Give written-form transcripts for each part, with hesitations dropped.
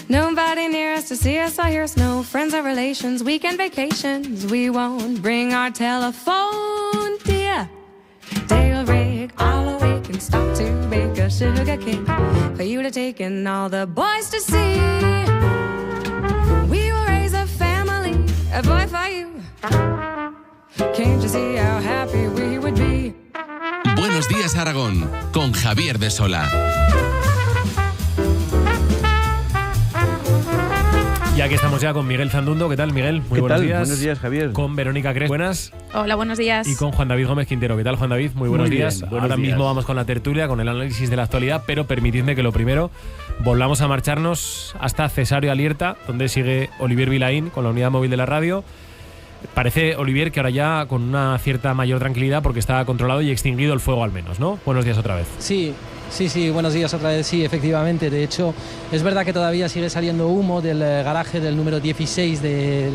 Nobody near us to see us or hear us. No friends or relations, weekend vacations. We won't bring our telephone, dear. They'll rig all awake and stop to bake a sugar cake for you to take and all the boys to see. We will raise a family, a boy for you. Can't you see how happy we would be? Buenos días, Aragón, con Javier de Sola. Y aquí estamos ya con Miguel Zandundo. ¿Qué tal, Miguel? Muy buenos días. Buenos días, Javier. Con Verónica Crespo. Buenas. Hola, buenos días. Y con Juan David Gómez Quintero. ¿Qué tal, Juan David? Muy buenos días. Ahora mismo vamos con la tertulia, con el análisis de la actualidad, pero permitidme que lo primero volvamos a marcharnos hasta Cesáreo Alierta, donde sigue Olivier Vilaín con la unidad móvil de la radio. Parece, Olivier, que ahora ya con una cierta mayor tranquilidad porque está controlado y extinguido el fuego al menos, ¿no? Buenos días otra vez. Sí, buenos días otra vez, sí, efectivamente. De hecho, es verdad que todavía sigue saliendo humo del garaje del número 16 de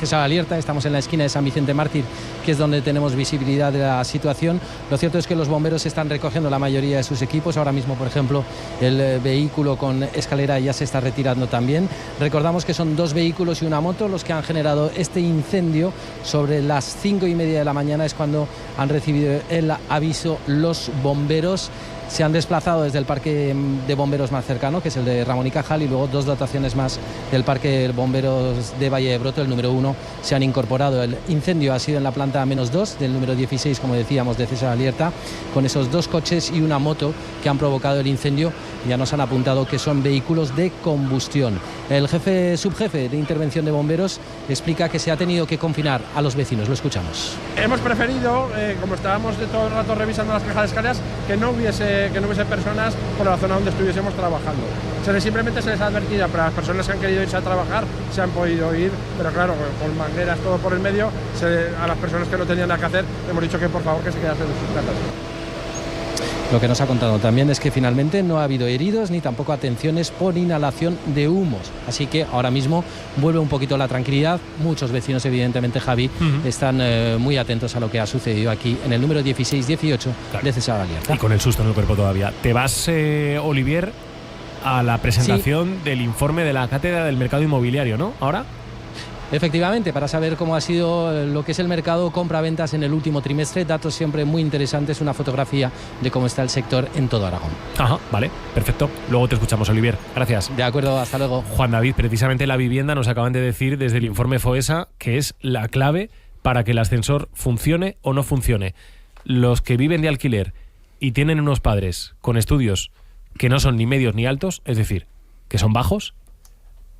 Cesáreo Alierta. Estamos en la esquina de San Vicente Mártir, que es donde tenemos visibilidad de la situación. Lo cierto es que los bomberos están recogiendo la mayoría de sus equipos. Ahora mismo, por ejemplo, el vehículo con escalera ya se está retirando también. Recordamos que son 2 vehículos y una moto los que han generado este incendio. Sobre las 5:30 de la mañana es cuando han recibido el aviso los bomberos. Se han desplazado desde el parque de bomberos más cercano, que es el de Ramón y Cajal, y luego 2 dotaciones más del parque de bomberos de Valle de Broto, el número 1, se han incorporado. El incendio ha sido en la planta -2 del número 16, como decíamos, de Cesáreo Alierta, con esos 2 coches y una moto que han provocado el incendio. Ya nos han apuntado que son vehículos de combustión. El subjefe de intervención de bomberos explica que se ha tenido que confinar a los vecinos. Lo escuchamos. Hemos preferido, como estábamos de todo el rato revisando las cajas de escaleras, que no hubiese personas por la zona donde estuviésemos trabajando. Simplemente se les ha advertido, pero las personas que han querido irse a trabajar se han podido ir, pero claro, con mangueras todo por el medio, a las personas que no tenían nada que hacer, hemos dicho que por favor que se quedasen en sus casas. Lo que nos ha contado también es que finalmente no ha habido heridos ni tampoco atenciones por inhalación de humos. Así que ahora mismo vuelve un poquito la tranquilidad. Muchos vecinos, evidentemente, Javi, están muy atentos a lo que ha sucedido aquí en el número 16-18 de Cesáreo Alierta. Y con el susto en el cuerpo todavía. Te vas, Olivier, a la presentación del informe de la Cátedra del Mercado Inmobiliario, ¿no? ¿Ahora? Efectivamente, para saber cómo ha sido lo que es el mercado compra-ventas en el último trimestre, datos siempre muy interesantes, una fotografía de cómo está el sector en todo Aragón. Ajá, vale, perfecto. Luego te escuchamos, Olivier. Gracias. De acuerdo, hasta luego. Juan David, precisamente la vivienda nos acaban de decir desde el informe FOESA que es la clave para que el ascensor funcione o no funcione. Los que viven de alquiler y tienen unos padres con estudios que no son ni medios ni altos, es decir, que son bajos,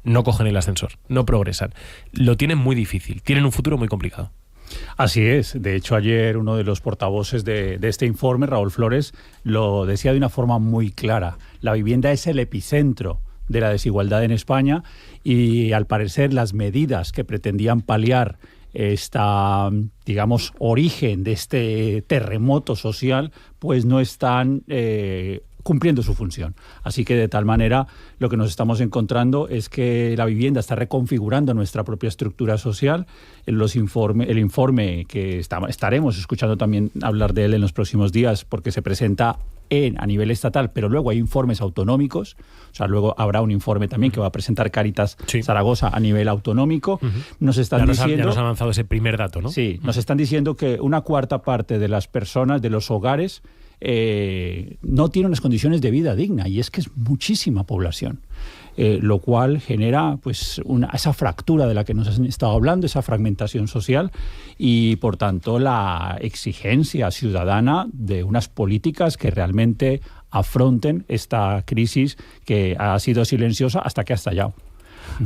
no cogen el ascensor, no progresan. Lo tienen muy difícil, tienen un futuro muy complicado. Así es. De hecho, ayer uno de los portavoces de este informe, Raúl Flores, lo decía de una forma muy clara. La vivienda es el epicentro de la desigualdad en España y, al parecer, las medidas que pretendían paliar esta, digamos, origen de este terremoto social, pues no están cumpliendo su función. Así que, de tal manera, lo que nos estamos encontrando es que la vivienda está reconfigurando nuestra propia estructura social. El informe que estaremos escuchando también hablar de él en los próximos días, porque se presenta a nivel estatal, pero luego hay informes autonómicos. O sea, luego habrá un informe también que va a presentar Cáritas Zaragoza a nivel autonómico. Nos están diciendo, ya nos ha avanzado ese primer dato, ¿no? Sí, nos están diciendo que una cuarta parte de las personas, de los hogares, no tiene unas condiciones de vida digna, y es que es muchísima población, lo cual genera pues esa fractura de la que nos han estado hablando, esa fragmentación social, y por tanto la exigencia ciudadana de unas políticas que realmente afronten esta crisis que ha sido silenciosa hasta que ha estallado.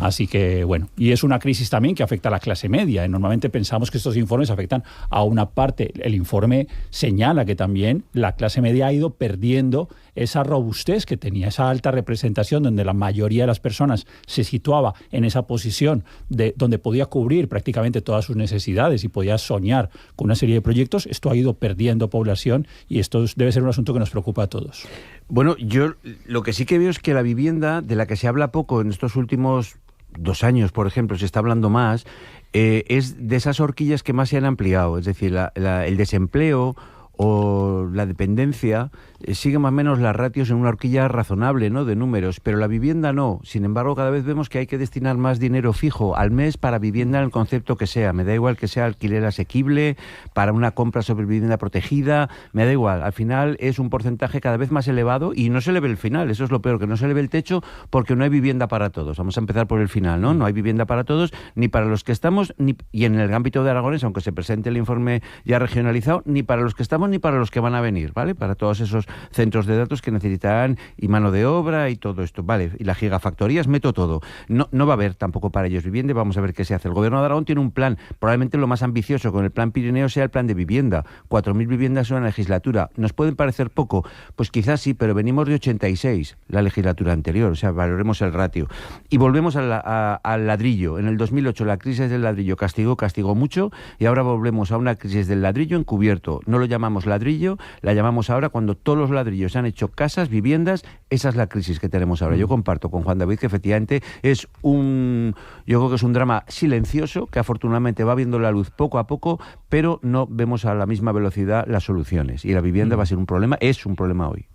Así que, bueno, y es una crisis también que afecta a la clase media. Normalmente pensamos que estos informes afectan a una parte. El informe señala que también la clase media ha ido perdiendo esa robustez que tenía, esa alta representación donde la mayoría de las personas se situaba en esa posición donde podía cubrir prácticamente todas sus necesidades y podía soñar con una serie de proyectos. Esto ha ido perdiendo población y esto debe ser un asunto que nos preocupa a todos. Bueno, yo lo que sí que veo es que la vivienda, de la que se habla poco en estos últimos 2 años, por ejemplo, se está hablando más, es de esas horquillas que más se han ampliado. Es decir, el desempleo o la dependencia sigue más o menos las ratios en una horquilla razonable, ¿no?, de números, pero la vivienda no. Sin embargo, cada vez vemos que hay que destinar más dinero fijo al mes para vivienda en el concepto que sea. Me da igual que sea alquiler asequible, para una compra sobre vivienda protegida, me da igual. Al final es un porcentaje cada vez más elevado y no se le ve el final. Eso es lo peor, que no se le ve el techo porque no hay vivienda para todos. Vamos a empezar por el final, ¿no? No hay vivienda para todos, ni para los que estamos, y en el ámbito de Aragonés, aunque se presente el informe ya regionalizado, ni para los que estamos ni para los que van a venir, ¿vale? Para todos esos centros de datos que necesitarán y mano de obra y todo esto, ¿vale? Y las gigafactorías, meto todo. No va a haber tampoco para ellos vivienda, vamos a ver qué se hace. El Gobierno de Aragón tiene un plan, probablemente lo más ambicioso con el Plan Pirineo sea el plan de vivienda. 4.000 viviendas en una legislatura. ¿Nos pueden parecer poco? Pues quizás sí, pero venimos de 86, la legislatura anterior, o sea, valoremos el ratio. Y volvemos al ladrillo. En el 2008 la crisis del ladrillo castigó mucho, y ahora volvemos a una crisis del ladrillo encubierto. No lo llamamos ladrillo, la llamamos ahora cuando todos los ladrillos se han hecho casas, viviendas. Esa es la crisis que tenemos ahora. Yo comparto con Juan David que efectivamente yo creo que es un drama silencioso que afortunadamente va viendo la luz poco a poco, pero no vemos a la misma velocidad las soluciones. Y la vivienda va a ser un problema, es un problema hoy.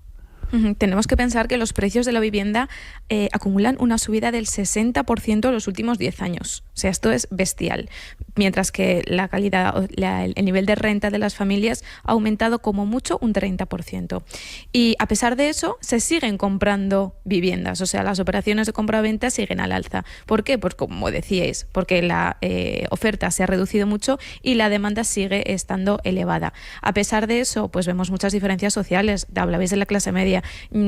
Tenemos que pensar que los precios de la vivienda acumulan una subida del 60% en los últimos 10 años. O sea, esto es bestial. Mientras que la calidad, el nivel de renta de las familias ha aumentado como mucho un 30%. Y a pesar de eso, se siguen comprando viviendas. O sea, las operaciones de compra-venta siguen al alza. ¿Por qué? Pues como decíais, porque la oferta se ha reducido mucho y la demanda sigue estando elevada. A pesar de eso, pues vemos muchas diferencias sociales. Hablabais de la clase media.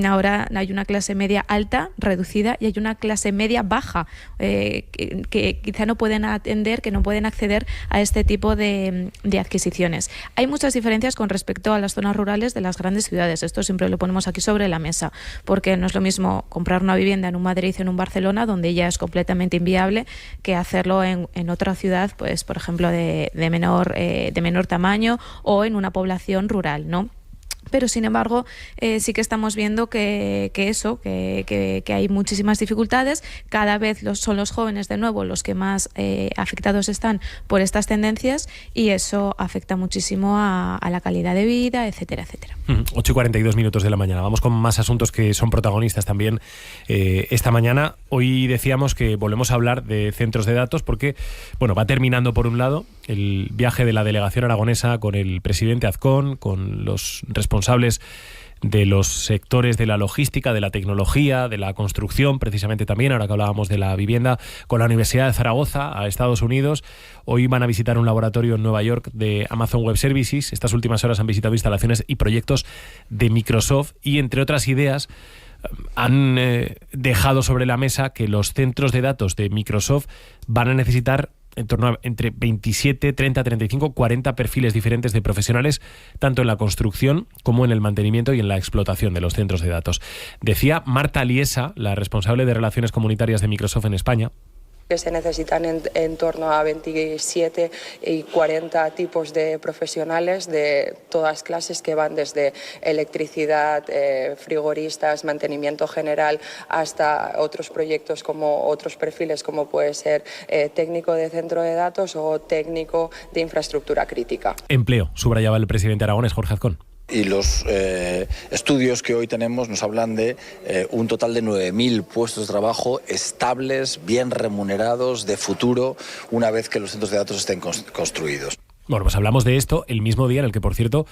Ahora hay una clase media alta, reducida, y hay una clase media baja, que quizá no pueden atender, que no pueden acceder a este tipo de adquisiciones. Hay muchas diferencias con respecto a las zonas rurales de las grandes ciudades. Esto siempre lo ponemos aquí sobre la mesa, porque no es lo mismo comprar una vivienda en un Madrid o en un Barcelona, donde ya es completamente inviable, que hacerlo en otra ciudad, pues por ejemplo de menor tamaño, o en una población rural, ¿no? Pero, sin embargo, sí que estamos viendo que hay muchísimas dificultades. Cada vez son los jóvenes, de nuevo, los que más afectados están por estas tendencias, y eso afecta muchísimo a la calidad de vida, etcétera, etcétera. 8:42 de la mañana. Vamos con más asuntos que son protagonistas también esta mañana. Hoy decíamos que volvemos a hablar de centros de datos porque, bueno, va terminando por un lado el viaje de la delegación aragonesa con el presidente Azcón, con los responsables de los sectores de la logística, de la tecnología, de la construcción, precisamente también, ahora que hablábamos de la vivienda, con la Universidad de Zaragoza a Estados Unidos. Hoy van a visitar un laboratorio en Nueva York de Amazon Web Services. Estas últimas horas han visitado instalaciones y proyectos de Microsoft y, entre otras ideas, han dejado sobre la mesa que los centros de datos de Microsoft van a necesitar en torno a entre 27, 30, 35, 40 perfiles diferentes de profesionales, tanto en la construcción como en el mantenimiento y en la explotación de los centros de datos. Decía Marta Liesa, la responsable de Relaciones Comunitarias de Microsoft en España, que se necesitan en torno a 27 y 40 tipos de profesionales de todas clases, que van desde electricidad, frigoristas, mantenimiento general, hasta otros proyectos como otros perfiles como puede ser técnico de centro de datos o técnico de infraestructura crítica. Empleo, subrayaba el presidente aragonés, Jorge Azcón. Y los estudios que hoy tenemos nos hablan de un total de 9.000 puestos de trabajo estables, bien remunerados, de futuro, una vez que los centros de datos estén construidos. Bueno, pues hablamos de esto el mismo día en el que, por cierto,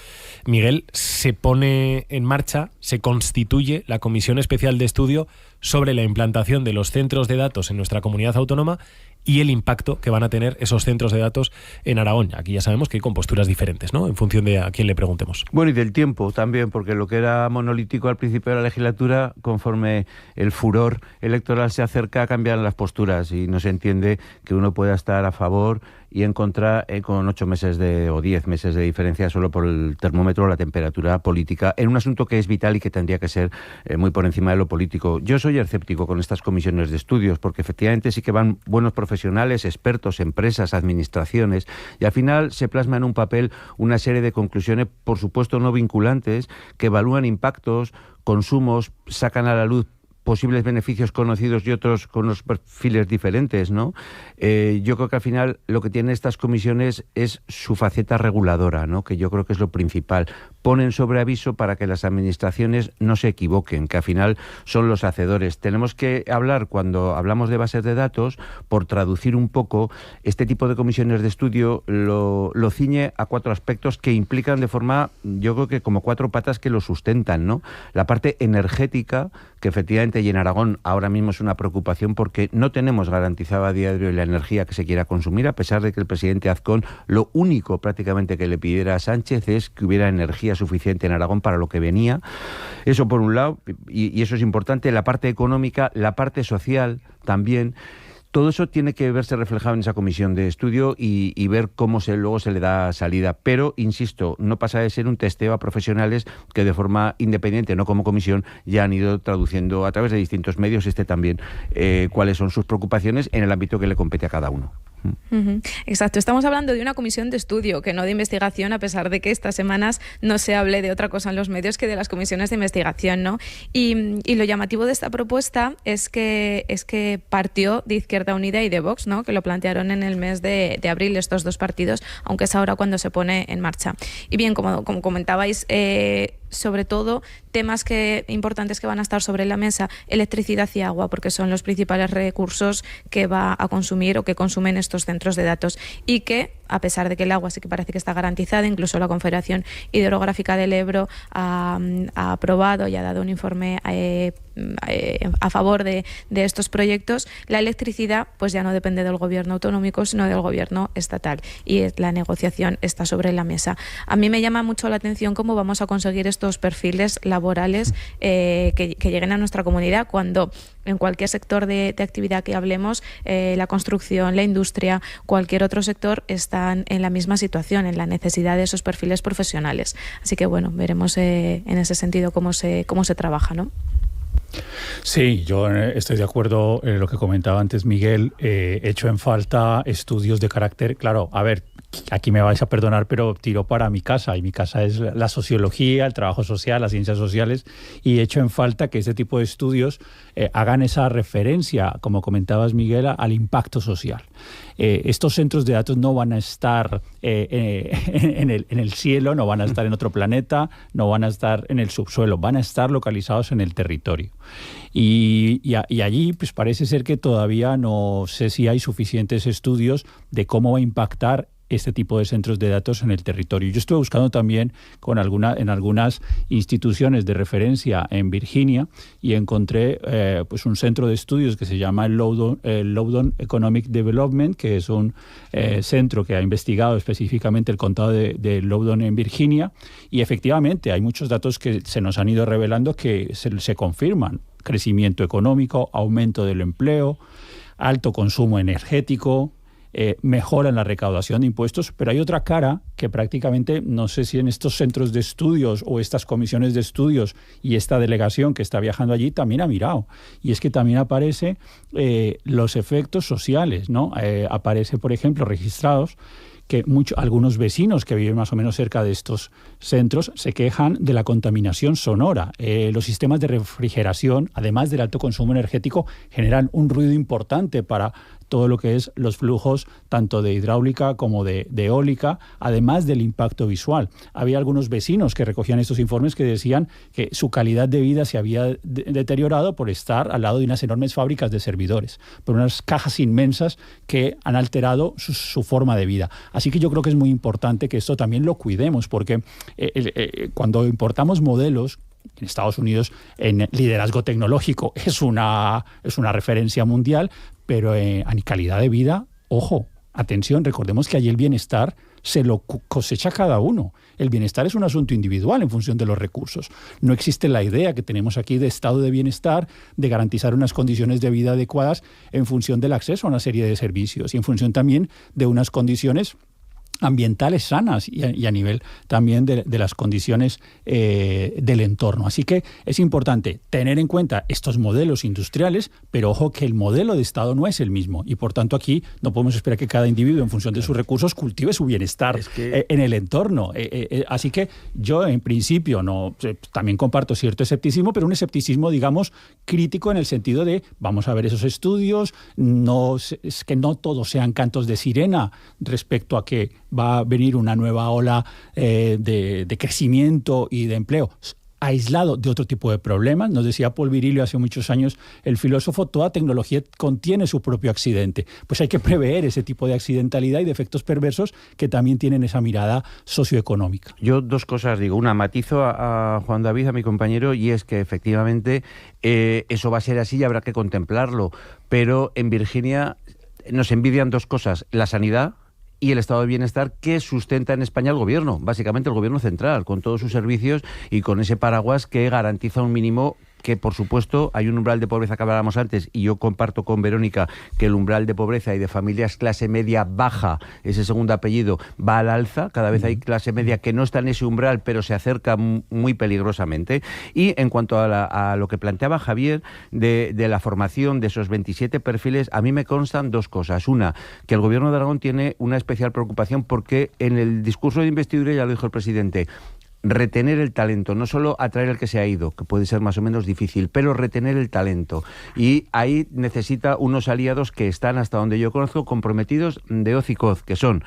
Miguel, se pone en marcha, se constituye la Comisión Especial de Estudio sobre la implantación de los centros de datos en nuestra comunidad autónoma y el impacto que van a tener esos centros de datos en Aragón. Aquí ya sabemos que hay con posturas diferentes, ¿no?, en función de a quién le preguntemos. Bueno, y del tiempo también, porque lo que era monolítico al principio de la legislatura, conforme el furor electoral se acerca, cambian las posturas y no se entiende que uno pueda estar a favor y en contra con 8 meses o 10 meses de diferencia solo por el termómetro o la temperatura política en un asunto que es vital y que tendría que ser muy por encima de lo político. Yo soy escéptico con estas comisiones de estudios porque efectivamente sí que van buenos profesionales, expertos, empresas, administraciones, y al final se plasma en un papel una serie de conclusiones, por supuesto no vinculantes, que evalúan impactos, consumos, sacan a la luz posibles beneficios conocidos y otros con unos perfiles diferentes, ¿no? Yo creo que al final lo que tienen estas comisiones es su faceta reguladora, ¿no?, que yo creo que es lo principal. ponen sobre aviso para que las administraciones no se equivoquen, que al final son los hacedores. Tenemos que hablar, cuando hablamos de bases de datos, por traducir un poco, este tipo de comisiones de estudio lo ciñe a 4 aspectos que implican de forma, yo creo que como 4 patas que lo sustentan, ¿no? La parte energética, que efectivamente y en Aragón ahora mismo es una preocupación porque no tenemos garantizada a día de hoy la energía que se quiera consumir, a pesar de que el presidente Azcón lo único prácticamente que le pidiera a Sánchez es que hubiera energía suficiente en Aragón para lo que venía. Eso por un lado, y eso es importante. La parte económica, la parte social también. Todo eso tiene que verse reflejado en esa comisión de estudio y ver cómo luego se le da salida. Pero, insisto, no pasa de ser un testeo a profesionales que de forma independiente, no como comisión, ya han ido traduciendo a través de distintos medios también cuáles son sus preocupaciones en el ámbito que le compete a cada uno. Exacto, estamos hablando de una comisión de estudio, que no de investigación, a pesar de que estas semanas no se hable de otra cosa en los medios que de las comisiones de investigación, ¿no? Y lo llamativo de esta propuesta es que partió de Izquierda Unida y de Vox, ¿no? Que lo plantearon en el mes de abril estos 2 partidos, aunque es ahora cuando se pone en marcha. Y bien, como comentabais, sobre todo temas importantes que van a estar sobre la mesa: electricidad y agua, porque son los principales recursos que va a consumir o que consumen estos centros de datos, y que, a pesar de que el agua sí que parece que está garantizada, incluso la Confederación Hidrográfica del Ebro ha aprobado y ha dado un informe a favor de estos proyectos, la electricidad pues ya no depende del gobierno autonómico, sino del gobierno estatal, y la negociación está sobre la mesa. A mí me llama mucho la atención cómo vamos a conseguir estos perfiles laborales que lleguen a nuestra comunidad, cuando en cualquier sector de actividad que hablemos, la construcción, la industria, cualquier otro sector, están en la misma situación, en la necesidad de esos perfiles profesionales. Así que bueno, veremos en ese sentido cómo se trabaja, ¿no? Sí, yo estoy de acuerdo en lo que comentaba antes Miguel. Echo en falta estudios de carácter, claro, a ver, aquí me vais a perdonar, pero tiro para mi casa, y mi casa es la sociología, el trabajo social, las ciencias sociales, y echo en falta que este tipo de estudios hagan esa referencia, como comentabas Miguel, al impacto social. Estos centros de datos no van a estar en el cielo, no van a estar en otro planeta, no van a estar en el subsuelo, van a estar localizados en el territorio. Y allí pues parece ser que todavía no sé si hay suficientes estudios de cómo va a impactar este tipo de centros de datos en el territorio. Yo estuve buscando también en algunas instituciones de referencia en Virginia y encontré pues un centro de estudios que se llama el Loudoun Economic Development, que es un centro que ha investigado específicamente el condado de Loudoun en Virginia, y efectivamente hay muchos datos que se nos han ido revelando que se confirman: crecimiento económico, aumento del empleo, alto consumo energético, mejora en la recaudación de impuestos. Pero hay otra cara que prácticamente no sé si en estos centros de estudios o estas comisiones de estudios y esta delegación que está viajando allí también ha mirado, y es que también aparece los efectos sociales, ¿no? Aparece, por ejemplo, registrados que algunos vecinos que viven más o menos cerca de estos centros se quejan de la contaminación sonora. Los sistemas de refrigeración, además del alto consumo energético, generan un ruido importante para todo lo que es los flujos tanto de hidráulica como de eólica, además del impacto visual. Había algunos vecinos que recogían estos informes que decían que su calidad de vida se había deteriorado por estar al lado de unas enormes fábricas de servidores, por unas cajas inmensas que han alterado su forma de vida. Así que yo creo que es muy importante que esto también lo cuidemos, porque cuando importamos modelos, en Estados Unidos en liderazgo tecnológico es una referencia mundial, pero en calidad de vida, ojo, atención, recordemos que allí el bienestar se lo cosecha cada uno. El bienestar es un asunto individual en función de los recursos. No existe la idea que tenemos aquí de estado de bienestar, de garantizar unas condiciones de vida adecuadas en función del acceso a una serie de servicios y en función también de unas condiciones ambientales sanas y a nivel también de las condiciones del entorno. Así que es importante tener en cuenta estos modelos industriales, pero ojo que el modelo de Estado no es el mismo, y por tanto aquí no podemos esperar que cada individuo en función de sus recursos cultive su bienestar en el entorno. Así que yo en principio también comparto cierto escepticismo, pero un escepticismo, digamos, crítico, en el sentido de vamos a ver esos estudios, es que no todos sean cantos de sirena respecto a que va a venir una nueva ola de crecimiento y de empleo, aislado de otro tipo de problemas. Nos decía Paul Virilio hace muchos años, el filósofo, toda tecnología contiene su propio accidente. Pues hay que prever ese tipo de accidentalidad y de efectos perversos que también tienen esa mirada socioeconómica. Yo dos cosas digo. Una, matizo a Juan David, a mi compañero, y es que efectivamente eso va a ser así y habrá que contemplarlo. Pero en Virginia nos envidian dos cosas: la sanidad y el estado de bienestar que sustenta en España el gobierno, básicamente el gobierno central, con todos sus servicios y con ese paraguas que garantiza un mínimo que, por supuesto, hay un umbral de pobreza que hablábamos antes, y yo comparto con Verónica que el umbral de pobreza y de familias clase media baja, ese segundo apellido, va al alza. Cada vez hay clase media que no está en ese umbral, pero se acerca muy peligrosamente. Y en cuanto a lo que planteaba Javier de la formación de esos 27 perfiles, a mí me constan dos cosas. Una, que el gobierno de Aragón tiene una especial preocupación porque en el discurso de investidura, ya lo dijo el presidente, retener el talento, no solo atraer al que se ha ido, que puede ser más o menos difícil, pero retener el talento. Y ahí necesita unos aliados que están, hasta donde yo conozco, comprometidos de hoz y coz, que son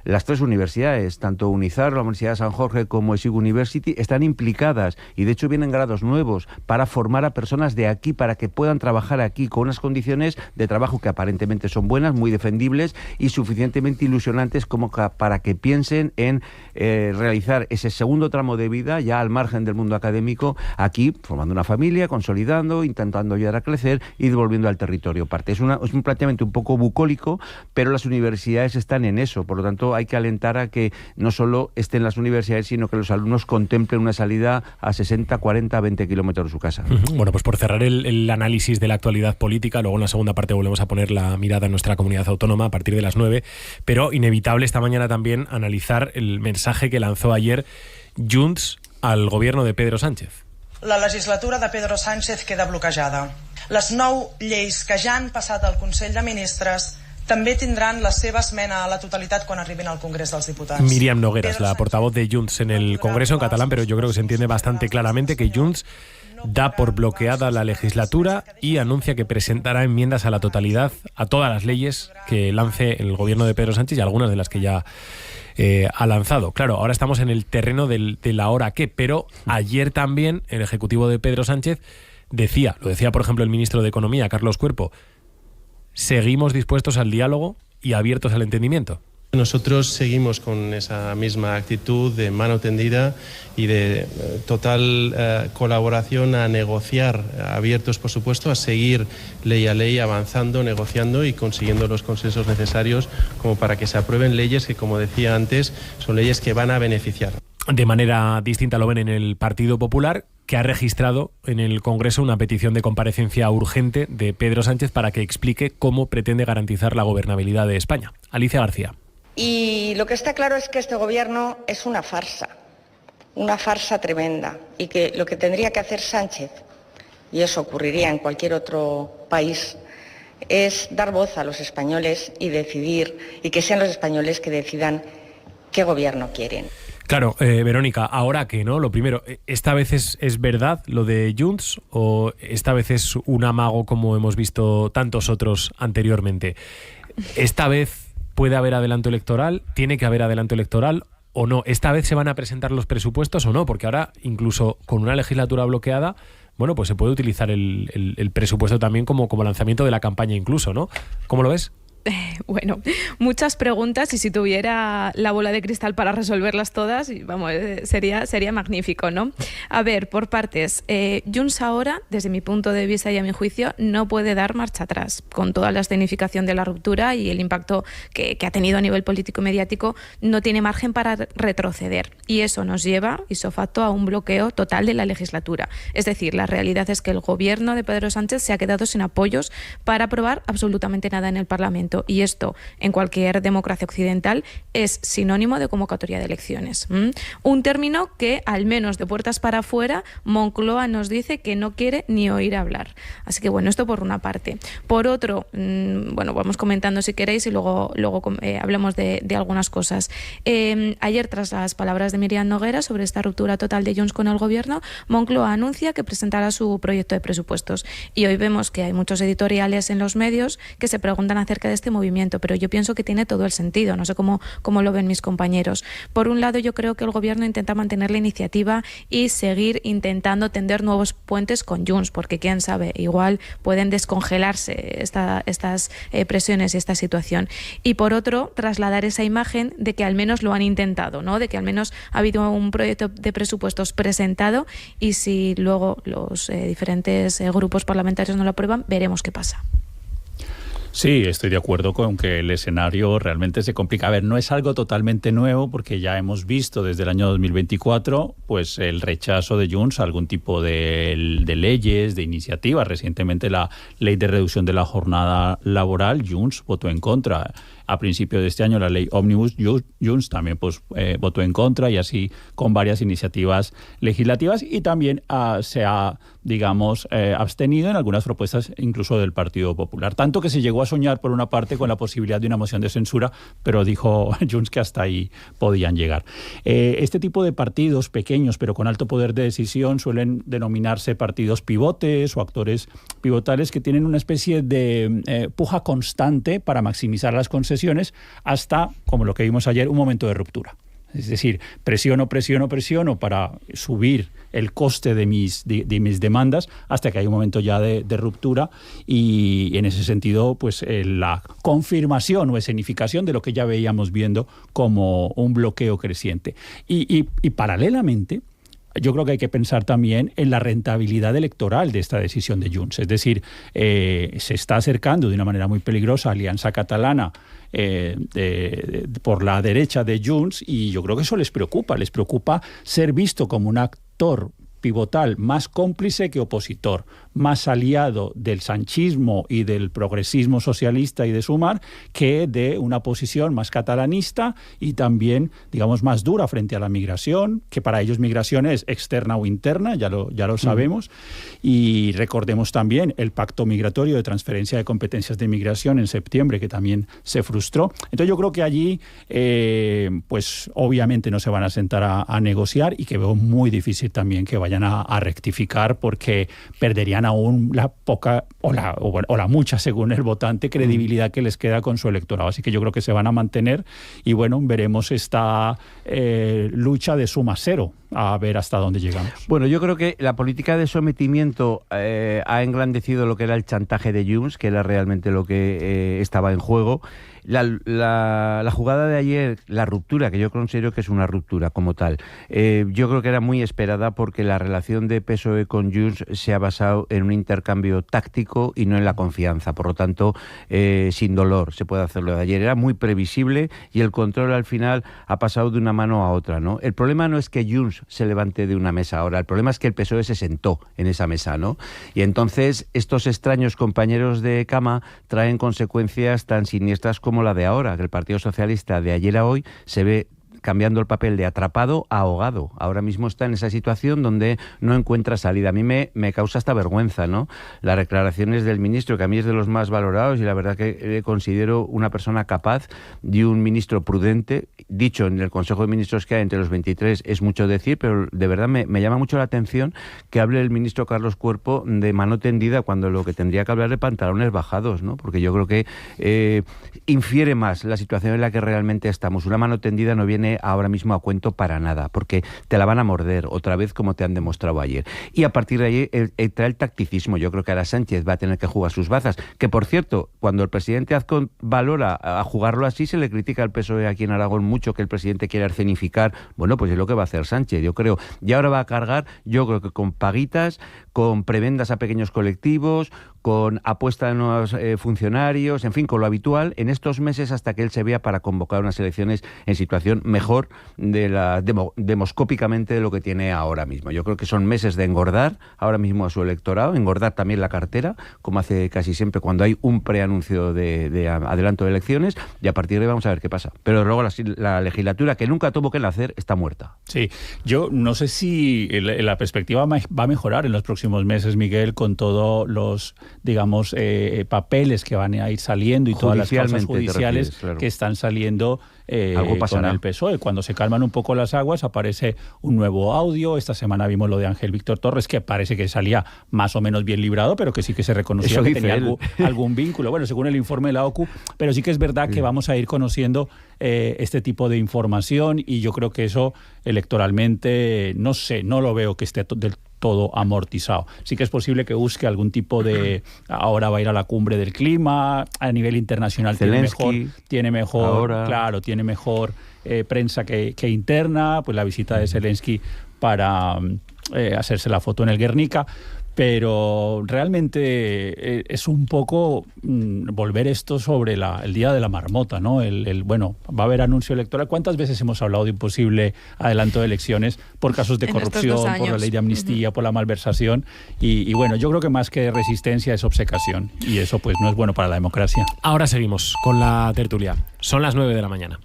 las tres universidades, tanto UNIZAR, la Universidad de San Jorge como ESIG University, están implicadas, y de hecho vienen grados nuevos para formar a personas de aquí, para que puedan trabajar aquí con unas condiciones de trabajo que aparentemente son buenas, muy defendibles y suficientemente ilusionantes como para que piensen en realizar ese segundo tramo de vida ya al margen del mundo académico, aquí formando una familia, consolidando, intentando ayudar a crecer y devolviendo al territorio parte. Es un planteamiento un poco bucólico, pero las universidades están en eso. Por lo tanto, hay que alentar a que no solo estén las universidades, sino que los alumnos contemplen una salida a 60, 40, 20 kilómetros de su casa. Bueno, pues por cerrar el análisis de la actualidad política, luego en la segunda parte volvemos a poner la mirada en nuestra comunidad autónoma a partir de las 9, pero inevitable esta mañana también analizar el mensaje que lanzó ayer Junts al gobierno de Pedro Sánchez. La legislatura de Pedro Sánchez queda bloquejada. Les 9 lleis que ja han passat al Consell de Ministres també tindran la seva esmena a la totalitat quan arribin al Congrés dels Diputats. Miriam Nogueras, la portavoz de Junts en el Congreso en catalán, pero yo creo que se entiende bastante claramente que Junts da por bloqueada la legislatura y anuncia que presentará enmiendas a la totalidad a todas las leyes que lance el gobierno de Pedro Sánchez y algunas de las que ya ha lanzado. Claro, ahora estamos en el terreno de la hora qué, pero ayer también el ejecutivo de Pedro Sánchez lo decía por ejemplo el ministro de Economía, Carlos Cuerpo: seguimos dispuestos al diálogo y abiertos al entendimiento. Nosotros seguimos con esa misma actitud de mano tendida y de total colaboración a negociar, abiertos por supuesto, a seguir ley a ley, avanzando, negociando y consiguiendo los consensos necesarios como para que se aprueben leyes que, como decía antes, son leyes que van a beneficiar. De manera distinta lo ven en el Partido Popular, que ha registrado en el Congreso una petición de comparecencia urgente de Pedro Sánchez para que explique cómo pretende garantizar la gobernabilidad de España. Alicia García. Y lo que está claro es que este gobierno es una farsa tremenda, y que lo que tendría que hacer Sánchez, y eso ocurriría en cualquier otro país, es dar voz a los españoles y decidir, y que sean los españoles que decidan qué gobierno quieren. Claro, Verónica, ahora que no, lo primero, ¿esta vez es verdad lo de Junts o esta vez es un amago como hemos visto tantos otros anteriormente? ¿Esta vez puede haber adelanto electoral? ¿Tiene que haber adelanto electoral o no? ¿Esta vez se van a presentar los presupuestos o no? Porque ahora, incluso con una legislatura bloqueada, bueno, pues se puede utilizar el presupuesto también como lanzamiento de la campaña incluso, ¿no? ¿Cómo lo ves? Bueno, muchas preguntas, y si tuviera la bola de cristal para resolverlas todas, vamos, sería magnífico, ¿no? A ver, por partes. Junts ahora, desde mi punto de vista y a mi juicio, no puede dar marcha atrás. Con toda la escenificación de la ruptura y el impacto que ha tenido a nivel político y mediático, no tiene margen para retroceder. Y eso nos lleva, ipso facto, a un bloqueo total de la legislatura. Es decir, la realidad es que el gobierno de Pedro Sánchez se ha quedado sin apoyos para aprobar absolutamente nada en el Parlamento. Y esto, en cualquier democracia occidental, es sinónimo de convocatoria de elecciones. Un término que, al menos de puertas para afuera, Moncloa nos dice que no quiere ni oír hablar. Así que bueno, esto por una parte. Por otro, bueno, vamos comentando si queréis y luego hablamos de algunas cosas. Ayer, tras las palabras de Miriam Nogueras sobre esta ruptura total de Junts con el gobierno, Moncloa anuncia que presentará su proyecto de presupuestos. Y hoy vemos que hay muchos editoriales en los medios que se preguntan acerca de esta este movimiento, pero yo pienso que tiene todo el sentido. No sé cómo lo ven mis compañeros. Por un lado, yo creo que el gobierno intenta mantener la iniciativa y seguir intentando tender nuevos puentes con Junts, porque quién sabe, igual pueden descongelarse estas presiones y esta situación. Y por otro, trasladar esa imagen de que al menos lo han intentado, ¿no? De que al menos ha habido un proyecto de presupuestos presentado, y si luego los diferentes grupos parlamentarios no lo aprueban, veremos qué pasa. Sí, estoy de acuerdo con que el escenario realmente se complica. A ver, no es algo totalmente nuevo, porque ya hemos visto desde el año 2024 pues el rechazo de Junts a algún tipo de leyes, de iniciativas. Recientemente la ley de reducción de la jornada laboral, Junts votó en contra. A principio de este año la ley Omnibus, Junts también votó en contra, y así con varias iniciativas legislativas, y también se ha, abstenido en algunas propuestas incluso del Partido Popular. Tanto que se llegó a soñar por una parte con la posibilidad de una moción de censura, pero dijo Junts que hasta ahí podían llegar. Este tipo de partidos pequeños pero con alto poder de decisión suelen denominarse partidos pivotes o actores pivotales, que tienen una especie de puja constante para maximizar las concesiones hasta, como lo que vimos ayer, un momento de ruptura. Es decir, presiono para subir el coste de mis demandas hasta que hay un momento ya de ruptura, y en ese sentido pues la confirmación o escenificación de lo que ya veíamos viendo como un bloqueo creciente. Y paralelamente, yo creo que hay que pensar también en la rentabilidad electoral de esta decisión de Junts. Es decir, se está acercando de una manera muy peligrosa a Alianza Catalana por la derecha de Junts, y yo creo que eso les preocupa ser visto como un actor pivotal más cómplice que opositor, más aliado del sanchismo y del progresismo socialista y de Sumar, que de una posición más catalanista y también, más dura frente a la migración, que para ellos migración es externa o interna, ya lo sabemos. Y recordemos también el pacto migratorio de transferencia de competencias de migración en septiembre, que también se frustró. Entonces yo creo que allí, pues obviamente no se van a sentar a negociar, y que veo muy difícil también que vayan a rectificar, porque perderían aún la poca o la mucha, según el votante, credibilidad que les queda con su electorado. Así que yo creo que se van a mantener, y bueno, veremos esta lucha de suma cero, a ver hasta dónde llegamos. Bueno, yo creo que la política de sometimiento ha engrandecido lo que era el chantaje de Junts, que era realmente lo que estaba en juego. La jugada de ayer, la ruptura, que yo considero que es una ruptura como tal, yo creo que era muy esperada, porque la relación de PSOE con Junts se ha basado en un intercambio táctico y no en la confianza. Por lo tanto, sin dolor se puede hacerlo de ayer. Era muy previsible, y el control al final ha pasado de una mano a otra, ¿no? El problema no es que Junts se levante de una mesa ahora, el problema es que el PSOE se sentó en esa mesa, ¿no? Y entonces estos extraños compañeros de cama traen consecuencias tan siniestras como la de ahora, que el Partido Socialista de ayer a hoy se ve cambiando el papel de atrapado a ahogado. Ahora mismo está en esa situación donde no encuentra salida. A mí me causa hasta vergüenza, ¿no? Las declaraciones del ministro, que a mí es de los más valorados, y la verdad que le considero una persona capaz, de un ministro prudente. Dicho en el Consejo de Ministros que hay entre los 23 es mucho decir, pero de verdad me llama mucho la atención que hable el ministro Carlos Cuerpo de mano tendida, cuando lo que tendría que hablar de pantalones bajados, ¿no? Porque yo creo que infiere más la situación en la que realmente estamos. Una mano tendida no viene ahora mismo a cuento para nada, porque te la van a morder otra vez, como te han demostrado ayer. Y a partir de ahí entra el tacticismo. Yo creo que ahora Sánchez va a tener que jugar sus bazas, que por cierto, cuando el presidente Azcón valora a jugarlo así, se le critica al PSOE aquí en Aragón mucho que el presidente quiere escenificar. Bueno, pues es lo que va a hacer Sánchez, yo creo. Y ahora va a cargar, yo creo que con paguitas, con prebendas a pequeños colectivos, con apuesta de nuevos funcionarios, en fin, con lo habitual en estos meses, hasta que él se vea para convocar unas elecciones en situación mejor demoscópicamente de lo que tiene ahora mismo. Yo creo que son meses de engordar ahora mismo a su electorado, engordar también la cartera, como hace casi siempre cuando hay un preanuncio de adelanto de elecciones, y a partir de ahí vamos a ver qué pasa. Pero luego la legislatura, que nunca tuvo que nacer, está muerta. Sí, yo no sé si la perspectiva va a mejorar en los próximos meses, Miguel, con todos los digamos, papeles que van a ir saliendo y todas las causas judiciales claro, que están saliendo algo pasará con el PSOE. Cuando se calman un poco las aguas aparece un nuevo audio. Esta semana vimos lo de Ángel Víctor Torres, que parece que salía más o menos bien librado, pero que sí que se reconocía que tenía algún vínculo. Bueno, según el informe de la OCU, pero sí que es verdad que vamos a ir conociendo este tipo de información, y yo creo que eso electoralmente, no sé, no lo veo que esté del todo amortizado. Sí que es posible que busque algún tipo de... Ahora va a ir a la cumbre del clima, a nivel internacional tiene mejor prensa que interna, pues la visita de Zelensky para hacerse la foto en el Guernica, pero realmente es un poco volver esto sobre el día de la marmota, ¿no? Bueno, va a haber anuncio electoral. ¿Cuántas veces hemos hablado de un posible adelanto de elecciones por casos de corrupción, por la ley de amnistía, por la malversación? Y bueno, yo creo que más que resistencia es obcecación, y eso pues no es bueno para la democracia. Ahora seguimos con la tertulia. Son las 9 de la mañana.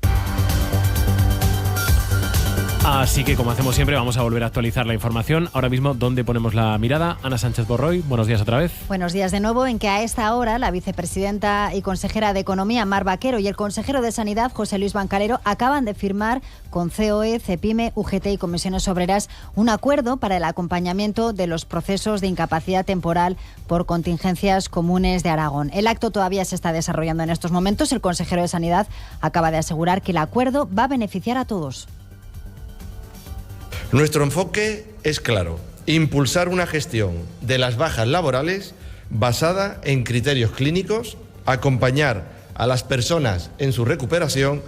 Así que, como hacemos siempre, vamos a volver a actualizar la información. Ahora mismo, ¿dónde ponemos la mirada? Ana Sánchez Borroy, buenos días otra vez. Buenos días de nuevo, en que a esta hora la vicepresidenta y consejera de Economía, Mar Vaquero, y el consejero de Sanidad, José Luis Bancalero, acaban de firmar con COE, CEPIME, UGT y Comisiones Obreras un acuerdo para el acompañamiento de los procesos de incapacidad temporal por contingencias comunes de Aragón. El acto todavía se está desarrollando en estos momentos. El consejero de Sanidad acaba de asegurar que el acuerdo va a beneficiar a todos. Nuestro enfoque es claro: impulsar una gestión de las bajas laborales basada en criterios clínicos, acompañar a las personas en su recuperación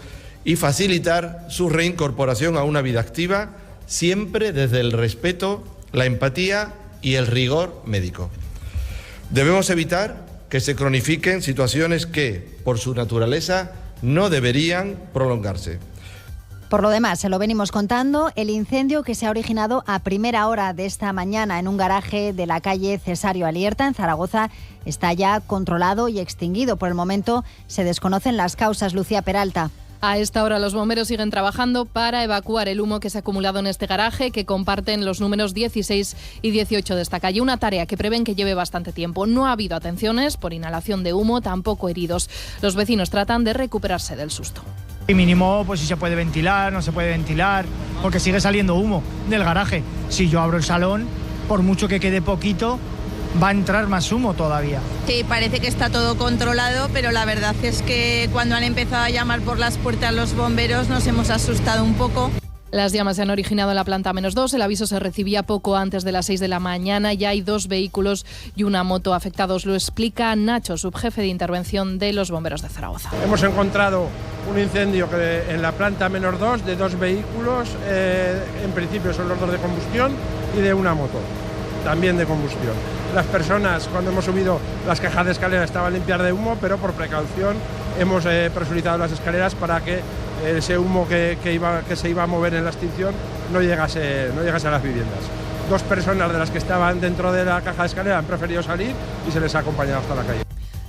y facilitar su reincorporación a una vida activa, siempre desde el respeto, la empatía y el rigor médico. Debemos evitar que se cronifiquen situaciones que, por su naturaleza, no deberían prolongarse. Por lo demás, se lo venimos contando, el incendio que se ha originado a primera hora de esta mañana en un garaje de la calle Cesario Alierta, en Zaragoza, está ya controlado y extinguido. Por el momento se desconocen las causas. Lucía Peralta. A esta hora los bomberos siguen trabajando para evacuar el humo que se ha acumulado en este garaje, que comparten los números 16 y 18 de esta calle. Una tarea que prevén que lleve bastante tiempo. No ha habido atenciones por inhalación de humo, tampoco heridos. Los vecinos tratan de recuperarse del susto. Y mínimo, pues si se puede ventilar, no se puede ventilar, porque sigue saliendo humo del garaje. Si yo abro el salón, por mucho que quede poquito, va a entrar más humo todavía. Sí, parece que está todo controlado, pero la verdad es que cuando han empezado a llamar por las puertas los bomberos nos hemos asustado un poco. Las llamas se han originado en la planta -2. El aviso se recibía poco antes de las 6 de la mañana. Ya hay 2 vehículos y una moto afectados. Lo explica Nacho, subjefe de intervención de los bomberos de Zaragoza. Hemos encontrado un incendio en la planta -2 de 2 vehículos. En principio son los 2 de combustión y de una moto, también de combustión. Las personas, cuando hemos subido las cajas de escalera, estaban limpias de humo, pero por precaución hemos presurizado las escaleras para que ese humo que se iba a mover en la extinción no llegase a las viviendas. 2 personas de las que estaban dentro de la caja de escalera han preferido salir y se les ha acompañado hasta la calle.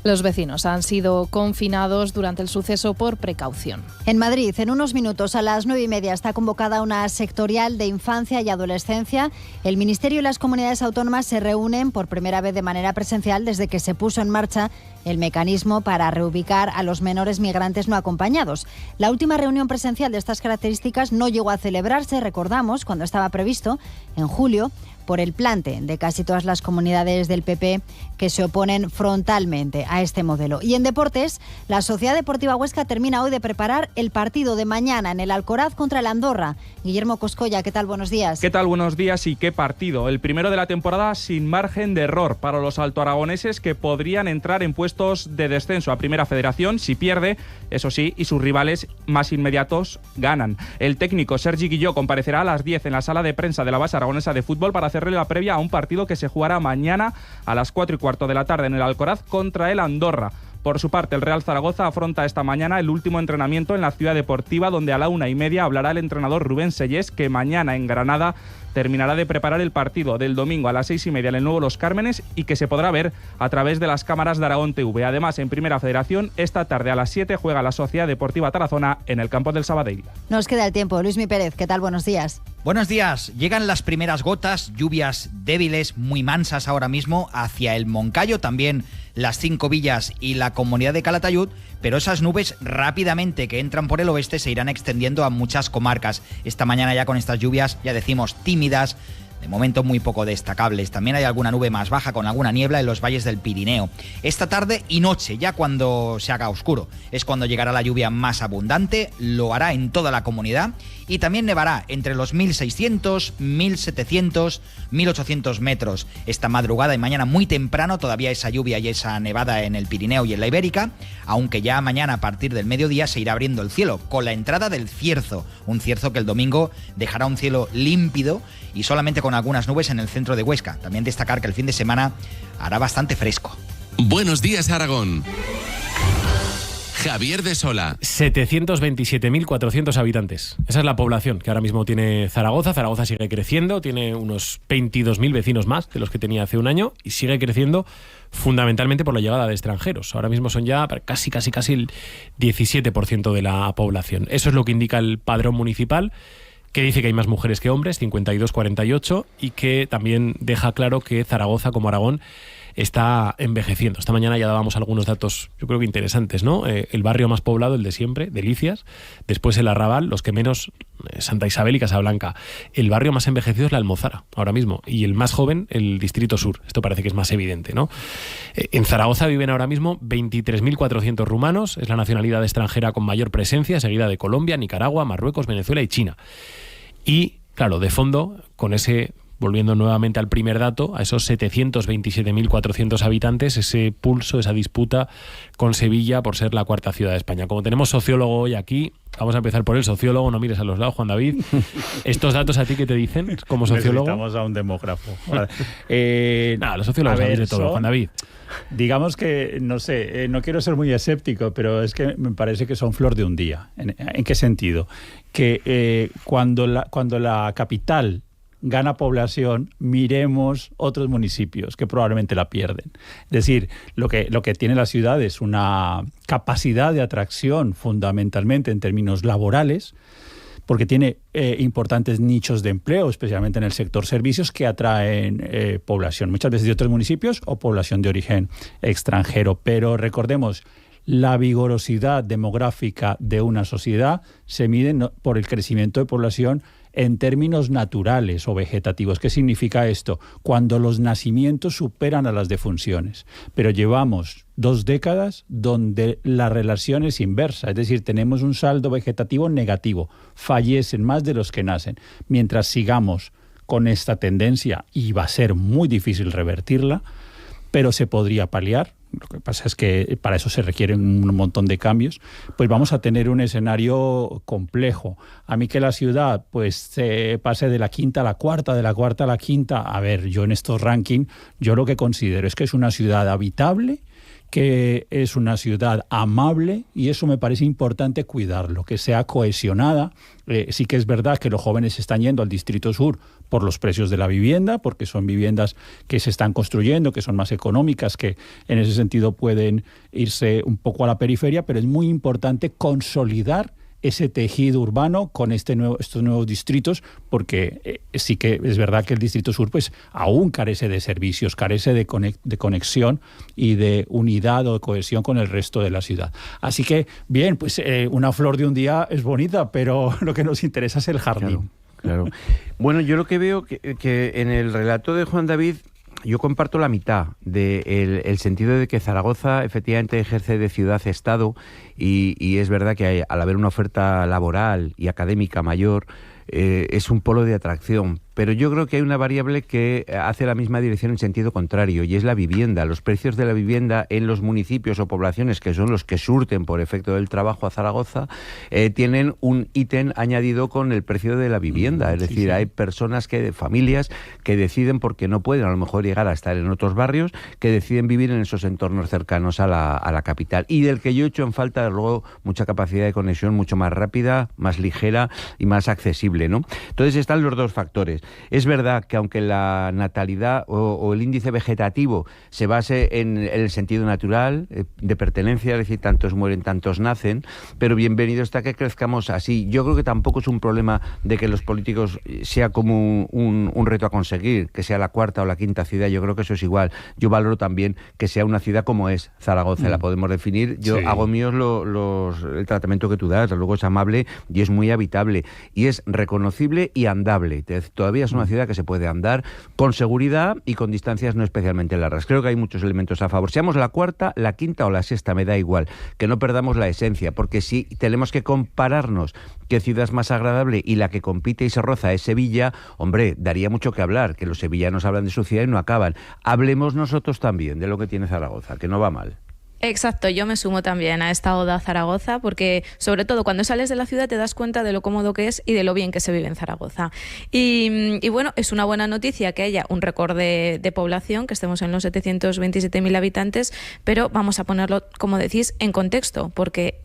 Los vecinos han sido confinados durante el suceso por precaución. En Madrid, en unos minutos, a las 9:30, está convocada una sectorial de infancia y adolescencia. El Ministerio y las comunidades autónomas se reúnen por primera vez de manera presencial desde que se puso en marcha el mecanismo para reubicar a los menores migrantes no acompañados. La última reunión presencial de estas características no llegó a celebrarse, recordamos, cuando estaba previsto, en julio, por el plante de casi todas las comunidades del PP que se oponen frontalmente a este modelo. Y en deportes, la Sociedad Deportiva Huesca termina hoy de preparar el partido de mañana en el Alcoraz contra el Andorra. Guillermo Coscolla, ¿qué tal? Buenos días. ¿Qué tal? Buenos días y qué partido. El primero de la temporada sin margen de error para los altoaragoneses, que podrían entrar en puestos de descenso a Primera Federación si pierde, eso sí, y sus rivales más inmediatos ganan. El técnico Sergi Guilló comparecerá a las 10 en la sala de prensa de la base aragonesa de fútbol para hacerle la previa a un partido que se jugará mañana a las 4:15 de la tarde en el Alcoraz contra el Andorra. Por su parte, el Real Zaragoza afronta esta mañana el último entrenamiento en la Ciudad Deportiva, donde a la 1:30 hablará el entrenador Rubén Sellés, que mañana en Granada terminará de preparar el partido del domingo a las 6:30 en el nuevo Los Cármenes y que se podrá ver a través de las cámaras de Aragón TV. Además, en Primera Federación, esta tarde a las 7 juega la Sociedad Deportiva Tarazona en el campo del Sabadell. Nos queda el tiempo. Luismi Pérez, ¿qué tal? Buenos días. Buenos días. Llegan las primeras gotas, lluvias débiles, muy mansas ahora mismo, hacia el Moncayo, también las 5 villas y la comunidad de Calatayud, pero esas nubes rápidamente que entran por el oeste se irán extendiendo a muchas comarcas. Esta mañana ya con estas lluvias, ya decimos, tímidas, de momento muy poco destacables. También hay alguna nube más baja con alguna niebla en los valles del Pirineo. Esta tarde y noche, ya cuando se haga oscuro, es cuando llegará la lluvia más abundante, lo hará en toda la comunidad y también nevará entre los 1.600, 1.700, 1.800 metros. Esta madrugada y mañana muy temprano todavía esa lluvia y esa nevada en el Pirineo y en la Ibérica, aunque ya mañana a partir del mediodía se irá abriendo el cielo con la entrada del cierzo, un cierzo que el domingo dejará un cielo límpido y solamente con algunas nubes en el centro de Huesca. También destacar que el fin de semana hará bastante fresco. Buenos días, Aragón. Javier de Sola. 727.400 habitantes. Esa es la población que ahora mismo tiene Zaragoza. Zaragoza sigue creciendo, tiene unos 22.000 vecinos más que los que tenía hace un año y sigue creciendo fundamentalmente por la llegada de extranjeros. Ahora mismo son ya casi el 17% de la población. Eso es lo que indica el padrón municipal, que dice que hay más mujeres que hombres, 52-48, y que también deja claro que Zaragoza, como Aragón, está envejeciendo. Esta mañana ya dábamos algunos datos, yo creo que interesantes, ¿no? El barrio más poblado, el de siempre, Delicias, después el Arrabal, los que menos, Santa Isabel y Casablanca. El barrio más envejecido es la Almozara, ahora mismo, y el más joven, el Distrito Sur. Esto parece que es más evidente, ¿no? En Zaragoza viven ahora mismo 23.400 rumanos, es la nacionalidad extranjera con mayor presencia, seguida de Colombia, Nicaragua, Marruecos, Venezuela y China. Y, claro, de fondo, con ese, volviendo nuevamente al primer dato, a esos 727.400 habitantes, ese pulso, esa disputa con Sevilla por ser la cuarta ciudad de España. Como tenemos sociólogo hoy aquí, vamos a empezar por el sociólogo, no mires a los lados, Juan David. ¿Estos datos a ti qué te dicen como sociólogo? Necesitamos a un demógrafo. Los sociólogos sabéis de todo, Juan David. Digamos que, no sé, no quiero ser muy escéptico, pero es que me parece que son flor de un día. ¿En qué sentido? Que cuando la capital gana población, miremos otros municipios que probablemente la pierden. Es decir, lo que tiene la ciudad es una capacidad de atracción fundamentalmente en términos laborales, porque tiene importantes nichos de empleo, especialmente en el sector servicios, que atraen población, muchas veces de otros municipios o población de origen extranjero. Pero recordemos, la vigorosidad demográfica de una sociedad se mide por el crecimiento de población en términos naturales o vegetativos. ¿Qué significa esto? Cuando los nacimientos superan a las defunciones. Pero llevamos 2 décadas donde la relación es inversa, es decir, tenemos un saldo vegetativo negativo, fallecen más de los que nacen. Mientras sigamos con esta tendencia, y va a ser muy difícil revertirla, pero se podría paliar. Lo que pasa es que para eso se requieren un montón de cambios, pues vamos a tener un escenario complejo. A mí que la ciudad pues se pase de la quinta a la cuarta, de la cuarta a la quinta, a ver, yo en estos rankings, yo lo que considero es que es una ciudad habitable, que es una ciudad amable, y eso me parece importante cuidarlo, que sea cohesionada. Sí que es verdad que los jóvenes están yendo al Distrito Sur por los precios de la vivienda, porque son viviendas que se están construyendo, que son más económicas, que en ese sentido pueden irse un poco a la periferia, pero es muy importante consolidar ese tejido urbano con estos nuevos distritos, porque sí que es verdad que el Distrito Sur pues aún carece de servicios, carece de conexión y de unidad o de cohesión con el resto de la ciudad. Así que, bien, pues una flor de un día es bonita, pero lo que nos interesa es el jardín. Claro. Bueno, yo lo que veo que en el relato de Juan David, yo comparto la mitad del sentido de que Zaragoza efectivamente ejerce de ciudad-estado y es verdad que al haber una oferta laboral y académica mayor, es un polo de atracción, pero yo creo que hay una variable que hace la misma dirección en sentido contrario, y es la vivienda. Los precios de la vivienda en los municipios o poblaciones, que son los que surten por efecto del trabajo a Zaragoza, tienen un ítem añadido con el precio de la vivienda. Es decir, hay personas, familias que deciden, porque no pueden a lo mejor llegar a estar en otros barrios, que deciden vivir en esos entornos cercanos a la capital, y del que yo he hecho en falta luego mucha capacidad de conexión mucho más rápida, más ligera y más accesible, ¿no? Entonces están los dos factores. Es verdad que aunque la natalidad o el índice vegetativo se base en el sentido natural de pertenencia, es decir, tantos mueren, tantos nacen, pero bienvenido está que crezcamos así. Yo creo que tampoco es un problema de que los políticos sea como un reto a conseguir, que sea la cuarta o la quinta ciudad. Yo creo que eso es igual. Yo valoro también que sea una ciudad como es Zaragoza, la podemos definir. Yo hago míos el tratamiento que tú das, luego es amable y es muy habitable y es reconocible y andable. Todavía es una ciudad que se puede andar con seguridad y con distancias no especialmente largas. Creo que hay muchos elementos a favor. Seamos la cuarta, la quinta o la sexta, me da igual, que no perdamos la esencia, porque si tenemos que compararnos qué ciudad es más agradable y la que compite y se roza es Sevilla, hombre, daría mucho que hablar, que los sevillanos hablan de su ciudad y no acaban. Hablemos nosotros también de lo que tiene Zaragoza, que no va mal. Exacto, yo me sumo también a esta oda a Zaragoza, porque sobre todo cuando sales de la ciudad te das cuenta de lo cómodo que es y de lo bien que se vive en Zaragoza. Y bueno, es una buena noticia que haya un récord de población, que estemos en los 727.000 habitantes, pero vamos a ponerlo, como decís, en contexto, porque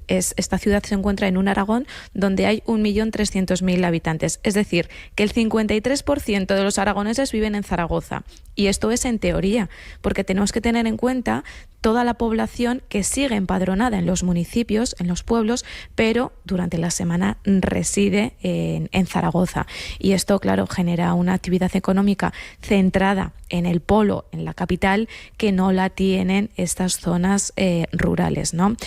esta ciudad se encuentra en un Aragón donde hay 1.300.000 habitantes. Es decir, que el 53% de los aragoneses viven en Zaragoza. Y esto es en teoría, porque tenemos que tener en cuenta toda la población que sigue empadronada en los municipios, en los pueblos, pero durante la semana reside en Zaragoza. Y esto, claro, genera una actividad económica centrada en el polo, en la capital, que no la tienen estas zonas rurales, ¿no?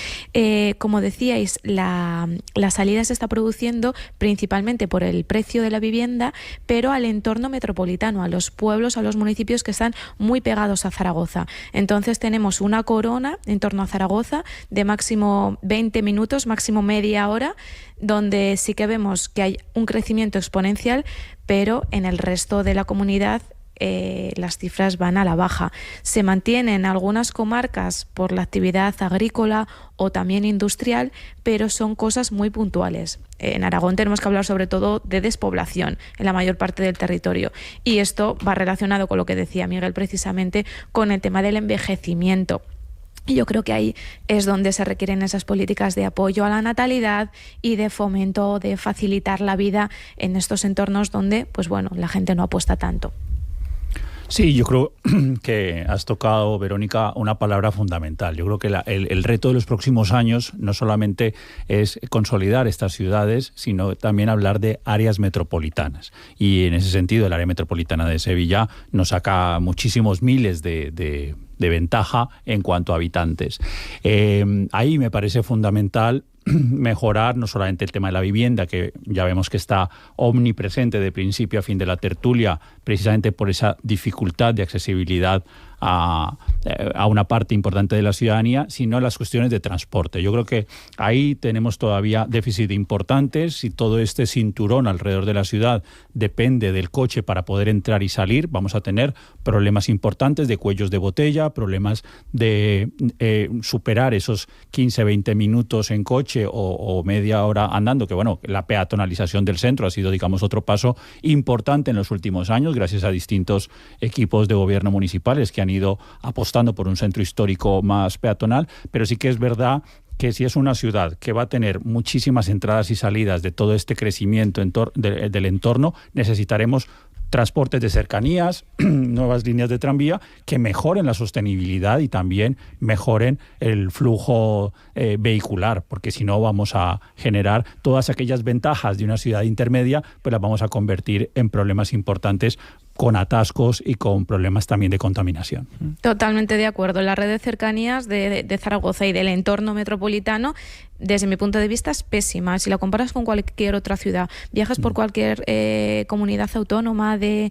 Como decíais, la salida se está produciendo principalmente por el precio de la vivienda, pero al entorno metropolitano, a los pueblos, a los municipios que están muy pegados a Zaragoza. Entonces tenemos una corona en torno a Zaragoza de máximo 20 minutos, máximo media hora, donde sí que vemos que hay un crecimiento exponencial, pero en el resto de la comunidad las cifras van a la baja. Se mantienen algunas comarcas por la actividad agrícola o también industrial, pero son cosas muy puntuales. En Aragón tenemos que hablar sobre todo de despoblación en la mayor parte del territorio, y esto va relacionado con lo que decía Miguel precisamente, con el tema del envejecimiento. Y yo creo que ahí es donde se requieren esas políticas de apoyo a la natalidad y de fomento, de facilitar la vida en estos entornos donde, pues bueno, la gente no apuesta tanto. Sí, yo creo que has tocado, Verónica, una palabra fundamental. Yo creo que el reto de los próximos años no solamente es consolidar estas ciudades, sino también hablar de áreas metropolitanas. Y en ese sentido, el área metropolitana de Sevilla nos saca muchísimos miles de ventaja en cuanto a habitantes. Ahí me parece fundamental mejorar no solamente el tema de la vivienda, que ya vemos que está omnipresente de principio a fin de la tertulia, precisamente por esa dificultad de accesibilidad a una parte importante de la ciudadanía, sino las cuestiones de transporte. Yo creo que ahí tenemos todavía déficit importantes. Si todo este cinturón alrededor de la ciudad depende del coche para poder entrar y salir, vamos a tener problemas importantes de cuellos de botella, problemas de superar esos 15-20 minutos en coche o media hora andando, que bueno, la peatonalización del centro ha sido, digamos, otro paso importante en los últimos años, gracias a distintos equipos de gobierno municipales que han ido apostando por un centro histórico más peatonal, pero sí que es verdad que si es una ciudad que va a tener muchísimas entradas y salidas de todo este crecimiento del entorno, necesitaremos transportes de cercanías, nuevas líneas de tranvía que mejoren la sostenibilidad y también mejoren el flujo vehicular, porque si no vamos a generar todas aquellas ventajas de una ciudad intermedia, pues las vamos a convertir en problemas importantes con atascos y con problemas también de contaminación. Totalmente de acuerdo. La red de cercanías de Zaragoza y del entorno metropolitano desde mi punto de vista es pésima. Si la comparas con cualquier otra ciudad, viajas por cualquier comunidad autónoma de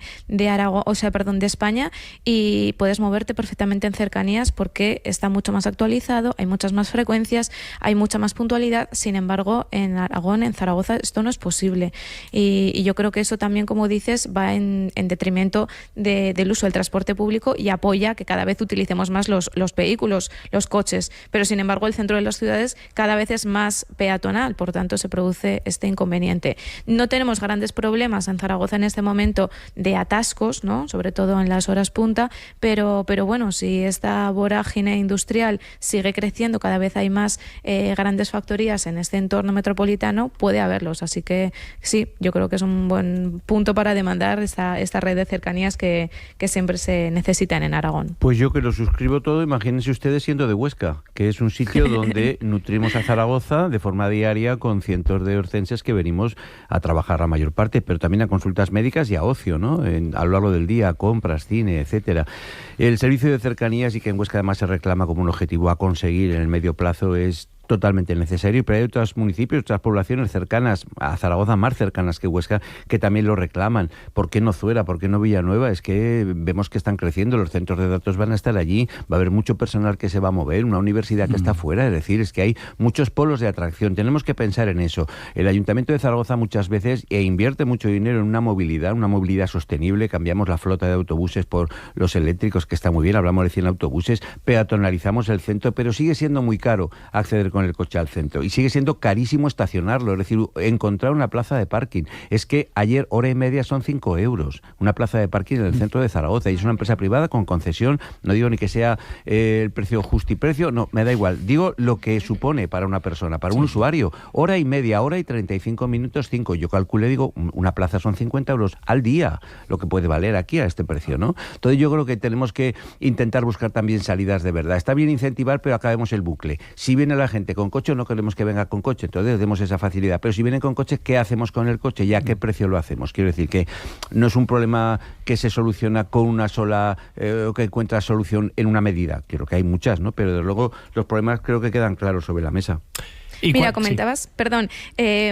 Aragón, de España, y puedes moverte perfectamente en cercanías porque está mucho más actualizado, hay muchas más frecuencias, hay mucha más puntualidad. Sin embargo, en Aragón, en Zaragoza, esto no es posible. Y yo creo que eso también, como dices, va en detrimento del uso del transporte público y apoya que cada vez utilicemos más los vehículos, los coches. Pero sin embargo, el centro de las ciudades cada vez es más peatonal, por tanto se produce este inconveniente. No tenemos grandes problemas en Zaragoza en este momento de atascos, ¿no? Sobre todo en las horas punta, pero bueno, si esta vorágine industrial sigue creciendo, cada vez hay más grandes factorías en este entorno metropolitano, puede haberlos. Así que sí, yo creo que es un buen punto para demandar esta red de cercanías que siempre se necesitan en Aragón. Pues yo que lo suscribo todo, imagínense ustedes siendo de Huesca, que es un sitio donde nutrimos a Zaragoza de forma diaria con cientos de orcenses que venimos a trabajar la mayor parte, pero también a consultas médicas y a ocio, ¿no? A lo largo del día, compras, cine, etcétera. El servicio de cercanías, y que en Huesca además se reclama como un objetivo a conseguir en el medio plazo, es totalmente necesario, pero hay otros municipios, otras poblaciones cercanas a Zaragoza, más cercanas que Huesca, que también lo reclaman. ¿Por qué no Zuera? ¿Por qué no Villanueva? Es que vemos que están creciendo, los centros de datos van a estar allí, va a haber mucho personal que se va a mover, una universidad que está fuera, es decir, es que hay muchos polos de atracción, tenemos que pensar en eso. El Ayuntamiento de Zaragoza muchas veces invierte mucho dinero en una movilidad sostenible, cambiamos la flota de autobuses por los eléctricos, que está muy bien, hablamos de 100 autobuses, peatonalizamos el centro, pero sigue siendo muy caro acceder con el coche al centro y sigue siendo carísimo estacionarlo, es decir, encontrar una plaza de parking. Es que ayer hora y media son 5 euros, una plaza de parking en el centro de Zaragoza, y es una empresa privada con concesión, no digo ni que sea el precio justiprecio, no, me da igual, digo lo que supone para una persona, para un usuario, hora y media, hora y 35 minutos, 5, yo calculé, digo, una plaza son 50 euros al día, lo que puede valer aquí a este precio, ¿no? Entonces yo creo que tenemos que intentar buscar también salidas de verdad. Está bien incentivar, pero acabemos el bucle. Si viene la gente con coche, no queremos que venga con coche, entonces demos esa facilidad. Pero si vienen con coche, ¿qué hacemos con el coche? ¿Y a qué precio lo hacemos? Quiero decir que no es un problema que se soluciona con una sola, o que encuentra solución en una medida. Creo que hay muchas, ¿no? Pero desde luego los problemas creo que quedan claros sobre la mesa. Mira, comentabas, perdón,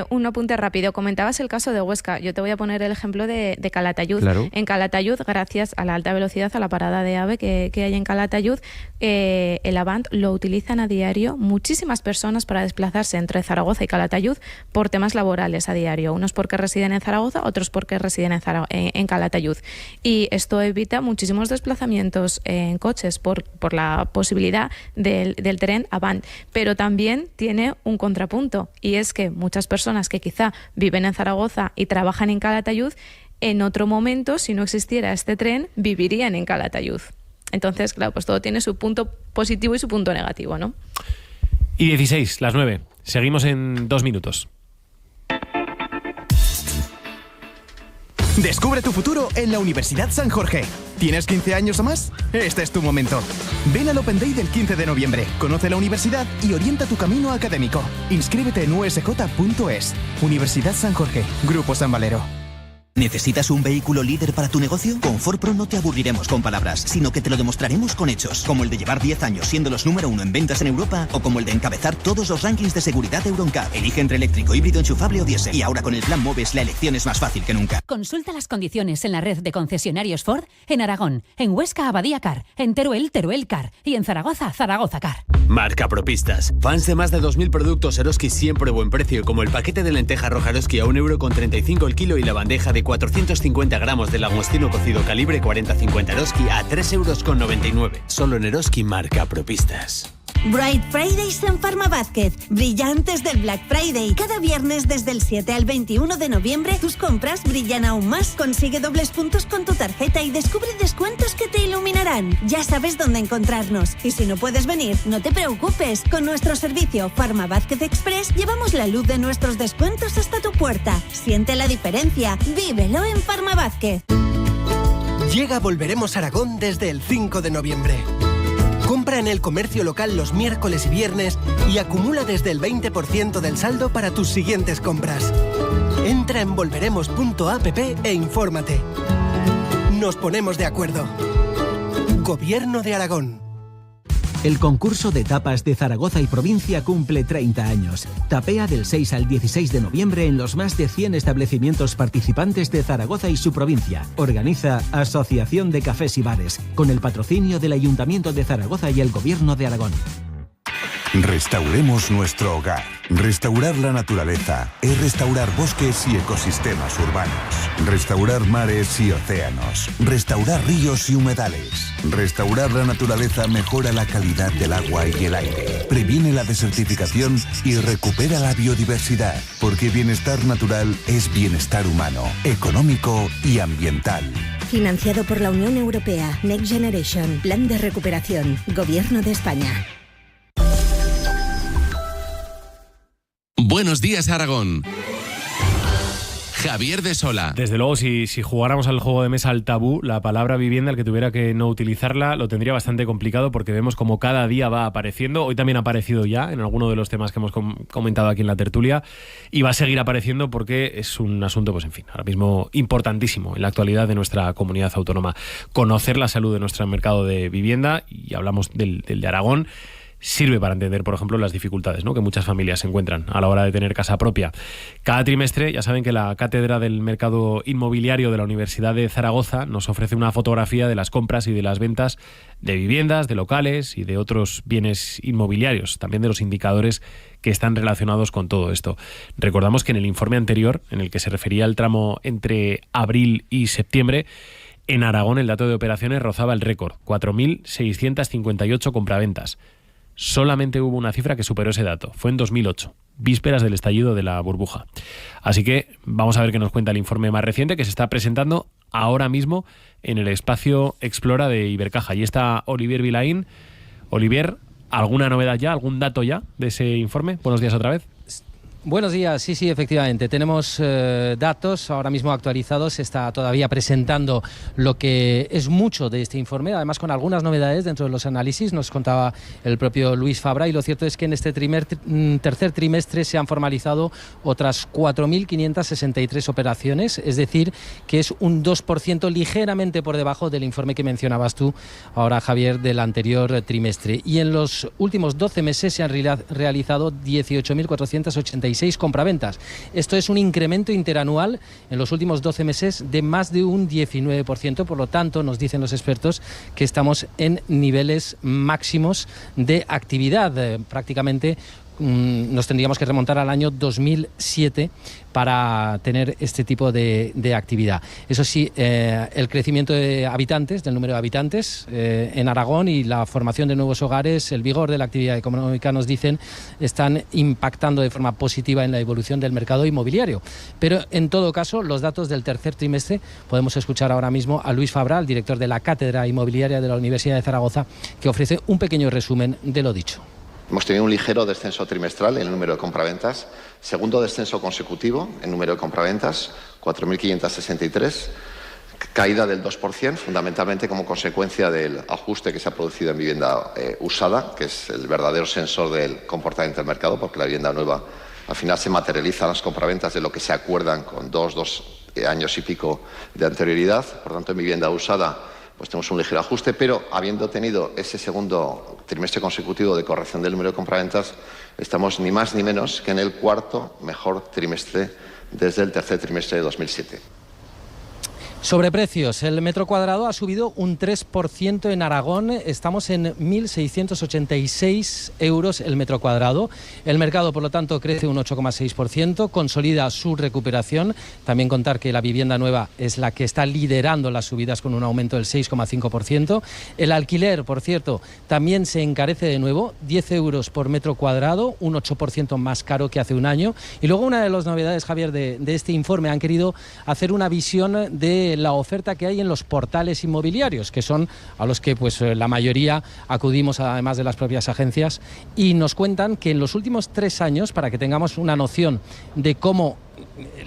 un apunte rápido, comentabas el caso de Huesca, yo te voy a poner el ejemplo de Calatayud. Claro. En Calatayud, gracias a la alta velocidad, a la parada de AVE que hay en Calatayud, el Avant lo utilizan a diario muchísimas personas para desplazarse entre Zaragoza y Calatayud por temas laborales a diario, unos porque residen en Zaragoza, otros porque residen en Calatayud, y esto evita muchísimos desplazamientos en coches por la posibilidad del tren Avant, pero también tiene un contrapunto, y es que muchas personas que quizá viven en Zaragoza y trabajan en Calatayud, en otro momento, si no existiera este tren, vivirían en Calatayud. Entonces, claro, pues todo tiene su punto positivo y su punto negativo, ¿no? Y 16, las 9. Seguimos en 2 minutos. Descubre tu futuro en la Universidad San Jorge. ¿Tienes 15 años o más? Este es tu momento. Ven al Open Day del 15 de noviembre, conoce la universidad y orienta tu camino académico. Inscríbete en usj.es. Universidad San Jorge, Grupo San Valero. ¿Necesitas un vehículo líder para tu negocio? Con Ford Pro no te aburriremos con palabras, sino que te lo demostraremos con hechos, como el de llevar 10 años siendo los número 1 en ventas en Europa, o como el de encabezar todos los rankings de seguridad Euroncap. Elige entre eléctrico, híbrido, enchufable o diésel. Y ahora con el plan Moves la elección es más fácil que nunca. Consulta las condiciones en la red de concesionarios Ford en Aragón, en Huesca, Abadía Car, en Teruel, Teruel Car y en Zaragoza, Zaragoza Car. Marca Propistas. Fans de más de 2.000 productos Eroski siempre buen precio, como el paquete de lenteja roja Eroski a 1,35 € el kilo y la bandeja de 450 gramos de langostino cocido calibre 40-50 Eroski a 3,99 €. Solo en Eroski marca Propistas. Bright Fridays en Farmavázquez. Brillantes del Black Friday. Cada viernes desde el 7 al 21 de noviembre tus compras brillan aún más. Consigue dobles puntos con tu tarjeta y descubre descuentos que te iluminarán. Ya sabes dónde encontrarnos. Y si no puedes venir, no te preocupes. Con nuestro servicio Farmavázquez Express llevamos la luz de nuestros descuentos hasta tu puerta. Siente la diferencia. Vívelo en Farmavázquez. Llega Volveremos a Aragón desde el 5 de noviembre. Compra en el comercio local los miércoles y viernes y acumula desde el 20% del saldo para tus siguientes compras. Entra en volveremos.app e infórmate. Nos ponemos de acuerdo. Gobierno de Aragón. El concurso de tapas de Zaragoza y provincia cumple 30 años. Tapea del 6 al 16 de noviembre en los más de 100 establecimientos participantes de Zaragoza y su provincia. Organiza Asociación de Cafés y Bares, con el patrocinio del Ayuntamiento de Zaragoza y el Gobierno de Aragón. Restauremos nuestro hogar. Restaurar la naturaleza es restaurar bosques y ecosistemas urbanos. Restaurar mares y océanos. Restaurar ríos y humedales. Restaurar la naturaleza mejora la calidad del agua y el aire. Previene la desertificación y recupera la biodiversidad. Porque bienestar natural es bienestar humano, económico y ambiental. Financiado por la Unión Europea. Next Generation. Plan de recuperación. Gobierno de España. Buenos días, Aragón. Javier de Sola. Desde luego, si jugáramos al juego de mesa al tabú, la palabra vivienda, el que tuviera que no utilizarla, lo tendría bastante complicado porque vemos como cada día va apareciendo. Hoy también ha aparecido ya en alguno de los temas que hemos comentado aquí en la tertulia y va a seguir apareciendo porque es un asunto, pues en fin, ahora mismo importantísimo en la actualidad de nuestra comunidad autónoma. Conocer la salud de nuestro mercado de vivienda, y hablamos del de Aragón, sirve para entender, por ejemplo, las dificultades, ¿no?, que muchas familias se encuentran a la hora de tener casa propia. Cada trimestre, ya saben que la Cátedra del Mercado Inmobiliario de la Universidad de Zaragoza nos ofrece una fotografía de las compras y de las ventas de viviendas, de locales y de otros bienes inmobiliarios, también de los indicadores que están relacionados con todo esto. Recordamos que en el informe anterior, en el que se refería al tramo entre abril y septiembre, en Aragón el dato de operaciones rozaba el récord, 4.658 compraventas. Solamente hubo una cifra que superó ese dato. Fue en 2008, vísperas del estallido de la burbuja. Así que vamos a ver qué nos cuenta el informe más reciente que se está presentando ahora mismo en el espacio Explora de Ibercaja. Y está Olivier Vilaín. Olivier, ¿alguna novedad ya? ¿Algún dato ya de ese informe? Buenos días otra vez. Buenos días, sí, efectivamente. Tenemos datos ahora mismo actualizados. Se está todavía presentando lo que es mucho de este informe, además con algunas novedades dentro de los análisis. Nos contaba el propio Luis Fabra, y lo cierto es que en este tercer trimestre se han formalizado otras 4.563 operaciones, es decir, que es un 2% ligeramente por debajo del informe que mencionabas tú ahora, Javier, del anterior trimestre. Y en los últimos 12 meses se han realizado 18.486 compraventas. Esto es un incremento interanual en los últimos 12 meses de más de un 19%. Por lo tanto, nos dicen los expertos que estamos en niveles máximos de actividad. Prácticamente nos tendríamos que remontar al año 2007 para tener este tipo de actividad. Eso sí, el crecimiento de habitantes, del número de habitantes en Aragón, y la formación de nuevos hogares, el vigor de la actividad económica, nos dicen, están impactando de forma positiva en la evolución del mercado inmobiliario. Pero en todo caso, los datos del tercer trimestre, podemos escuchar ahora mismo a Luis Fabra, el director de la Cátedra Inmobiliaria de la Universidad de Zaragoza, que ofrece un pequeño resumen de lo dicho. Hemos tenido un ligero descenso trimestral en el número de compraventas, segundo descenso consecutivo en número de compraventas, 4.563, caída del 2%, fundamentalmente como consecuencia del ajuste que se ha producido en vivienda usada, que es el verdadero sensor del comportamiento del mercado, porque la vivienda nueva al final se materializa en las compraventas de lo que se acuerdan con dos años y pico de anterioridad. Por tanto, en vivienda usada pues tenemos un ligero ajuste, pero habiendo tenido ese segundo trimestre consecutivo de corrección del número de compraventas, estamos ni más ni menos que en el cuarto mejor trimestre desde el tercer trimestre de 2007. Sobre precios, el metro cuadrado ha subido un 3% en Aragón, estamos en 1.686 euros el metro cuadrado. El mercado, por lo tanto, crece un 8,6%, consolida su recuperación. También contar que la vivienda nueva es la que está liderando las subidas con un aumento del 6,5%. El alquiler, por cierto, también se encarece de nuevo, 10 euros por metro cuadrado, un 8% más caro que hace un año. Y luego una de las novedades, Javier, de este informe, han querido hacer una visión de la oferta que hay en los portales inmobiliarios, que son a los que pues la mayoría acudimos, además de las propias agencias, y nos cuentan que en los últimos 3 años, para que tengamos una noción de cómo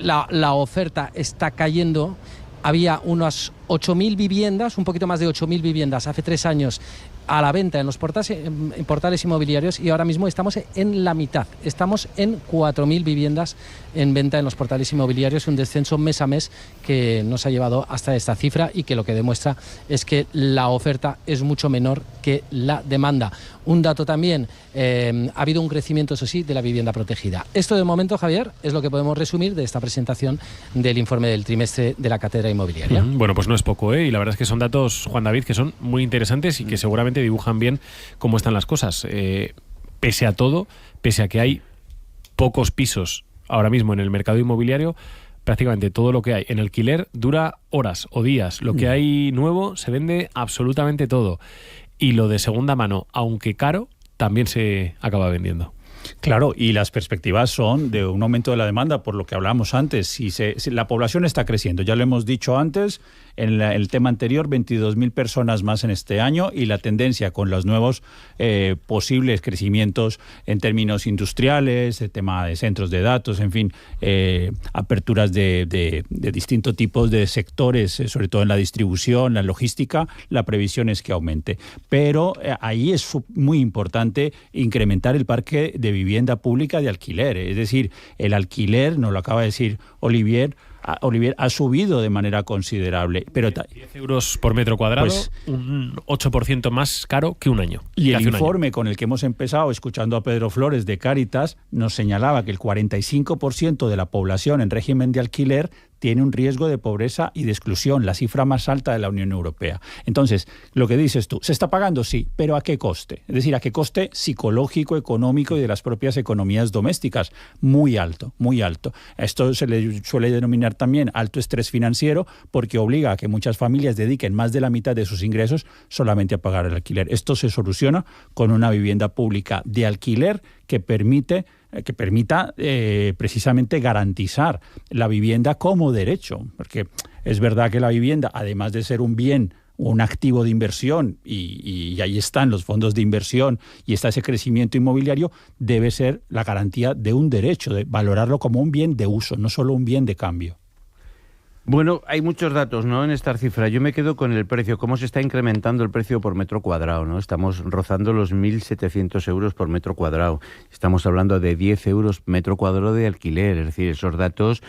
la oferta está cayendo, había unas 8.000 viviendas, un poquito más de 8.000 viviendas hace 3 años a la venta en los portales inmobiliarios, y ahora mismo estamos en la mitad. Estamos en 4.000 viviendas en venta en los portales inmobiliarios, un descenso mes a mes que nos ha llevado hasta esta cifra, y que lo que demuestra es que la oferta es mucho menor que la demanda. Un dato también, ha habido un crecimiento, eso sí, de la vivienda protegida. Esto de momento, Javier, es lo que podemos resumir de esta presentación del informe del trimestre de la Cátedra Inmobiliaria. Bueno, pues no es poco, ¿eh? Y la verdad es que son datos, Juan David, que son muy interesantes y que seguramente dibujan bien cómo están las cosas. Pese a todo, pese a que hay pocos pisos ahora mismo en el mercado inmobiliario, prácticamente todo lo que hay en alquiler dura horas o días. Lo que hay nuevo se vende absolutamente todo. Y lo de segunda mano, aunque caro, también se acaba vendiendo. Claro, y las perspectivas son de un aumento de la demanda, por lo que hablábamos antes. Si la población está creciendo, ya lo hemos dicho antes, en el tema anterior, 22.000 personas más en este año, y la tendencia con los nuevos posibles crecimientos en términos industriales, el tema de centros de datos, en fin, aperturas de distintos tipos de sectores, sobre todo en la distribución, la logística, la previsión es que aumente. Pero ahí es muy importante incrementar el parque de vivienda pública de alquiler. Es decir, el alquiler, nos lo acaba de decir Olivier, ha subido de manera considerable. Pero 10 euros por metro cuadrado, pues, un 8% más caro que un año. Y el informe con el que hemos empezado, escuchando a Pedro Flores de Cáritas, nos señalaba que el 45% de la población en régimen de alquiler tiene un riesgo de pobreza y de exclusión, la cifra más alta de la Unión Europea. Entonces, lo que dices tú, ¿se está pagando? Sí, pero ¿a qué coste? Es decir, ¿a qué coste psicológico, económico y de las propias economías domésticas? Muy alto, muy alto. Esto se le suele denominar también alto estrés financiero, porque obliga a que muchas familias dediquen más de la mitad de sus ingresos solamente a pagar el alquiler. Esto se soluciona con una vivienda pública de alquiler que permita precisamente garantizar la vivienda como derecho, porque es verdad que la vivienda, además de ser un bien, un activo de inversión, y ahí están los fondos de inversión y está ese crecimiento inmobiliario, debe ser la garantía de un derecho, de valorarlo como un bien de uso, no solo un bien de cambio. Bueno, hay muchos datos, ¿no?, en esta cifra. Yo me quedo con el precio, cómo se está incrementando el precio por metro cuadrado, ¿no? Estamos rozando los 1.700 euros por metro cuadrado. Estamos hablando de 10 euros metro cuadrado de alquiler. Es decir, esos datos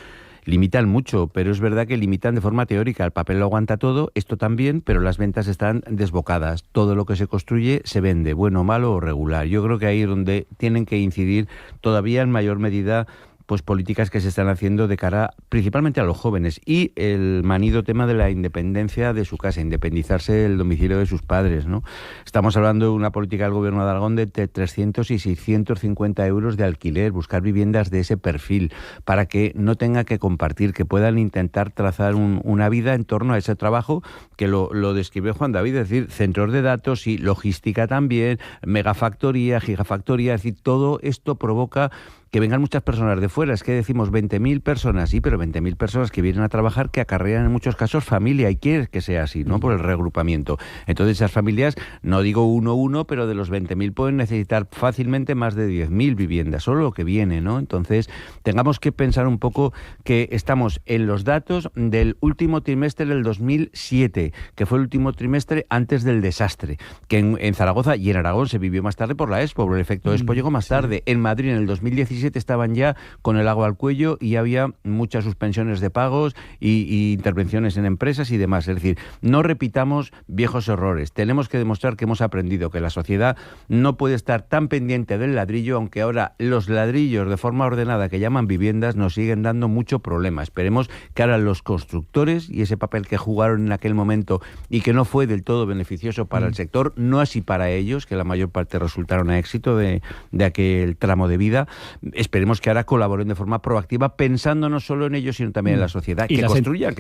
limitan mucho, pero es verdad que limitan de forma teórica. El papel lo aguanta todo, esto también, pero las ventas están desbocadas. Todo lo que se construye se vende, bueno, malo o regular. Yo creo que ahí es donde tienen que incidir todavía en mayor medida pues políticas que se están haciendo de cara principalmente a los jóvenes, y el manido tema de la independencia de su casa, independizarse del domicilio de sus padres, ¿no? Estamos hablando de una política del gobierno de Aragón de 300 y 650 euros de alquiler, buscar viviendas de ese perfil para que no tenga que compartir, que puedan intentar trazar una vida en torno a ese trabajo que lo describe Juan David, es decir, centros de datos y logística también, megafactoría, gigafactoría, es decir, todo esto provoca que vengan muchas personas de fuera. Es que decimos 20.000 personas, sí, pero 20.000 personas que vienen a trabajar, que acarrean en muchos casos familia, y quieres que sea así, ¿no?, por el reagrupamiento. Entonces esas familias, no digo uno, pero de los 20.000 pueden necesitar fácilmente más de 10.000 viviendas, solo lo que viene, ¿no? Entonces tengamos que pensar un poco que estamos en los datos del último trimestre del 2007, que fue el último trimestre antes del desastre, que en Zaragoza y en Aragón se vivió más tarde por la Expo, por el efecto Expo llegó más tarde. En Madrid en el 2017 estaban ya con el agua al cuello y había muchas suspensiones de pagos y intervenciones en empresas y demás. Es decir, no repitamos viejos errores. Tenemos que demostrar que hemos aprendido que la sociedad no puede estar tan pendiente del ladrillo, aunque ahora los ladrillos de forma ordenada que llaman viviendas nos siguen dando mucho problema. Esperemos que ahora los constructores, y ese papel que jugaron en aquel momento y que no fue del todo beneficioso para el sector, no así para ellos, que la mayor parte resultaron a éxito de aquel tramo de vida, esperemos que ahora colaboren de forma proactiva, pensando no solo en ellos, sino también en la sociedad. Que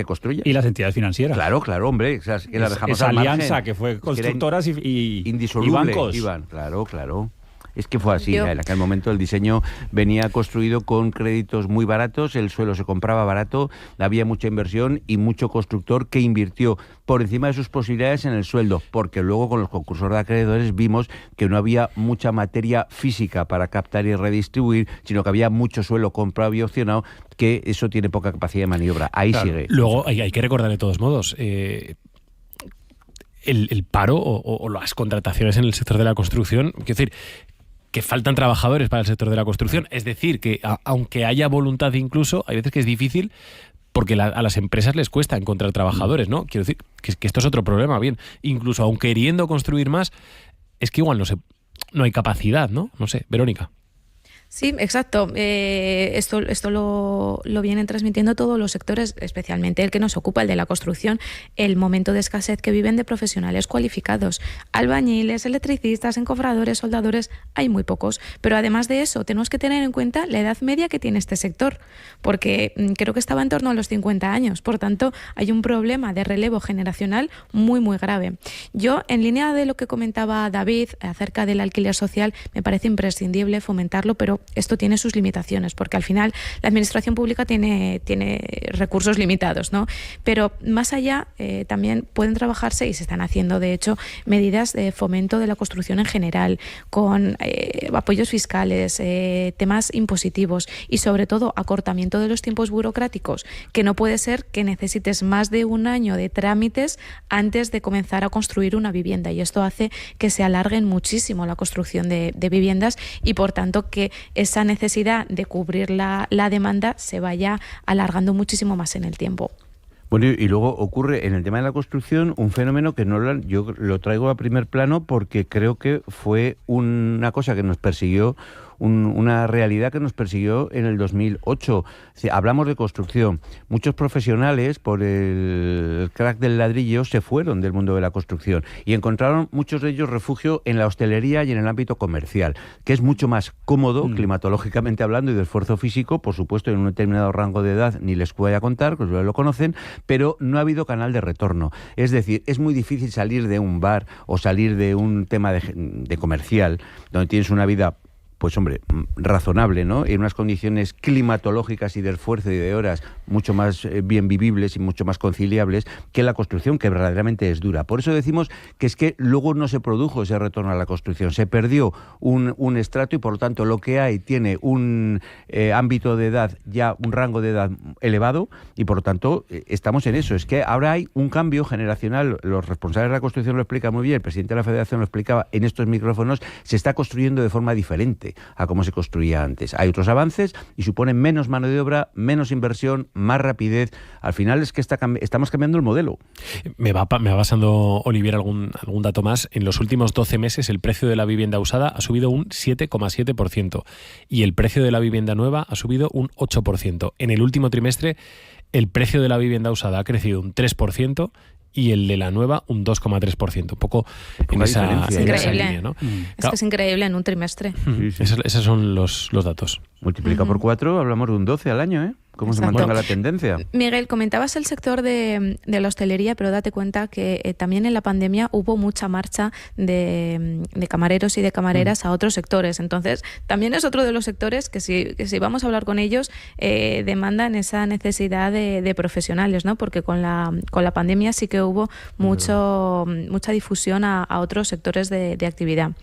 construyan. Y las entidades financieras. Claro, hombre. O sea, que la dejamos esa al alianza margen, que fue constructoras y indisoluble, bancos. Iván, claro. Es que fue así, en aquel momento el diseño venía construido con créditos muy baratos, el suelo se compraba barato, había mucha inversión y mucho constructor que invirtió por encima de sus posibilidades en el sueldo, porque luego con los concursos de acreedores vimos que no había mucha materia física para captar y redistribuir, sino que había mucho suelo comprado y opcionado, que eso tiene poca capacidad de maniobra. Ahí sigue. Luego hay que recordar de todos modos, el paro o las contrataciones en el sector de la construcción, quiero decir, que faltan trabajadores para el sector de la construcción. Es decir, que aunque haya voluntad incluso, hay veces que es difícil porque a las empresas les cuesta encontrar trabajadores, ¿no? Quiero decir que esto es otro problema. Bien, incluso aun queriendo construir más, es que igual no hay capacidad, ¿no? No sé, Verónica. Sí, exacto. Esto lo vienen transmitiendo todos los sectores, especialmente el que nos ocupa, el de la construcción, el momento de escasez que viven de profesionales cualificados. Albañiles, electricistas, encofradores, soldadores, hay muy pocos. Pero además de eso, tenemos que tener en cuenta la edad media que tiene este sector, porque creo que estaba en torno a los 50 años. Por tanto, hay un problema de relevo generacional muy, muy grave. Yo, en línea de lo que comentaba David acerca del alquiler social, me parece imprescindible fomentarlo, pero esto tiene sus limitaciones, porque al final la administración pública tiene recursos limitados, ¿no? Pero más allá también pueden trabajarse, y se están haciendo de hecho, medidas de fomento de la construcción en general, con apoyos fiscales, temas impositivos y sobre todo acortamiento de los tiempos burocráticos, que no puede ser que necesites más de un año de trámites antes de comenzar a construir una vivienda, y esto hace que se alarguen muchísimo la construcción de viviendas y por tanto que esa necesidad de cubrir la demanda se vaya alargando muchísimo más en el tiempo. Bueno, y luego ocurre en el tema de la construcción un fenómeno que yo lo traigo a primer plano porque creo que fue una cosa que nos persiguió, una realidad que nos persiguió en el 2008. Hablamos de construcción. Muchos profesionales, por el crack del ladrillo, se fueron del mundo de la construcción y encontraron muchos de ellos refugio en la hostelería y en el ámbito comercial, que es mucho más cómodo, climatológicamente hablando, y de esfuerzo físico, por supuesto, en un determinado rango de edad, ni les voy a contar, que ustedes lo conocen, pero no ha habido canal de retorno. Es decir, es muy difícil salir de un bar o salir de un tema de comercial, donde tienes una vida, pues hombre, razonable, ¿no? En unas condiciones climatológicas y de esfuerzo y de horas mucho más bien vivibles y mucho más conciliables que la construcción, que verdaderamente es dura. Por eso decimos que es que luego no se produjo ese retorno a la construcción. Se perdió un estrato y por lo tanto lo que hay tiene un ámbito de edad, ya un rango de edad elevado, y por lo tanto estamos en eso. Es que ahora hay un cambio generacional. Los responsables de la construcción lo explican muy bien, el presidente de la Federación lo explicaba en estos micrófonos, se está construyendo de forma diferente a cómo se construía antes. Hay otros avances y suponen menos mano de obra, menos inversión, más rapidez. Al final es que estamos cambiando el modelo. Me va pasando, Olivier, algún dato más. En los últimos 12 meses el precio de la vivienda usada ha subido un 7,7% y el precio de la vivienda nueva ha subido un 8%. En el último trimestre el precio de la vivienda usada ha crecido un 3% y el de la nueva un 2,3%. Un poco en esa línea, ¿no? Es que es increíble en un trimestre. Esos son los datos. Multiplica por 4, hablamos de un 12 al año, ¿eh? ¿Cómo se mantenga la tendencia? Miguel, comentabas el sector de la hostelería, pero date cuenta que también en la pandemia hubo mucha marcha de camareros y de camareras a otros sectores. Entonces, también es otro de los sectores que si vamos a hablar con ellos, demandan esa necesidad de profesionales, ¿no? Porque con la pandemia sí que hubo mucha difusión a otros sectores de actividad.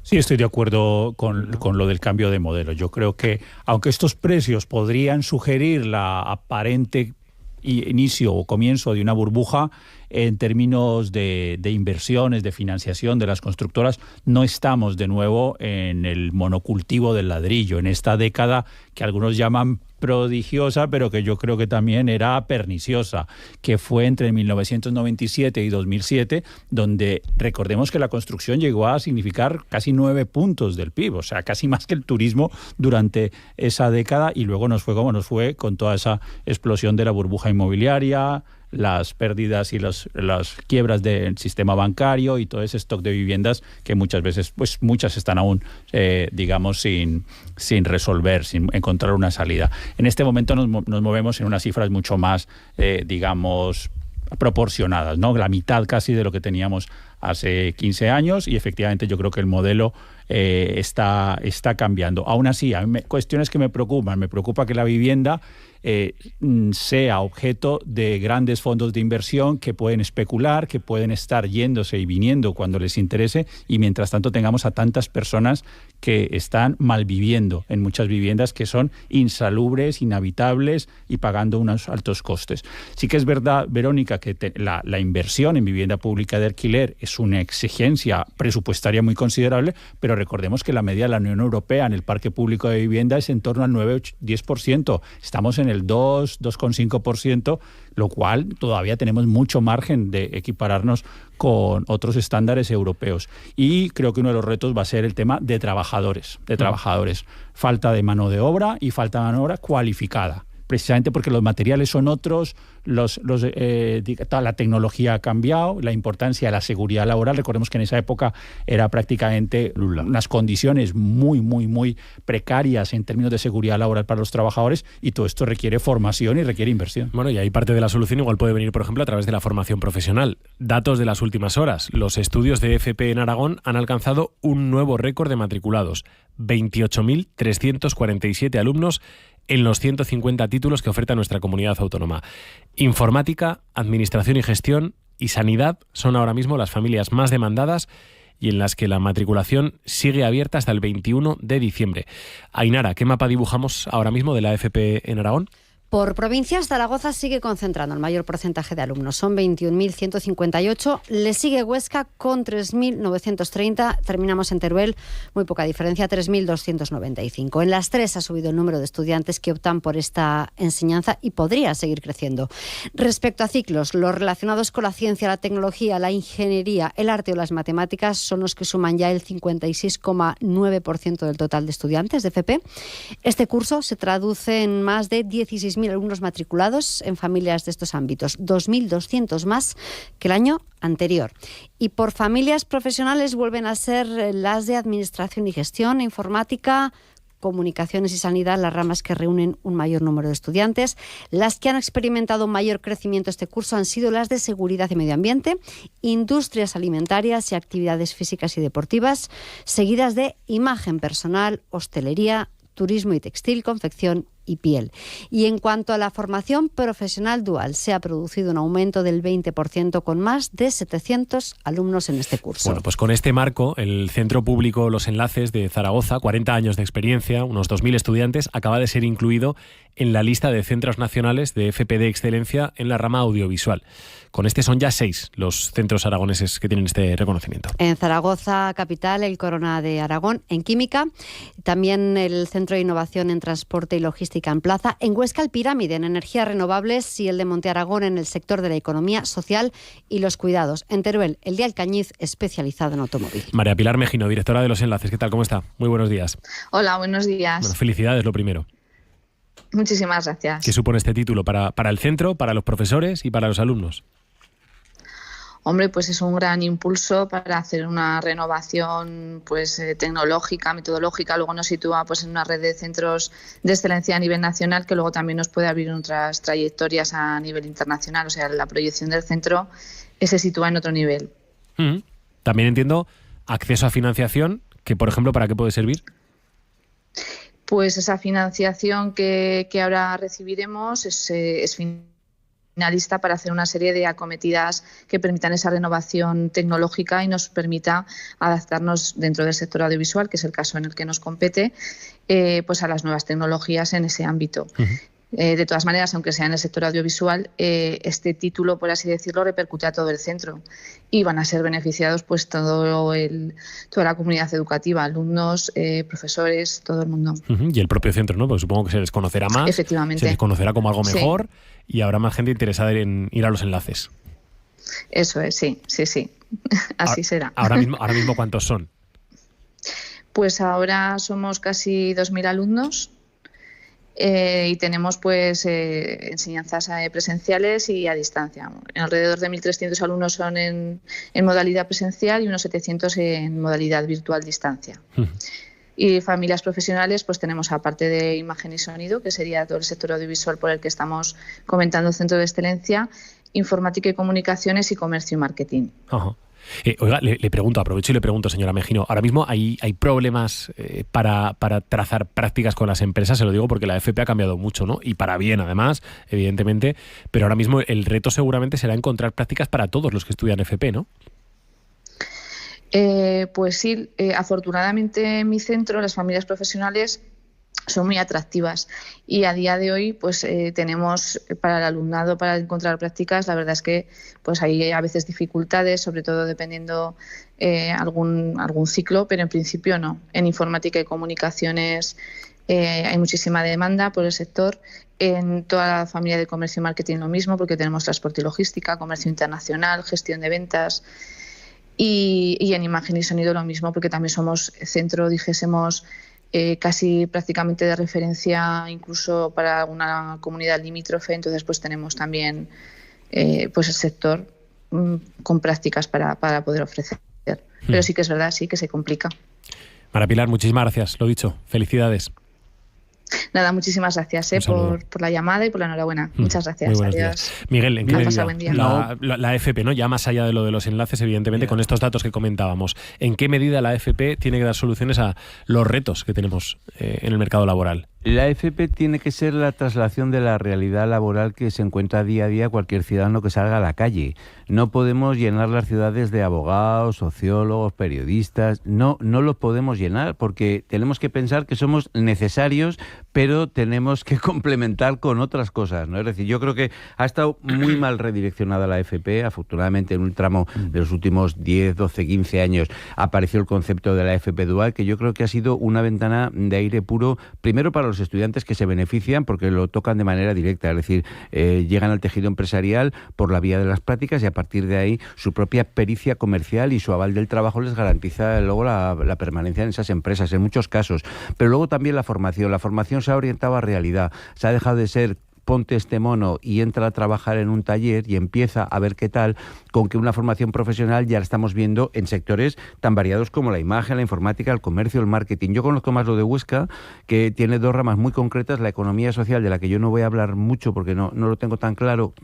Sí, estoy de acuerdo con lo del cambio de modelo. Yo creo que, aunque estos precios podrían sugerir la aparente inicio o comienzo de una burbuja, en términos de inversiones, de financiación de las constructoras, no estamos de nuevo en el monocultivo del ladrillo, en esta década que algunos llaman prodigiosa, pero que yo creo que también era perniciosa, que fue entre 1997 y 2007, donde recordemos que la construcción llegó a significar casi 9 puntos del PIB, o sea, casi más que el turismo durante esa década, y luego nos fue como nos fue con toda esa explosión de la burbuja inmobiliaria, las pérdidas y las quiebras del sistema bancario y todo ese stock de viviendas que muchas veces, pues muchas están aún, digamos, sin resolver, sin encontrar una salida. En este momento nos movemos en unas cifras mucho más, digamos, proporcionadas, ¿no? La mitad casi de lo que teníamos hace 15 años, y efectivamente yo creo que el modelo está cambiando. Aún así, cuestiones que me preocupan. Me preocupa que la vivienda sea objeto de grandes fondos de inversión que pueden especular, que pueden estar yéndose y viniendo cuando les interese, y mientras tanto tengamos a tantas personas que están malviviendo en muchas viviendas que son insalubres, inhabitables y pagando unos altos costes. Sí que es verdad, Verónica, que la inversión en vivienda pública de alquiler es una exigencia presupuestaria muy considerable, pero recordemos que la media de la Unión Europea en el parque público de vivienda es en torno al 9-10%. Estamos en el 2,5%, lo cual todavía tenemos mucho margen de equipararnos con otros estándares europeos. Y creo que uno de los retos va a ser el tema de trabajadores. Falta de mano de obra y falta de mano de obra cualificada, precisamente porque los materiales son otros, la tecnología ha cambiado, la importancia de la seguridad laboral. Recordemos que en esa época era prácticamente unas condiciones muy, muy, muy precarias en términos de seguridad laboral para los trabajadores, y todo esto requiere formación y requiere inversión. Bueno, y ahí parte de la solución igual puede venir, por ejemplo, a través de la formación profesional. Datos de las últimas horas. Los estudios de FP en Aragón han alcanzado un nuevo récord de matriculados. 28.347 alumnos en los 150 títulos que oferta nuestra comunidad autónoma. Informática, administración y gestión y sanidad son ahora mismo las familias más demandadas y en las que la matriculación sigue abierta hasta el 21 de diciembre. Ainara, ¿qué mapa dibujamos ahora mismo de la FP en Aragón? Por provincias, Zaragoza sigue concentrando el mayor porcentaje de alumnos. Son 21.158. Le sigue Huesca con 3.930. Terminamos en Teruel, muy poca diferencia, 3.295. En las tres ha subido el número de estudiantes que optan por esta enseñanza y podría seguir creciendo. Respecto a ciclos, los relacionados con la ciencia, la tecnología, la ingeniería, el arte o las matemáticas son los que suman ya el 56,9% del total de estudiantes de FP. Este curso se traduce en más de 16.000 alumnos matriculados en familias de estos ámbitos, 2.200 más que el año anterior. Y por familias profesionales vuelven a ser las de administración y gestión, informática, comunicaciones y sanidad, las ramas que reúnen un mayor número de estudiantes. Las que han experimentado mayor crecimiento este curso han sido las de seguridad y medio ambiente, industrias alimentarias y actividades físicas y deportivas, seguidas de imagen personal, hostelería, turismo y textil, confección y piel. Y en cuanto a la formación profesional dual, se ha producido un aumento del 20% con más de 700 alumnos en este curso. Bueno, pues con este marco, el Centro Público Los Enlaces de Zaragoza, 40 años de experiencia, unos 2.000 estudiantes, acaba de ser incluido en la lista de centros nacionales de FP de excelencia en la rama audiovisual. Con este son ya 6 los centros aragoneses que tienen este reconocimiento. En Zaragoza capital, el Corona de Aragón en química, también el Centro de Innovación en Transporte y Logística en Plaza, en Huesca el Pirámide en energías renovables y el de Monte Aragón en el sector de la economía social y los cuidados. En Teruel, el de Alcañiz especializado en automóvil. María Pilar Mejino, directora de Los Enlaces, ¿qué tal? ¿Cómo está? Muy buenos días. Hola, buenos días. Bueno, felicidades, lo primero. Muchísimas gracias. ¿Qué supone este título para el centro, para los profesores y para los alumnos? Hombre, pues es un gran impulso para hacer una renovación tecnológica, metodológica. Luego nos sitúa en una red de centros de excelencia a nivel nacional que luego también nos puede abrir otras trayectorias a nivel internacional. O sea, la proyección del centro se sitúa en otro nivel. También entiendo acceso a financiación, que por ejemplo, ¿para qué puede servir? Pues esa financiación que ahora recibiremos es finalista para hacer una serie de acometidas que permitan esa renovación tecnológica y nos permita adaptarnos dentro del sector audiovisual, que es el caso en el que nos compete, a las nuevas tecnologías en ese ámbito. De todas maneras, aunque sea en el sector audiovisual, este título, por así decirlo, repercute a todo el centro y van a ser beneficiados toda la comunidad educativa, alumnos, profesores, todo el mundo. Y el propio centro, ¿no? Porque supongo que se les conocerá más, efectivamente, se les conocerá como algo mejor, sí. Y habrá más gente interesada en ir a Los Enlaces. Eso es, sí. Así será. Ahora mismo, ¿cuántos son? Pues ahora somos casi 2.000 alumnos. Y tenemos enseñanzas presenciales y a distancia. Alrededor de 1.300 alumnos son en modalidad presencial y unos 700 en modalidad virtual distancia. Y familias profesionales, pues tenemos, aparte de imagen y sonido, que sería todo el sector audiovisual por el que estamos comentando, centro de excelencia, informática y comunicaciones y comercio y marketing. Ajá. Oiga, le pregunto, aprovecho y le pregunto, señora Mejino, ahora mismo hay problemas para trazar prácticas con las empresas, se lo digo porque la FP ha cambiado mucho, ¿no? Y para bien, además, evidentemente, pero ahora mismo el reto seguramente será encontrar prácticas para todos los que estudian FP, ¿no? Pues sí, afortunadamente en mi centro las familias profesionales son muy atractivas y a día de hoy pues tenemos para el alumnado, para encontrar prácticas, la verdad es que pues hay a veces dificultades, sobre todo dependiendo algún ciclo, pero en principio no. En informática y comunicaciones hay muchísima demanda por el sector. En toda la familia de comercio y marketing lo mismo, porque tenemos transporte y logística, comercio internacional, gestión de ventas. Y en imagen y sonido lo mismo, porque también somos centro, dijésemos, casi prácticamente de referencia incluso para alguna comunidad limítrofe, entonces pues tenemos también pues el sector con prácticas para poder ofrecer. Pero sí que es verdad, sí que se complica. Mara Pilar, muchísimas gracias, lo dicho, felicidades. Nada, muchísimas gracias por la llamada y por la enhorabuena. Muchas gracias. Muy buenos Adiós. días. Miguel, ¿en qué medida buen día. la FP, ¿no? Ya más allá de lo de los enlaces, evidentemente, con estos datos que comentábamos, ¿en qué medida la FP tiene que dar soluciones a los retos que tenemos en el mercado laboral? La FP tiene que ser la traslación de la realidad laboral que se encuentra día a día cualquier ciudadano que salga a la calle. No podemos llenar las ciudades de abogados, sociólogos, periodistas. No los podemos llenar porque tenemos que pensar que somos necesarios, pero tenemos que complementar con otras cosas, ¿no? Es decir, yo creo que ha estado muy mal redireccionada la FP. Afortunadamente, en un tramo de los últimos 10, 12, 15 años apareció el concepto de la FP dual, que yo creo que ha sido una ventana de aire puro, primero para los estudiantes que se benefician porque lo tocan de manera directa, es decir, llegan al tejido empresarial por la vía de las prácticas y a partir de ahí su propia pericia comercial y su aval del trabajo les garantiza luego la permanencia en esas empresas, en muchos casos. Pero luego también la formación se ha orientado a realidad, se ha dejado de ser ponte este mono y entra a trabajar en un taller y empieza a ver qué tal, con que una formación profesional ya la estamos viendo en sectores tan variados como la imagen, la informática, el comercio, el marketing. Yo conozco más lo de Huesca, que tiene dos ramas muy concretas, la economía social, de la que yo no voy a hablar mucho porque no lo tengo tan claro,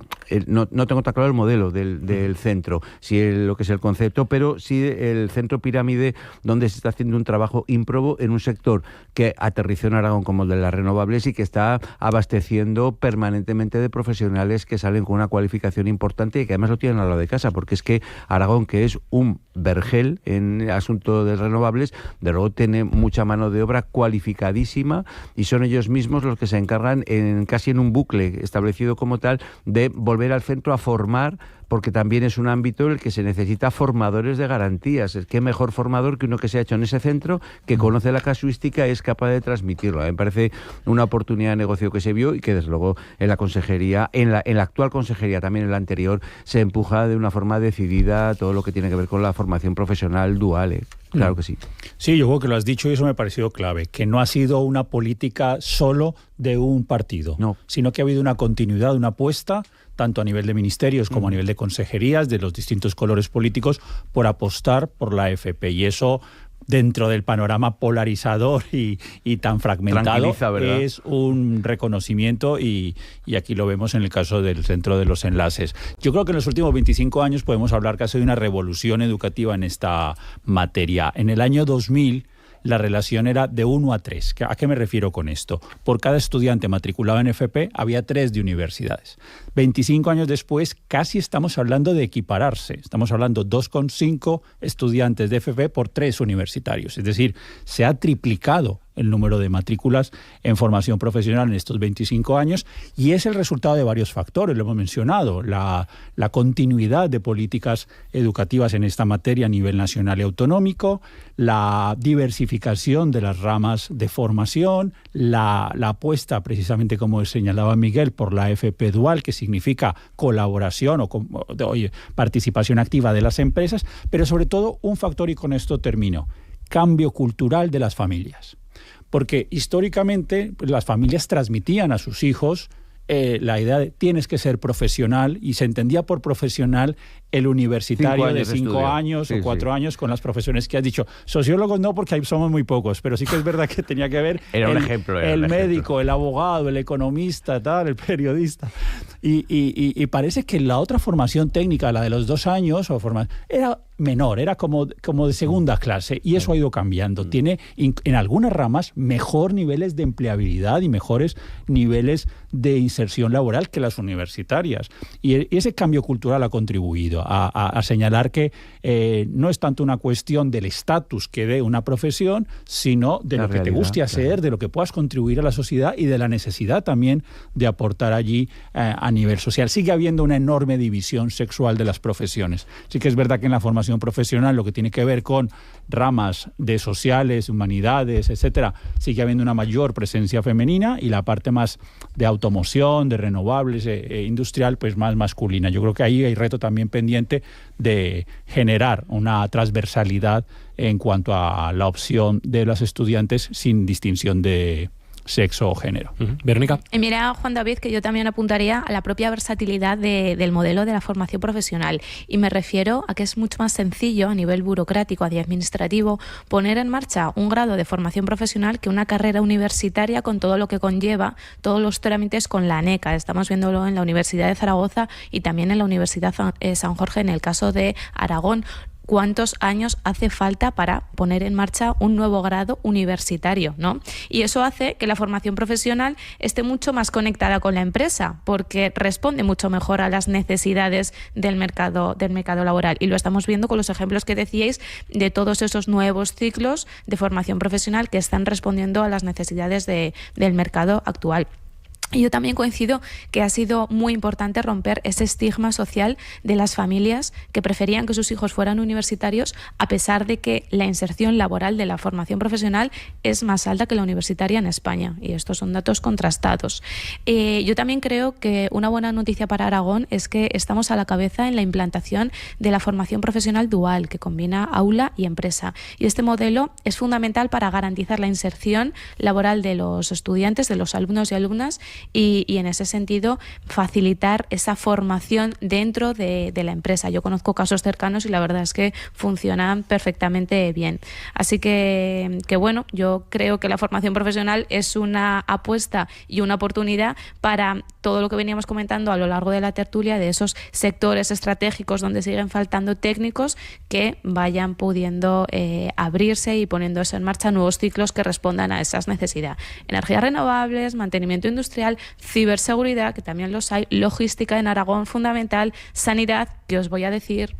no tengo tan claro el modelo del centro, lo que es el concepto, pero sí el centro pirámide, donde se está haciendo un trabajo ímprobo en un sector que aterrizó en Aragón como el de las renovables y que está abasteciendo permanentemente de profesionales que salen con una cualificación importante y que además lo tienen al lado de casa, porque es que Aragón, que es un vergel en el asunto de renovables, de luego tiene mucha mano de obra cualificadísima y son ellos mismos los que se encargan casi en un bucle establecido como tal de volver al centro a formar, porque también es un ámbito en el que se necesita formadores de garantías. ¿Qué mejor formador que uno que se ha hecho en ese centro, que conoce la casuística y es capaz de transmitirlo? Me parece una oportunidad de negocio que se vio y que desde luego en la consejería, en la actual consejería, también en la anterior, se empuja de una forma decidida todo lo que tiene que ver con la formación profesional dual. Claro que sí. Sí, yo creo que lo has dicho y eso me ha parecido clave, que no ha sido una política solo de un partido, sino que ha habido una continuidad, una apuesta, tanto a nivel de ministerios como a nivel de consejerías, de los distintos colores políticos, por apostar por la FP. Y eso, dentro del panorama polarizador y tan fragmentado, es un reconocimiento y aquí lo vemos en el caso del Centro de los Enlaces. Yo creo que en los últimos 25 años podemos hablar casi de una revolución educativa en esta materia. En el año 2000 la relación era de 1 a 3. ¿A qué me refiero con esto? Por cada estudiante matriculado en FP había 3 de universidades. 25 años después casi estamos hablando de equipararse. Estamos hablando 2,5 estudiantes de FP por 3 universitarios. Es decir, se ha triplicado el número de matrículas en formación profesional en estos 25 años y es el resultado de varios factores, lo hemos mencionado, la continuidad de políticas educativas en esta materia a nivel nacional y autonómico, la diversificación de las ramas de formación, la apuesta precisamente como señalaba Miguel por la FP dual, que significa colaboración o participación activa de las empresas, pero sobre todo un factor, y con esto termino, cambio cultural de las familias. Porque históricamente las familias transmitían a sus hijos la idea de tienes que ser profesional y se entendía por profesional el universitario de 5 años o 4 años con las profesiones que has dicho. Sociólogos no, porque ahí somos muy pocos, pero sí que es verdad que tenía que ver el médico, el abogado, el economista, tal, el periodista. Y parece que la otra formación técnica, la de los 2 años, era menor, era como de segunda clase, y eso ha ido cambiando. Tiene en algunas ramas mejor niveles de empleabilidad y mejores niveles de inserción laboral que las universitarias. Y ese cambio cultural ha contribuido a señalar que no es tanto una cuestión del estatus que dé una profesión, sino de lo que te guste hacer, de lo que puedas contribuir a la sociedad y de la necesidad también de aportar allí a nivel social. Sigue habiendo una enorme división sexual de las profesiones. Sí que es verdad que en la formación profesional, lo que tiene que ver con ramas de sociales, humanidades, etcétera, sigue habiendo una mayor presencia femenina, y la parte más de automoción, de renovables, industrial, pues más masculina. Yo creo que ahí hay reto también pendiente de generar una transversalidad en cuanto a la opción de los estudiantes sin distinción de sexo o género. Verónica. Y mira, Juan David, que yo también apuntaría a la propia versatilidad del modelo de la formación profesional, y me refiero a que es mucho más sencillo a nivel burocrático y administrativo poner en marcha un grado de formación profesional que una carrera universitaria, con todo lo que conlleva, todos los trámites con la ANECA. Estamos viéndolo en la Universidad de Zaragoza y también en la Universidad San Jorge en el caso de Aragón. ¿Cuántos años hace falta para poner en marcha un nuevo grado universitario, ¿no? Y eso hace que la formación profesional esté mucho más conectada con la empresa, porque responde mucho mejor a las necesidades del mercado laboral. Y lo estamos viendo con los ejemplos que decíais de todos esos nuevos ciclos de formación profesional que están respondiendo a las necesidades del mercado actual. Y yo también coincido que ha sido muy importante romper ese estigma social de las familias que preferían que sus hijos fueran universitarios, a pesar de que la inserción laboral de la formación profesional es más alta que la universitaria en España. Y estos son datos contrastados. Yo también creo que una buena noticia para Aragón es que estamos a la cabeza en la implantación de la formación profesional dual, que combina aula y empresa. Y este modelo es fundamental para garantizar la inserción laboral de los estudiantes, de los alumnos y alumnas, y en ese sentido facilitar esa formación dentro de la empresa. Yo conozco casos cercanos y la verdad es que funcionan perfectamente bien. Así que bueno, yo creo que la formación profesional es una apuesta y una oportunidad para todo lo que veníamos comentando a lo largo de la tertulia, de esos sectores estratégicos donde siguen faltando técnicos, que vayan pudiendo abrirse y poniéndose en marcha nuevos ciclos que respondan a esas necesidades. Energías renovables, mantenimiento industrial, ciberseguridad, que también los hay, logística en Aragón fundamental, sanidad, que os voy a decir.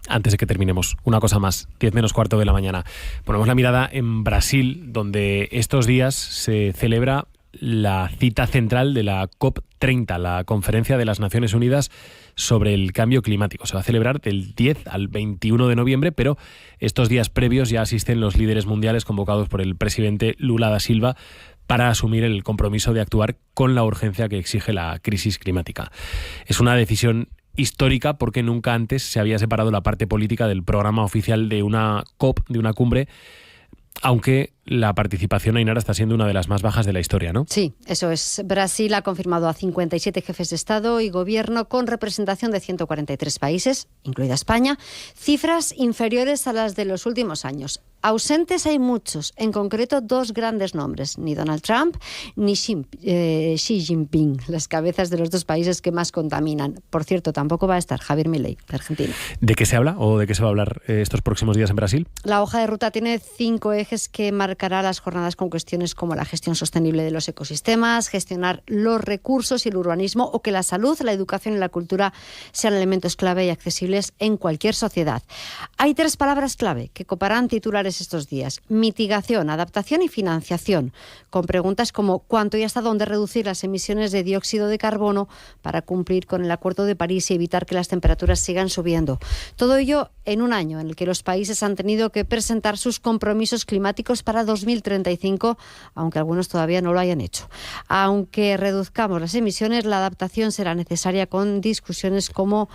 Antes de que terminemos, una cosa más, 10:15 de la mañana. Ponemos la mirada en Brasil, donde estos días se celebra la cita central de la COP30, la Conferencia de las Naciones Unidas sobre el Cambio Climático. Se va a celebrar del 10 al 21 de noviembre, pero estos días previos ya asisten los líderes mundiales convocados por el presidente Lula da Silva para asumir el compromiso de actuar con la urgencia que exige la crisis climática. Es una decisión histórica porque nunca antes se había separado la parte política del programa oficial de una COP, de una cumbre, aunque la participación, Ainara, está siendo una de las más bajas de la historia, ¿no? Sí, eso es. Brasil ha confirmado a 57 jefes de Estado y Gobierno con representación de 143 países, incluida España, cifras inferiores a las de los últimos años. Ausentes hay muchos, en concreto 2 grandes nombres, ni Donald Trump ni Xi Jinping, las cabezas de los 2 países que más contaminan. Por cierto, tampoco va a estar Javier Milei, de Argentina. ¿De qué se habla o de qué se va a hablar estos próximos días en Brasil? La hoja de ruta tiene 5 ejes que marcará las jornadas, con cuestiones como la gestión sostenible de los ecosistemas, gestionar los recursos y el urbanismo, o que la salud, la educación y la cultura sean elementos clave y accesibles en cualquier sociedad. Hay 3 palabras clave que coparán titulares estos días: mitigación, adaptación y financiación, con preguntas como cuánto y hasta dónde reducir las emisiones de dióxido de carbono para cumplir con el Acuerdo de París y evitar que las temperaturas sigan subiendo. Todo ello en un año en el que los países han tenido que presentar sus compromisos climáticos para 2035, aunque algunos todavía no lo hayan hecho. Aunque reduzcamos las emisiones, la adaptación será necesaria, con discusiones como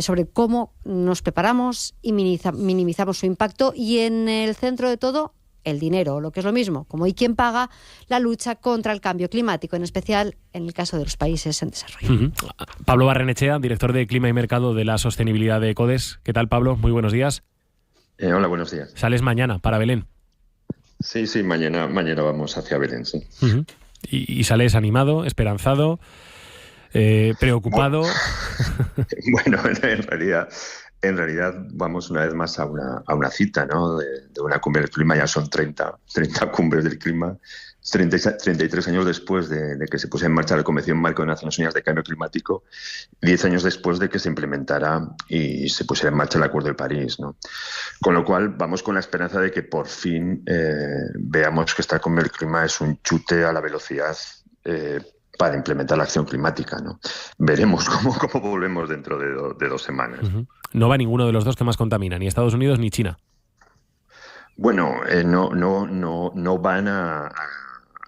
sobre cómo nos preparamos y minimizamos su impacto, y en el centro de todo, el dinero, o lo que es lo mismo, como y quién paga la lucha contra el cambio climático, en especial en el caso de los países en desarrollo. Pablo Barrenechea, director de Clima y Mercado de la Sostenibilidad de CODES. ¿Qué tal, Pablo? Muy buenos días. Hola, buenos días. ¿Sales mañana para Belén? Sí, mañana vamos hacia Belén, sí. ¿Y sales animado, esperanzado, preocupado? Bueno, en realidad En realidad vamos una vez más a una cita, ¿no? de una cumbre del clima. Ya son 30 cumbres del clima, 33 años después de que se pusiera en marcha la Convención Marco de Naciones Unidas de Cambio Climático, 10 años después de que se implementara y se pusiera en marcha el Acuerdo de París, ¿no? Con lo cual vamos con la esperanza de que por fin veamos que esta cumbre del clima es un chute a la velocidad para implementar la acción climática, ¿no? Veremos cómo volvemos dentro de 2 semanas. Uh-huh. No va ninguno de los dos que más contamina, ni Estados Unidos ni China. Bueno, no van a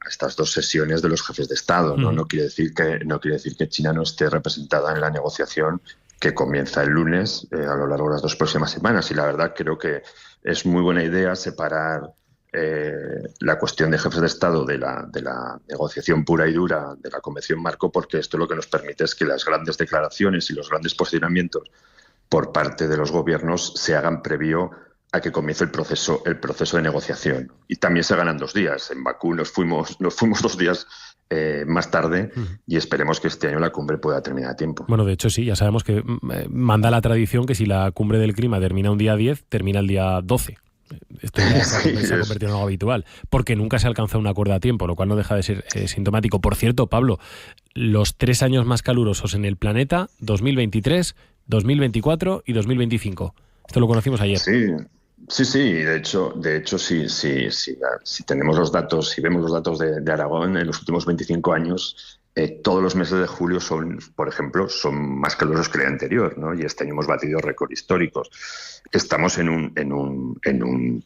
estas 2 sesiones de los jefes de Estado, ¿no? No quiere decir que China no esté representada en la negociación que comienza el lunes a lo largo de las 2 próximas semanas. Y la verdad creo que es muy buena idea separar la cuestión de jefes de Estado de la negociación pura y dura de la Convención Marco, porque esto lo que nos permite es que las grandes declaraciones y los grandes posicionamientos por parte de los gobiernos se hagan previo a que comience el proceso de negociación. Y también se ganan 2 días. En Bakú nos fuimos 2 días más tarde y esperemos que este año la cumbre pueda terminar a tiempo. Bueno, de hecho sí, ya sabemos que manda la tradición que si la cumbre del clima termina un día 10, termina el día 12. Esto ya se ha convertido en algo habitual, porque nunca se alcanza un acuerdo a tiempo, lo cual no deja de ser sintomático. Por cierto, Pablo, los 3 años más calurosos en el planeta, 2023, 2024 y 2025. Esto lo conocimos ayer. Sí, de hecho si tenemos los datos, si vemos los datos de Aragón en los últimos 25 años, todos los meses de julio por ejemplo, son más calurosos que el anterior, ¿no? Y este año hemos batido récords históricos. Estamos en un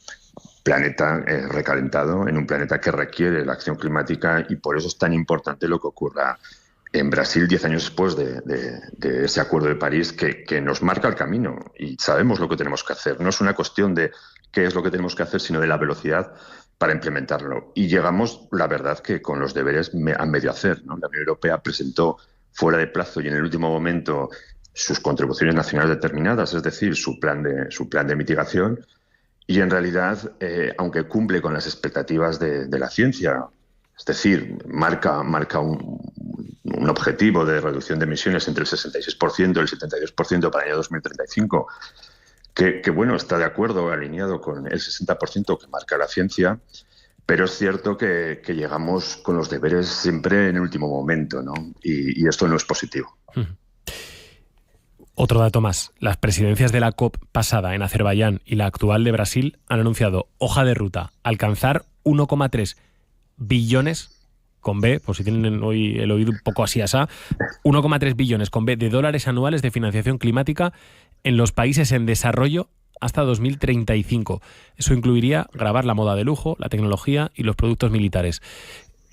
planeta recalentado, en un planeta que requiere la acción climática, y por eso es tan importante lo que ocurra en Brasil 10 años después de ese Acuerdo de París, que nos marca el camino y sabemos lo que tenemos que hacer. No es una cuestión de qué es lo que tenemos que hacer, sino de la velocidad para implementarlo. Y llegamos, la verdad, que con los deberes a medio hacer, ¿no? La Unión Europea presentó fuera de plazo y en el último momento sus contribuciones nacionales determinadas, es decir, su plan de mitigación, y en realidad, aunque cumple con las expectativas de la ciencia, es decir, marca un objetivo de reducción de emisiones entre el 66% y el 72% para el año 2035, que bueno, está de acuerdo, alineado con el 60% que marca la ciencia, pero es cierto que llegamos con los deberes siempre en el último momento, ¿no? Y esto no es positivo. Otro dato más. Las presidencias de la COP pasada en Azerbaiyán y la actual de Brasil han anunciado hoja de ruta, alcanzar 1,3 billones con B, por si tienen hoy el oído un poco así asá, 1,3 billones con B de dólares anuales de financiación climática en los países en desarrollo hasta 2035. Eso incluiría grabar la moda de lujo, la tecnología y los productos militares.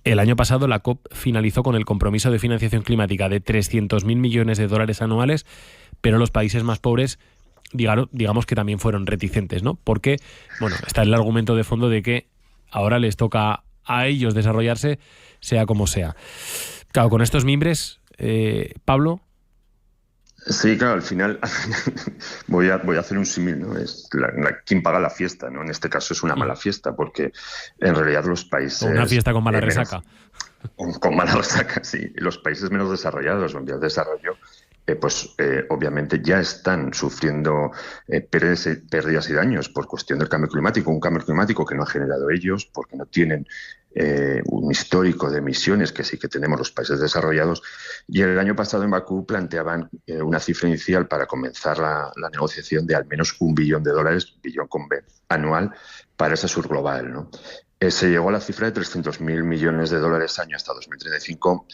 El año pasado la COP finalizó con el compromiso de financiación climática de 300.000 millones de dólares anuales, pero los países más pobres, digamos que también fueron reticentes, ¿no? Porque, bueno, está el argumento de fondo de que ahora les toca a ellos desarrollarse, sea como sea. Claro, con estos mimbres, Pablo. Sí, claro, al final voy a hacer un símil, ¿no? Es quién paga la fiesta, ¿no? En este caso es una mala fiesta, porque en realidad los países... Una fiesta con mala resaca. Con mala resaca, sí. Los países menos desarrollados o en vías de desarrollo, obviamente ya están sufriendo pérdidas y daños por cuestión del cambio climático, un cambio climático que no han generado ellos, porque no tienen un histórico de emisiones que sí que tenemos los países desarrollados. Y el año pasado en Bakú planteaban una cifra inicial para comenzar la negociación de al menos $1 billón, billón con B, anual, para esa subglobal, ¿no? Se llegó a la cifra de $300.000 millones año hasta 2035,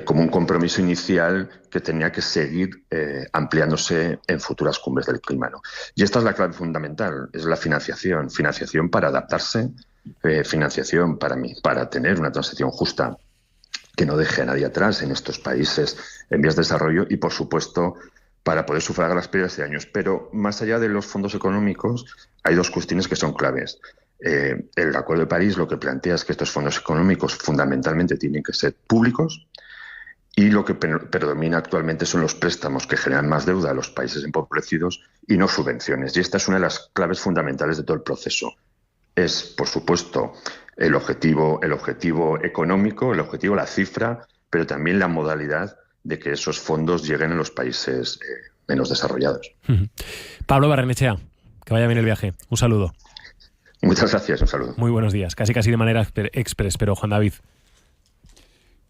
como un compromiso inicial que tenía que seguir ampliándose en futuras cumbres del clima, ¿no? Y esta es la clave fundamental, es la financiación para adaptarse, financiación para tener una transición justa que no deje a nadie atrás en estos países en vías de desarrollo y, por supuesto, para poder sufragar las pérdidas de años. Pero más allá de los fondos económicos, hay 2 cuestiones que son claves. El Acuerdo de París lo que plantea es que estos fondos económicos fundamentalmente tienen que ser públicos, y lo que predomina actualmente son los préstamos que generan más deuda a los países empobrecidos y no subvenciones. Y esta es una de las claves fundamentales de todo el proceso. Es, por supuesto, el objetivo económico, el objetivo, la cifra, pero también la modalidad de que esos fondos lleguen a los países menos desarrollados. Pablo Barrenechea, que vaya bien el viaje. Un saludo. Muchas gracias, un saludo. Muy buenos días. Casi de manera express, pero Juan David.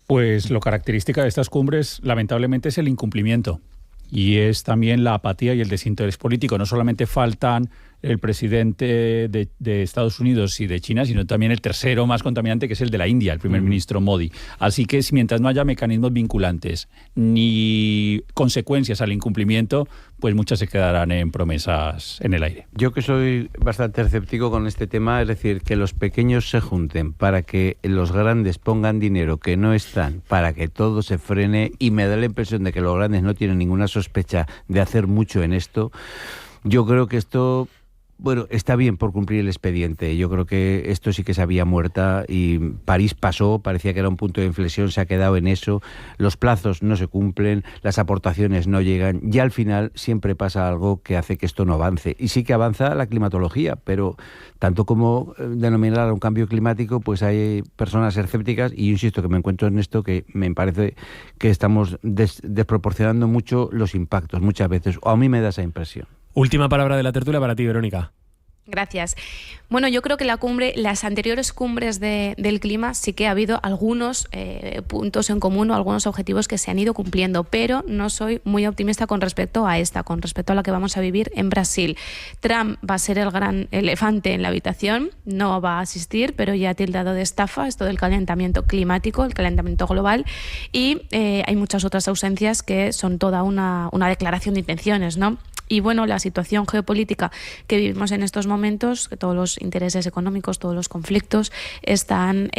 Pues lo característica de estas cumbres, lamentablemente, es el incumplimiento. Y es también la apatía y el desinterés político. No solamente faltan el presidente de Estados Unidos y de China, sino también el tercero más contaminante, que es el de la India, el primer ministro Modi. Así que mientras no haya mecanismos vinculantes ni consecuencias al incumplimiento, pues muchas se quedarán en promesas en el aire. Yo que soy bastante escéptico con este tema, es decir, que los pequeños se junten para que los grandes pongan dinero que no están, para que todo se frene, y me da la impresión de que los grandes no tienen ninguna sospecha de hacer mucho en esto. Yo creo que esto... Bueno, está bien por cumplir el expediente. Yo creo que esto sí que se había muerta y París pasó, parecía que era un punto de inflexión, se ha quedado en eso. Los plazos no se cumplen, las aportaciones no llegan y al final siempre pasa algo que hace que esto no avance. Y sí que avanza la climatología, pero tanto como denominar un cambio climático, pues hay personas escépticas y yo insisto que me encuentro en esto, que me parece que estamos desproporcionando mucho los impactos muchas veces, o a mí me da esa impresión. Última palabra de la tertulia para ti, Verónica. Gracias. Bueno, yo creo que las anteriores cumbres del clima sí que ha habido algunos puntos en común o algunos objetivos que se han ido cumpliendo, pero no soy muy optimista con respecto a la que vamos a vivir en Brasil. Trump va a ser el gran elefante en la habitación, no va a asistir, pero ya ha tildado de estafa esto del calentamiento climático, el calentamiento global, y hay muchas otras ausencias que son toda una declaración de intenciones, ¿no? Y bueno, la situación geopolítica que vivimos en estos momentos, que todos los intereses económicos, todos los conflictos están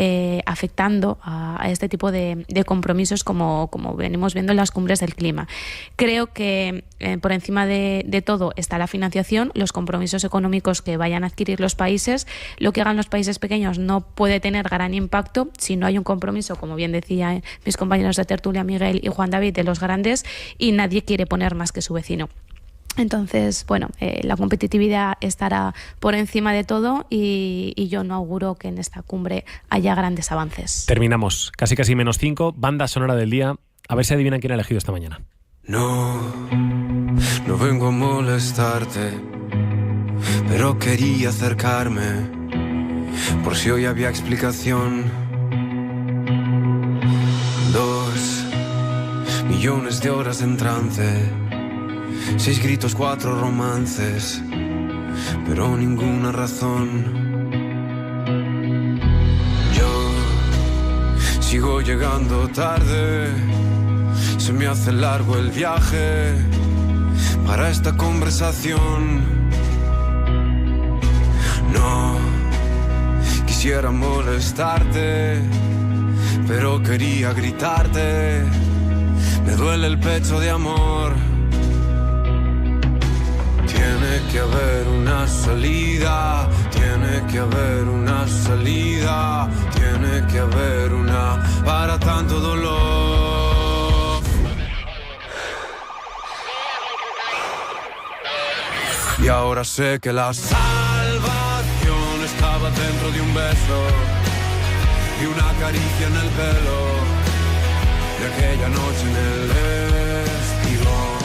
afectando a este tipo de compromisos como venimos viendo en las cumbres del clima. Creo que por encima de todo está la financiación, los compromisos económicos que vayan a adquirir los países. Lo que hagan los países pequeños no puede tener gran impacto si no hay un compromiso, como bien decían mis compañeros de tertulia, Miguel y Juan David, de los grandes, y nadie quiere poner más que su vecino. Entonces, bueno, la competitividad estará por encima de todo y yo no auguro que en esta cumbre haya grandes avances. Terminamos. Casi -5. Banda sonora del día. A ver si adivinan quién ha elegido esta mañana. No vengo a molestarte, pero quería acercarme por si hoy había explicación. 2 millones de horas en trance, 6 gritos, 4 romances, pero ninguna razón. Yo sigo llegando tarde, se me hace largo el viaje para esta conversación. No quisiera molestarte, pero quería gritarte. Me duele el pecho de amor. Tiene que haber una salida, tiene que haber una salida, tiene que haber una para tanto dolor. Y ahora sé que la salvación estaba dentro de un beso y una caricia en el pelo de aquella noche en el vestidor.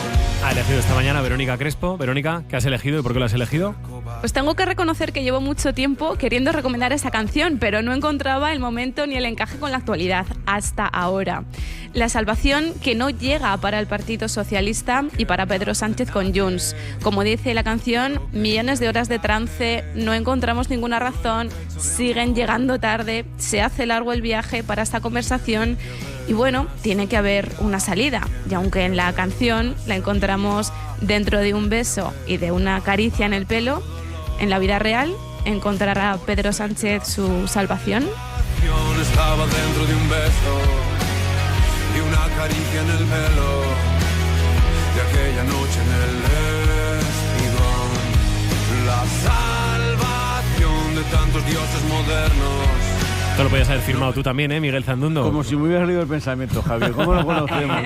Ha elegido esta mañana Verónica Crespo. Verónica, ¿qué has elegido y por qué lo has elegido? Pues tengo que reconocer que llevo mucho tiempo queriendo recomendar esa canción, pero no encontraba el momento ni el encaje con la actualidad hasta ahora. La salvación que no llega para el Partido Socialista y para Pedro Sánchez con Junts. Como dice la canción, millones de horas de trance, no encontramos ninguna razón, siguen llegando tarde, se hace largo el viaje para esta conversación. Y bueno, tiene que haber una salida. Y aunque en la canción la encontramos dentro de un beso y de una caricia en el pelo, en la vida real, ¿encontrará Pedro Sánchez su salvación? Estaba dentro de un beso y una caricia en el pelo de aquella noche en el vestidor. La salvación de tantos dioses modernos. Esto lo podías haber firmado tú también, Miguel Zandundo. Como si me hubieras leído el pensamiento, Javier. ¿Cómo lo conocemos?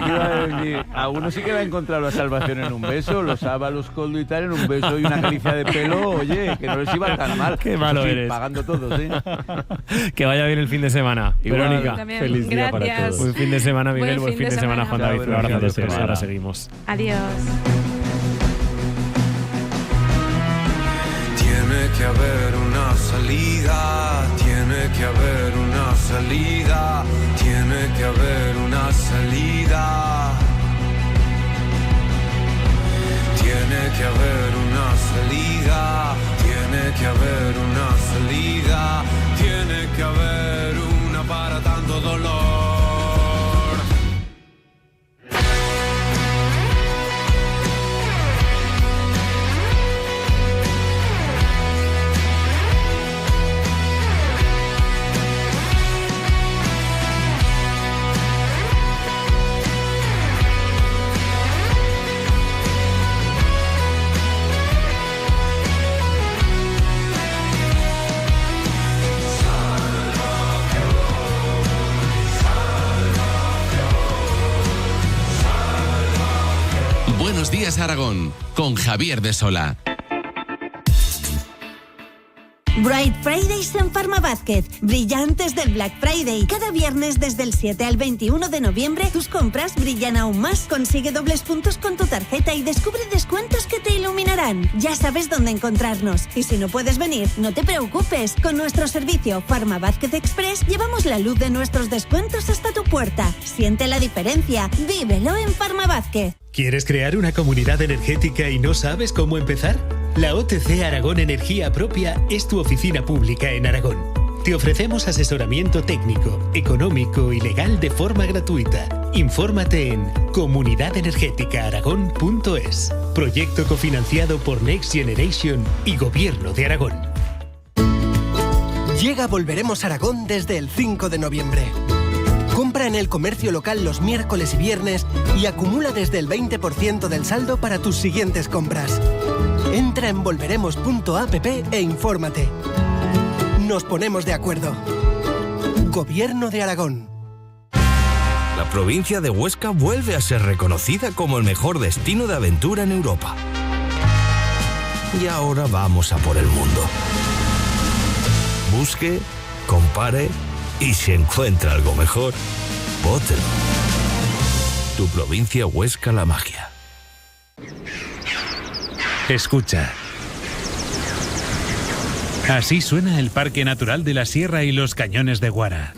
A uno sí que va a encontrar la salvación en un beso, los Ábalos, Coldo y tal, en un beso y una caricia de pelo. Oye, que no les iba tan mal. Qué malo eres. Pagando todos, Que vaya bien el fin de semana. Igual. Verónica, también. feliz día para todos. Buen fin de semana, Miguel. Buen fin de semana, Juan David. Un abrazo a los tres. Ahora seguimos. Adiós. que haber una salida, tiene que haber una salida, tiene que haber una salida. Tiene que haber una salida, tiene que haber una salida, tiene que haber una para tanto dolor. Buenos días, Aragón, con Javier de Sola. Bright Fridays en Farmavázquez. Brillantes del Black Friday. Cada viernes desde el 7 al 21 de noviembre tus compras brillan aún más. Consigue dobles puntos con tu tarjeta y descubre descuentos que te iluminarán. Ya sabes dónde encontrarnos. Y si no puedes venir, no te preocupes. Con nuestro servicio Farmavázquez Express llevamos la luz de nuestros descuentos hasta tu puerta. Siente la diferencia. Vívelo en Farmavázquez. ¿Quieres crear una comunidad energética y no sabes cómo empezar? La OTC Aragón Energía Propia es tu oficina pública en Aragón. Te ofrecemos asesoramiento técnico, económico y legal de forma gratuita. Infórmate en comunidadenergéticaaragón.es. Proyecto cofinanciado por Next Generation y Gobierno de Aragón. Llega Volveremos Aragón desde el 5 de noviembre. Compra en el comercio local los miércoles y viernes y acumula desde el 20% del saldo para tus siguientes compras. Entra en volveremos.app e infórmate. Nos ponemos de acuerdo. Gobierno de Aragón. La provincia de Huesca vuelve a ser reconocida como el mejor destino de aventura en Europa. Y ahora vamos a por el mundo. Busque, compare y si encuentra algo mejor, bótelo. Tu provincia Huesca la magia. Escucha. Así suena el Parque Natural de la Sierra y los Cañones de Guara.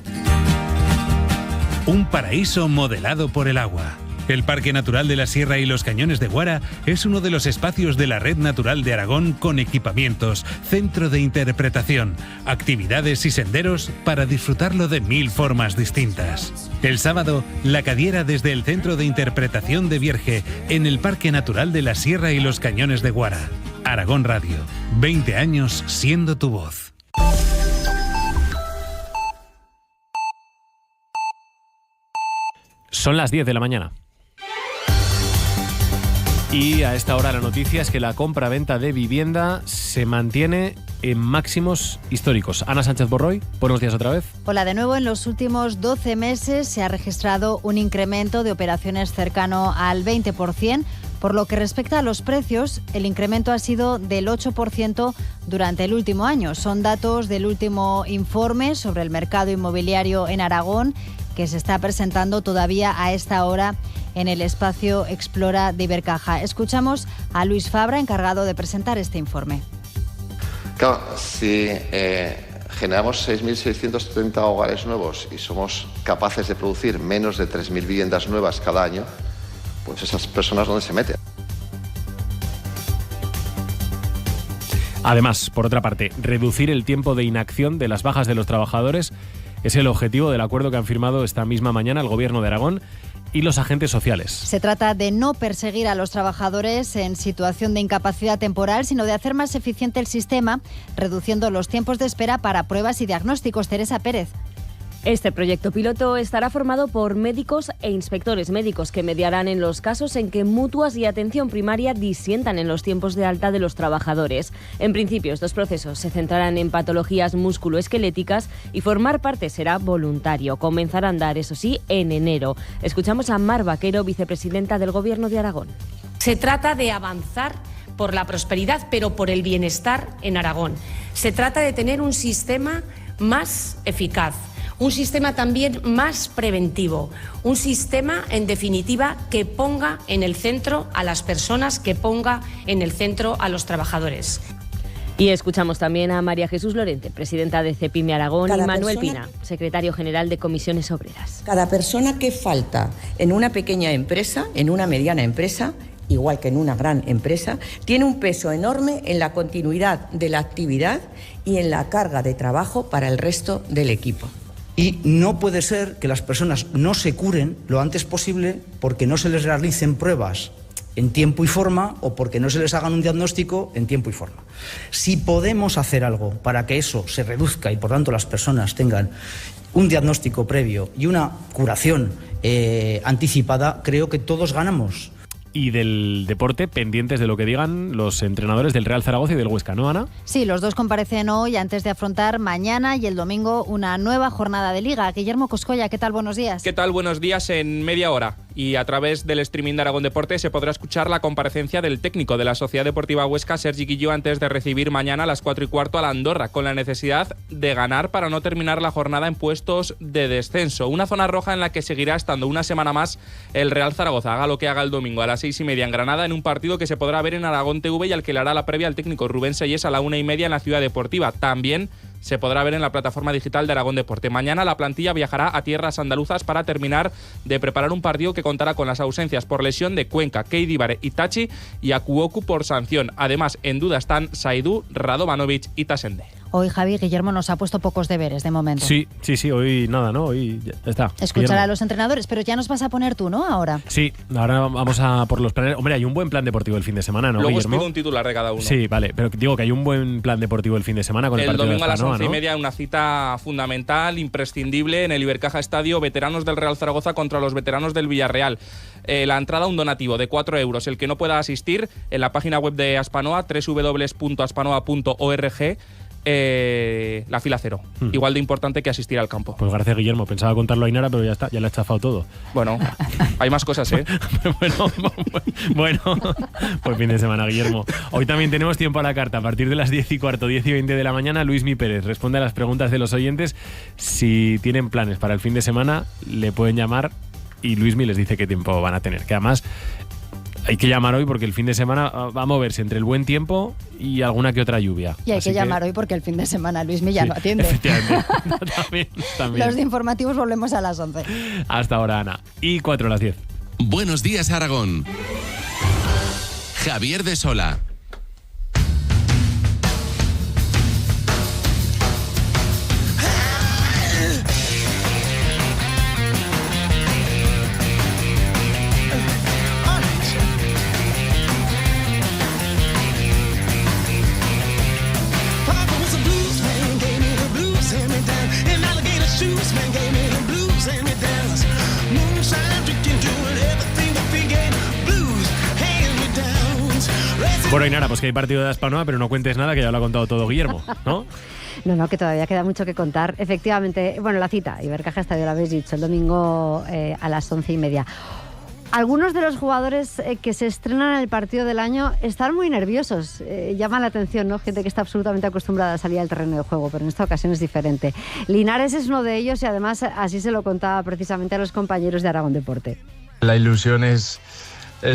Un paraíso modelado por el agua. El Parque Natural de la Sierra y los Cañones de Guara es uno de los espacios de la Red Natural de Aragón con equipamientos, centro de interpretación, actividades y senderos para disfrutarlo de 1000 formas distintas. El sábado, la Cadiera desde el Centro de Interpretación de Vierge en el Parque Natural de la Sierra y los Cañones de Guara. Aragón Radio, 20 años siendo tu voz. Son las 10 de la mañana. Y a esta hora la noticia es que la compra-venta de vivienda se mantiene en máximos históricos. Ana Sánchez Borroy, buenos días otra vez. Hola de nuevo. En los últimos 12 meses se ha registrado un incremento de operaciones cercano al 20%. Por lo que respecta a los precios, el incremento ha sido del 8% durante el último año. Son datos del último informe sobre el mercado inmobiliario en Aragón, que se está presentando todavía a esta hora en el espacio Explora de Ibercaja. Escuchamos a Luis Fabra, encargado de presentar este informe. Claro, si generamos 6.630 hogares nuevos y somos capaces de producir menos de 3.000 viviendas nuevas cada año, pues esas personas, ¿dónde se meten? Además, por otra parte, reducir el tiempo de inacción de las bajas de los trabajadores es el objetivo del acuerdo que han firmado esta misma mañana el Gobierno de Aragón y los agentes sociales. Se trata de no perseguir a los trabajadores en situación de incapacidad temporal, sino de hacer más eficiente el sistema, reduciendo los tiempos de espera para pruebas y diagnósticos. Teresa Pérez. Este proyecto piloto estará formado por médicos e inspectores médicos que mediarán en los casos en que mutuas y atención primaria disientan en los tiempos de alta de los trabajadores. En principio, estos procesos se centrarán en patologías musculoesqueléticas y formar parte será voluntario. Comenzará a andar, eso sí, en enero. Escuchamos a Mar Vaquero, vicepresidenta del Gobierno de Aragón. Se trata de avanzar por la prosperidad, pero por el bienestar en Aragón. Se trata de tener un sistema más eficaz, un sistema también más preventivo, un sistema, en definitiva, que ponga en el centro a las personas, que ponga en el centro a los trabajadores. Y escuchamos también a María Jesús Lorente, presidenta de Cepime Aragón, y Manuel Pina, secretario general de Comisiones Obreras. Cada persona que falta en una pequeña empresa, en una mediana empresa, igual que en una gran empresa, tiene un peso enorme en la continuidad de la actividad y en la carga de trabajo para el resto del equipo. Y no puede ser que las personas no se curen lo antes posible porque no se les realicen pruebas en tiempo y forma o porque no se les hagan un diagnóstico en tiempo y forma. Si podemos hacer algo para que eso se reduzca y por tanto las personas tengan un diagnóstico previo y una curación anticipada, creo que todos ganamos. Y del deporte, pendientes de lo que digan los entrenadores del Real Zaragoza y del Huesca, ¿no, Ana? Sí, los dos comparecen hoy antes de afrontar mañana y el domingo una nueva jornada de Liga. Guillermo Coscolla, ¿qué tal? Buenos días. ¿Qué tal? Buenos días. En media hora y a través del streaming de Aragón Deporte se podrá escuchar la comparecencia del técnico de la Sociedad Deportiva Huesca, Sergi Guilló, antes de recibir mañana a las 4:15 a la Andorra, con la necesidad de ganar para no terminar la jornada en puestos de descenso. Una zona roja en la que seguirá estando una semana más el Real Zaragoza, haga lo que haga el domingo a las 6:30 en Granada, en un partido que se podrá ver en Aragón TV y al que le hará la previa al técnico Rubén Sellés a la 1:30 en la Ciudad Deportiva. También se podrá ver en la plataforma digital de Aragón Deporte. Mañana la plantilla viajará a tierras andaluzas para terminar de preparar un partido que contará con las ausencias por lesión de Cuenca, Keidíbar, Itachi y Akuoku por sanción. Además, en duda están Saidú, Radovanovic y Tasende. Hoy Javi Guillermo nos ha puesto pocos deberes de momento. Sí, hoy nada, ¿no? Hoy ya está. Escuchar Guillermo. a los entrenadores, pero ya nos vas a poner tú, ¿no? Ahora. Sí, ahora vamos a por los planes. Hombre, hay un buen plan deportivo el fin de semana, ¿no, Luego Guillermo? os pido un titular de cada uno. Sí, vale, pero digo que hay un buen plan deportivo el fin de semana con el partido domingo de a las Spanoa, 11:30, una cita fundamental, imprescindible en el Ibercaja Estadio, veteranos del Real Zaragoza contra los veteranos del Villarreal. La entrada, un donativo de 4 euros. El que no pueda asistir, en la página web de Aspanoa, www.aspanoa.org, la fila cero. Igual de importante que asistir al campo. Pues gracias, Guillermo. Pensaba contarlo a Ainara, pero ya está, ya le ha chafado todo. Bueno, hay más cosas, ¿eh? Bueno, pues fin de semana, Guillermo. Hoy también tenemos tiempo a la carta. A partir de las 10:15, 10:20 de la mañana, Luismi Pérez responde a las preguntas de los oyentes. Si tienen planes para el fin de semana, le pueden llamar y Luismi les dice qué tiempo van a tener. Que además hay que llamar hoy porque el fin de semana va a moverse entre el buen tiempo y alguna que otra lluvia. Y hay que llamar hoy porque el fin de semana Luismi ya no atiende. Efectivamente. también. Los informativos volvemos a las 11. Hasta ahora, Ana. Y 4 a las 10. Buenos días, Aragón. Javier de Sola. Bueno, Ainara, pues que hay partido de Aspanoa, pero no cuentes nada, que ya lo ha contado todo Guillermo, ¿no? No, que todavía queda mucho que contar. Efectivamente, bueno, la cita, Ibercaja Estadio, lo habéis dicho, el domingo a las 11:30. Algunos de los jugadores que se estrenan en el partido del año están muy nerviosos. Llama la atención, ¿no? Gente que está absolutamente acostumbrada a salir al terreno de juego, pero en esta ocasión es diferente. Linares es uno de ellos y además así se lo contaba precisamente a los compañeros de Aragón Deporte. La ilusión es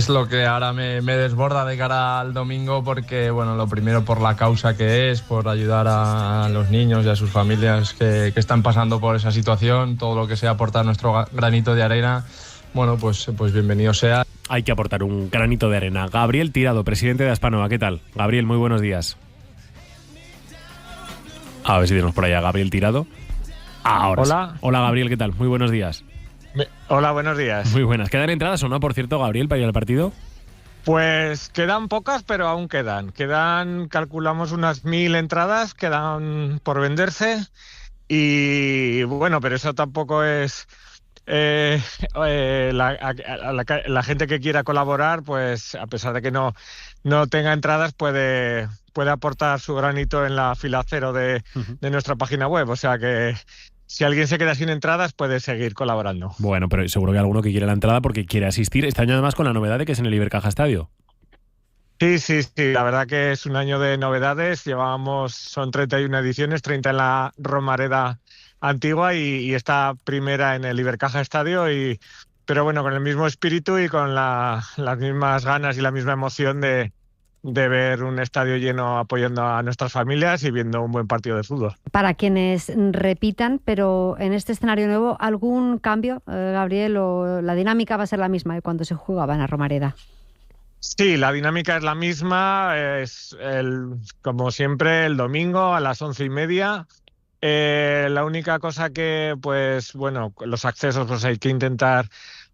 lo que ahora me desborda de cara al domingo porque, bueno, lo primero por la causa que es, por ayudar a los niños y a sus familias que están pasando por esa situación, todo lo que sea aportar nuestro granito de arena, bueno, pues bienvenido sea. Hay que aportar un granito de arena. Gabriel Tirado, presidente de Aspanoa, ¿qué tal? Gabriel, muy buenos días. A ver si tenemos por allá a Gabriel Tirado. Ahora Hola. Sí. Hola, Gabriel, ¿qué tal? Muy buenos días. Hola, buenos días. Muy buenas. ¿Quedan entradas o no, por cierto, Gabriel, para ir al partido? Pues quedan pocas, pero aún quedan. Calculamos unas 1000 entradas, quedan por venderse. Y bueno, pero eso tampoco es... la gente que quiera colaborar, pues a pesar de que no tenga entradas, puede aportar su granito en la fila cero de nuestra página web. O sea que si alguien se queda sin entradas, puede seguir colaborando. Bueno, pero seguro que hay alguno que quiere la entrada porque quiere asistir. Este año además con la novedad de que es en el Ibercaja Estadio. Sí, la verdad que es un año de novedades. Son 31 ediciones, 30 en la Romareda antigua y esta primera en el Ibercaja Estadio, pero bueno, con el mismo espíritu y con las mismas ganas y la misma emoción de ver un estadio lleno apoyando a nuestras familias y viendo un buen partido de fútbol. Para quienes repitan, pero en este escenario nuevo, ¿algún cambio, Gabriel, o la dinámica va a ser la misma de cuando se jugaba en la Romareda? Sí, la dinámica es la misma, es como siempre el domingo a las 11:30. La única cosa que, pues bueno, los accesos pues hay que intentar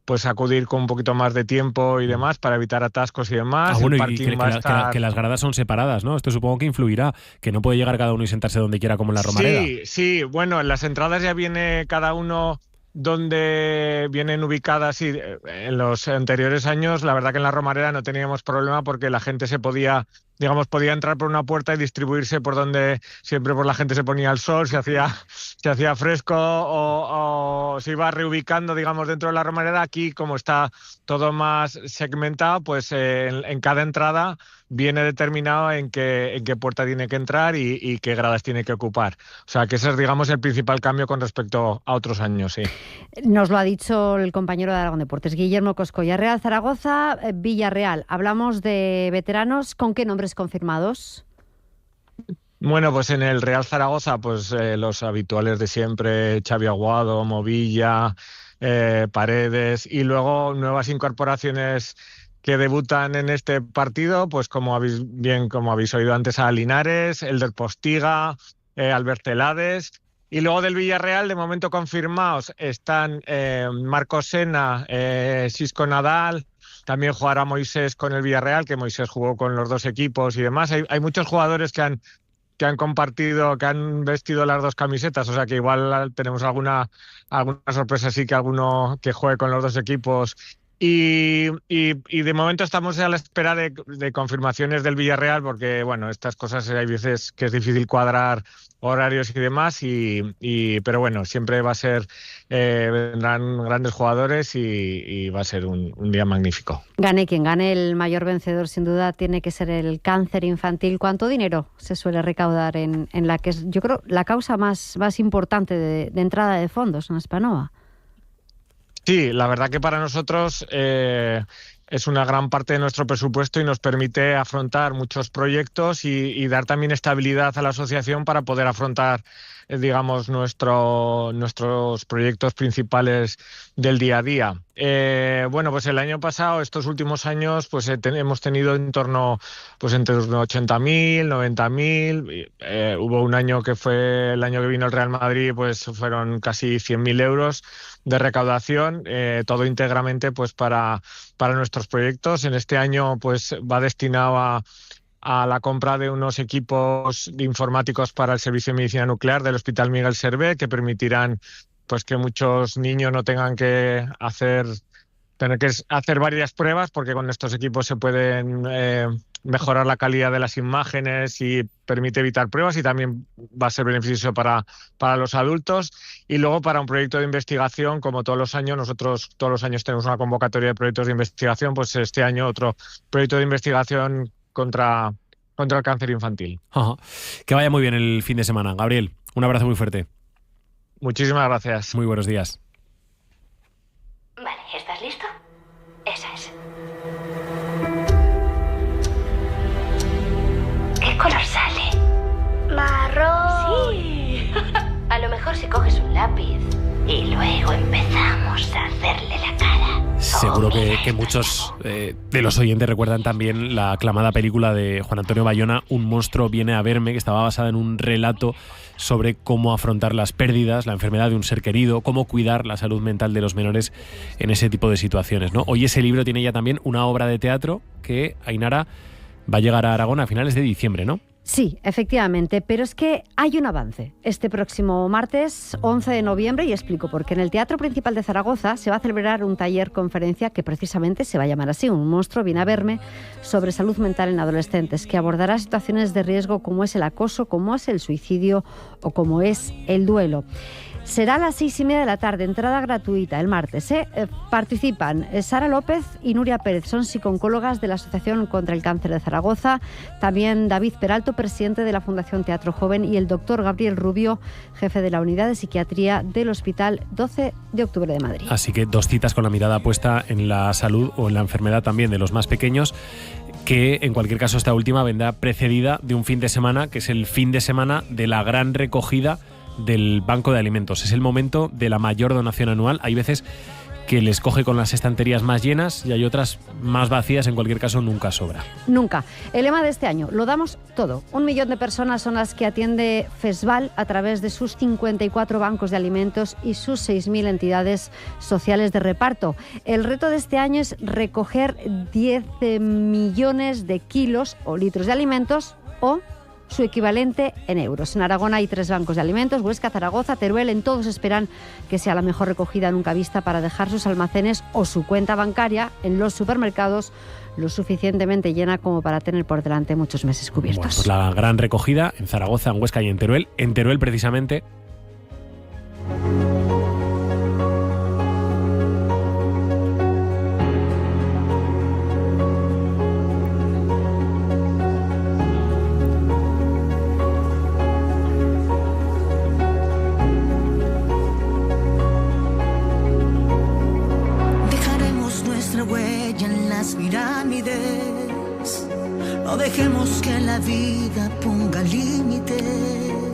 pues acudir con un poquito más de tiempo y demás para evitar atascos y demás. Bueno, el y parking va a estar... que las gradas son separadas, ¿no? Esto supongo que influirá, que no puede llegar cada uno y sentarse donde quiera como en la Romareda. Sí, bueno, en las entradas ya viene cada uno donde vienen ubicadas, y en los anteriores años la verdad que en la Romareda no teníamos problema porque la gente se podía entrar por una puerta y distribuirse por donde siempre la gente se ponía al sol, se hacía fresco o se iba reubicando, digamos, dentro de la Romareda. Aquí, como está todo más segmentado, pues en cada entrada viene determinado en qué puerta tiene que entrar y qué gradas tiene que ocupar. O sea, que ese es, digamos, el principal cambio con respecto a otros años, sí. Nos lo ha dicho el compañero de Aragón Deportes, Guillermo Coscolla. Real Zaragoza, Villarreal. Hablamos de veteranos. ¿Con qué nombres confirmados? Bueno, pues en el Real Zaragoza, pues los habituales de siempre, Xavi Aguado, Movilla, Paredes, y luego nuevas incorporaciones que debutan en este partido, pues como habéis oído antes, a Linares, Elder Postiga, Albert Celades. Y luego del Villarreal, de momento confirmados, están Marcos Sena, Xisco Nadal. También jugará Moisés con el Villarreal, que Moisés jugó con los dos equipos y demás. Hay muchos jugadores que han compartido, que han vestido las dos camisetas, o sea que igual tenemos alguna sorpresa, sí, que alguno que juegue con los dos equipos. Y de momento estamos a la espera de confirmaciones del Villarreal, porque bueno, estas cosas hay veces que es difícil cuadrar horarios y demás, pero bueno, siempre va a ser, vendrán grandes jugadores y va a ser un día magnífico. Gane quien gane, el mayor vencedor sin duda tiene que ser el cáncer infantil. ¿Cuánto dinero se suele recaudar en la que es, yo creo, la causa más importante de entrada de fondos en Hispanova? Sí, la verdad que para nosotros es una gran parte de nuestro presupuesto y nos permite afrontar muchos proyectos y dar también estabilidad a la asociación para poder afrontar, digamos, nuestros proyectos principales del día a día. Bueno, pues el año pasado, estos últimos años, pues hemos tenido en torno, pues entre 80.000, 90.000. Hubo un año que fue el año que vino el Real Madrid, pues fueron casi 100.000 euros de recaudación, todo íntegramente pues para nuestros proyectos. En este año pues va destinado a la compra de unos equipos informáticos para el Servicio de Medicina Nuclear del Hospital Miguel Servet, que permitirán pues que muchos niños no tengan que tener que hacer varias pruebas, porque con estos equipos se pueden mejorar la calidad de las imágenes y permite evitar pruebas, y también va a ser beneficioso para los adultos. Y luego para un proyecto de investigación, como todos los años, nosotros todos los años tenemos una convocatoria de proyectos de investigación, pues este año otro proyecto de investigación contra el cáncer infantil. Ajá. Que vaya muy bien el fin de semana. Gabriel, un abrazo muy fuerte. Muchísimas gracias. Muy buenos días. Vale, ¿estás listo? Esa es. ¿Qué color sale? Marrón. Sí. A lo mejor si coges un lápiz y luego empezamos a hacerle la cara. Seguro que muchos de los oyentes recuerdan también la aclamada película de Juan Antonio Bayona, Un monstruo viene a verme, que estaba basada en un relato sobre cómo afrontar las pérdidas, la enfermedad de un ser querido, cómo cuidar la salud mental de los menores en ese tipo de situaciones, ¿no? Hoy ese libro tiene ya también una obra de teatro que, Ainara, va a llegar a Aragón a finales de diciembre, ¿no? Sí, efectivamente, pero es que hay un avance. Este próximo martes 11 de noviembre, y explico por qué, en el Teatro Principal de Zaragoza se va a celebrar un taller-conferencia que precisamente se va a llamar así, Un monstruo viene a verme, sobre salud mental en adolescentes, que abordará situaciones de riesgo como es el acoso, como es el suicidio o como es el duelo. Será a las 6:30 de la tarde, entrada gratuita el martes. Participan Sara López y Nuria Pérez, son psicooncólogas de la Asociación contra el Cáncer de Zaragoza, también David Peralto, presidente de la Fundación Teatro Joven, y el doctor Gabriel Rubio, jefe de la Unidad de Psiquiatría del Hospital 12 de Octubre de Madrid. Así que 2 citas con la mirada puesta en la salud o en la enfermedad también de los más pequeños, que en cualquier caso esta última vendrá precedida de un fin de semana, que es el fin de semana de la gran recogida del Banco de Alimentos. Es el momento de la mayor donación anual. Hay veces que les coge con las estanterías más llenas y hay otras más vacías. En cualquier caso, nunca sobra. Nunca. El lema de este año, lo damos todo. 1 millón de personas son las que atiende FESVAL a través de sus 54 bancos de alimentos y sus 6.000 entidades sociales de reparto. El reto de este año es recoger 10 millones de kilos o litros de alimentos o su equivalente en euros. En Aragón hay 3 bancos de alimentos, Huesca, Zaragoza, Teruel. En todos esperan que sea la mejor recogida nunca vista para dejar sus almacenes o su cuenta bancaria en los supermercados lo suficientemente llena como para tener por delante muchos meses cubiertos. Bueno, pues la gran recogida en Zaragoza, en Huesca y en Teruel. En Teruel, precisamente, no dejemos que la vida ponga límites.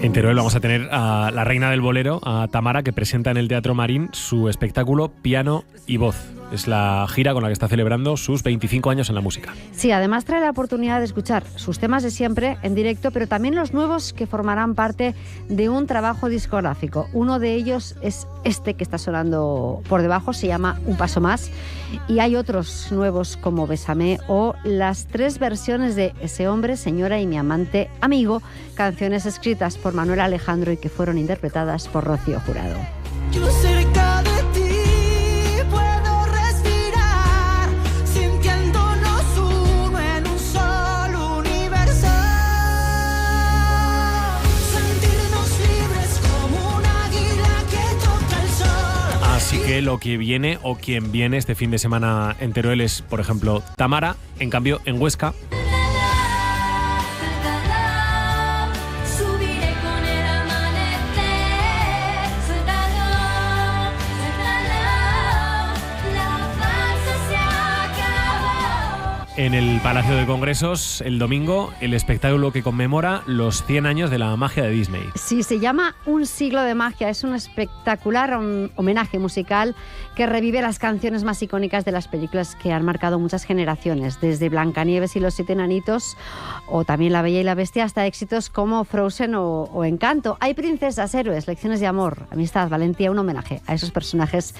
en Teruel vamos a tener a la reina del bolero, a Tamara, que presenta en el Teatro Marín su espectáculo Piano y Voz. Es la gira con la que está celebrando sus 25 años en la música. Sí, además trae la oportunidad de escuchar sus temas de siempre en directo, pero también los nuevos que formarán parte de un trabajo discográfico. Uno de ellos es este que está sonando por debajo, se llama Un Paso Más, y hay otros nuevos como Bésame o las 3 versiones de Ese hombre, señora y mi amante amigo, canciones escritas por Manuel Alejandro y que fueron interpretadas por Rocío Jurado. Yo cerca de ti puedo respirar, sintiéndonos uno en un solo universo, sentirnos libres como un águila que toca el sol. Así que lo que viene o quien viene este fin de semana en Teruel es, por ejemplo, Tamara. En cambio, en Huesca en el Palacio de Congresos, el domingo, el espectáculo que conmemora los 100 años de la magia de Disney. Sí, se llama Un siglo de magia. Es un espectacular homenaje musical que revive las canciones más icónicas de las películas que han marcado muchas generaciones, desde Blancanieves y los 7 enanitos o también La Bella y la Bestia hasta éxitos como Frozen o Encanto. Hay princesas, héroes, lecciones de amor, amistad, valentía, un homenaje a esos personajes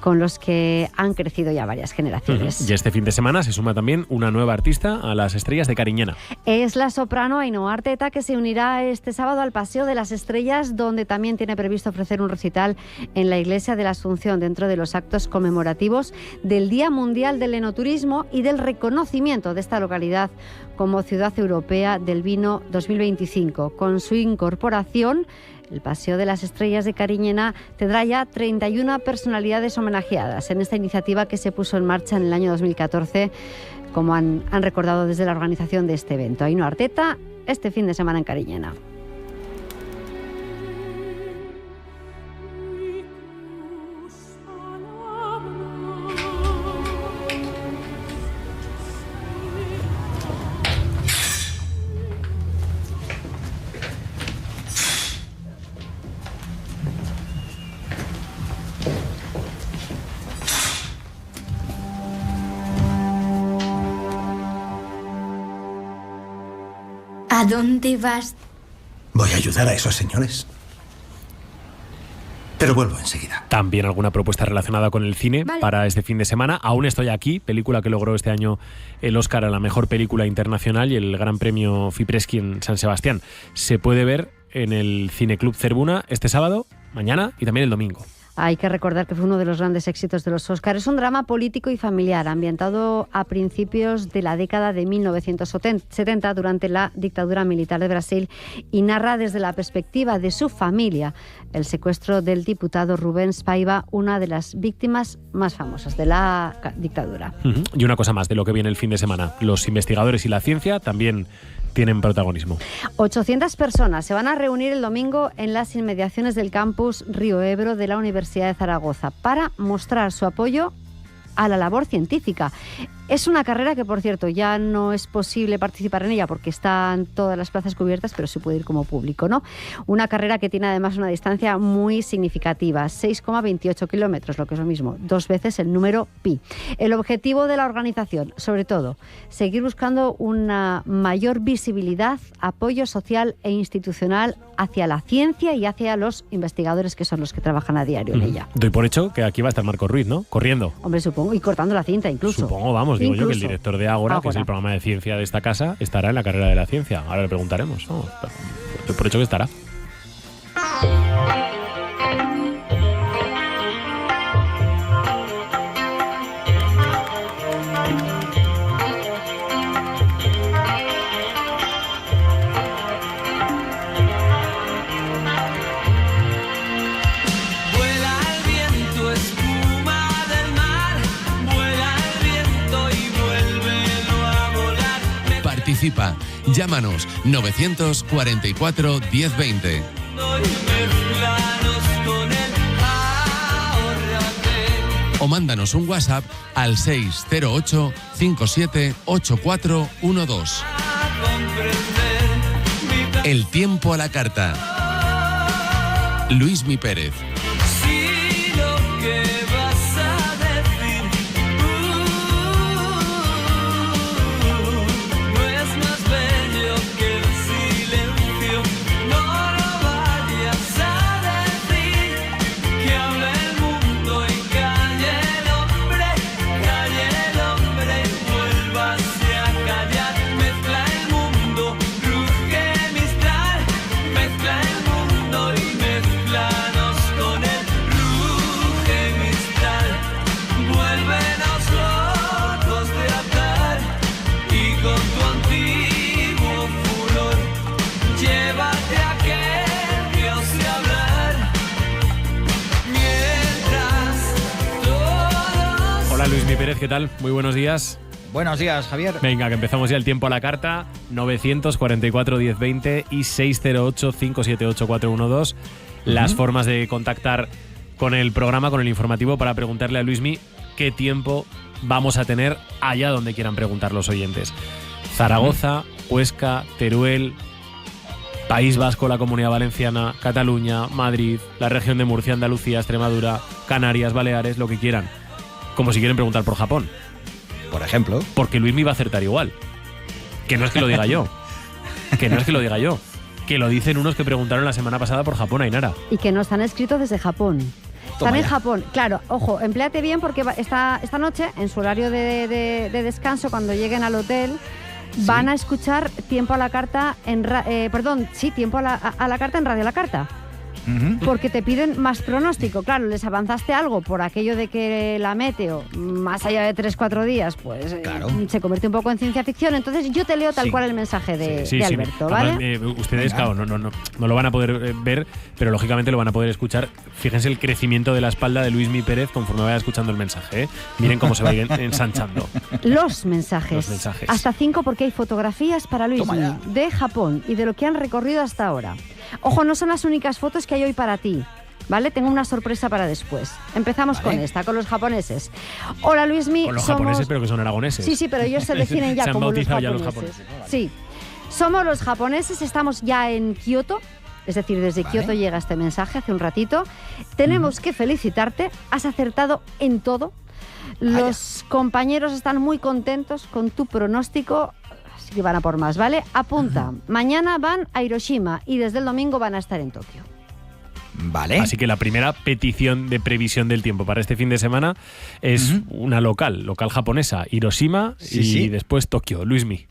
con los que han crecido ya varias generaciones. Y este fin de semana se suma también una nueva artista a las estrellas de Cariñena. Es la soprano Ainhoa Arteta, que se unirá este sábado al Paseo de las Estrellas, donde también tiene previsto ofrecer un recital en la Iglesia de la Asunción dentro de los actos conmemorativos del Día Mundial del Enoturismo y del reconocimiento de esta localidad como Ciudad Europea del Vino 2025. Con su incorporación, el Paseo de las Estrellas de Cariñena tendrá ya 31 personalidades homenajeadas en esta iniciativa que se puso en marcha en el año 2014, como han recordado desde la organización de este evento. Ainhoa Arteta, este fin de semana en Cariñena. ¿A dónde vas? Voy a ayudar a esos señores. Pero vuelvo enseguida. También alguna propuesta relacionada con el cine para este fin de semana. Aún estoy aquí, película que logró este año el Oscar a la mejor película internacional y el Gran Premio Fipresci en San Sebastián. Se puede ver en el Cineclub Zerbuna este sábado, mañana y también el domingo. Hay que recordar que fue uno de los grandes éxitos de los Óscar. Es un drama político y familiar ambientado a principios de la década de 1970 durante la dictadura militar de Brasil y narra desde la perspectiva de su familia el secuestro del diputado Rubens Paiva, una de las víctimas más famosas de la dictadura. Y una cosa más de lo que viene el fin de semana. Los investigadores y la ciencia también tienen protagonismo. 800 personas se van a reunir el domingo en las inmediaciones del campus Río Ebro de la Universidad de Zaragoza para mostrar su apoyo a la labor científica. Es una carrera que, por cierto, ya no es posible participar en ella porque están todas las plazas cubiertas, pero se puede ir como público, ¿no? Una carrera que tiene además una distancia muy significativa, 6,28 kilómetros, lo que es lo mismo, 2 veces el número pi. El objetivo de la organización, sobre todo, seguir buscando una mayor visibilidad, apoyo social e institucional hacia la ciencia y hacia los investigadores que son los que trabajan a diario en ella. Doy por hecho que aquí va a estar Marco Ruiz, ¿no? Corriendo. Hombre, supongo, y cortando la cinta incluso. Supongo, vamos, digo yo que el Incluso. director de Ágora, que es el programa de ciencia de esta casa, estará en la carrera de la ciencia. Ahora le preguntaremos, ¿no? Doy por hecho que estará. Participa. Llámanos 944 1020. O mándanos un WhatsApp al 608 57 8412. El tiempo a la carta. Luismi Pérez. Luismi Pérez, ¿qué tal? Muy buenos días. Buenos días, Javier. Venga, que empezamos ya el tiempo a la carta. 944 1020 y 608 578 412. Las formas de contactar con el programa, con el informativo, para preguntarle a Luismi qué tiempo vamos a tener allá donde quieran preguntar los oyentes. Zaragoza, Huesca, Teruel, País Vasco, la Comunidad Valenciana, Cataluña, Madrid, la región de Murcia, Andalucía, Extremadura, Canarias, Baleares, lo que quieran. Como si quieren preguntar por Japón. Por ejemplo. Porque Luismi va a acertar igual. Que no es que lo diga yo. Que no es que lo diga yo. Que lo dicen unos que preguntaron la semana pasada por Japón, Ainara. Y que nos han escrito desde Japón. Están en Japón. Claro, ojo, empléate bien porque esta noche, en su horario de descanso, cuando lleguen al hotel, van a escuchar Tiempo a la Carta en Tiempo a la Carta en Radio La Carta. Porque te piden más pronóstico. Claro, les avanzaste algo por aquello de que la meteo, más allá de 3-4 días, pues se convierte un poco en ciencia ficción. Entonces yo te leo tal cual el mensaje de Alberto, ¿vale? Ustedes, claro, no lo van a poder ver, pero lógicamente lo van a poder escuchar. Fíjense el crecimiento de la espalda de Luismi Pérez conforme vaya escuchando el mensaje, ¿eh? Miren cómo se va a ir ensanchando. Los mensajes. Hasta 5 porque hay fotografías para Luismi de Japón y de lo que han recorrido hasta ahora. Ojo, no son las únicas fotos que hay hoy para ti, ¿vale? Tengo una sorpresa para después. Empezamos con esta, con los japoneses. Hola, Luismi. Con los japoneses, pero que son aragoneses. Sí, pero ellos se definen ya como los japoneses. Ya los japoneses. Sí, somos los japoneses, estamos ya en Kioto. Es decir, desde Kioto llega este mensaje hace un ratito. Tenemos que felicitarte, has acertado en todo. Los compañeros están muy contentos con tu pronóstico. Que van a por más, ¿vale? Apunta. Mañana van a Hiroshima y desde el domingo van a estar en Tokio. Vale. Así que la primera petición de previsión del tiempo para este fin de semana es una local japonesa, Hiroshima y después Tokio. Luismi.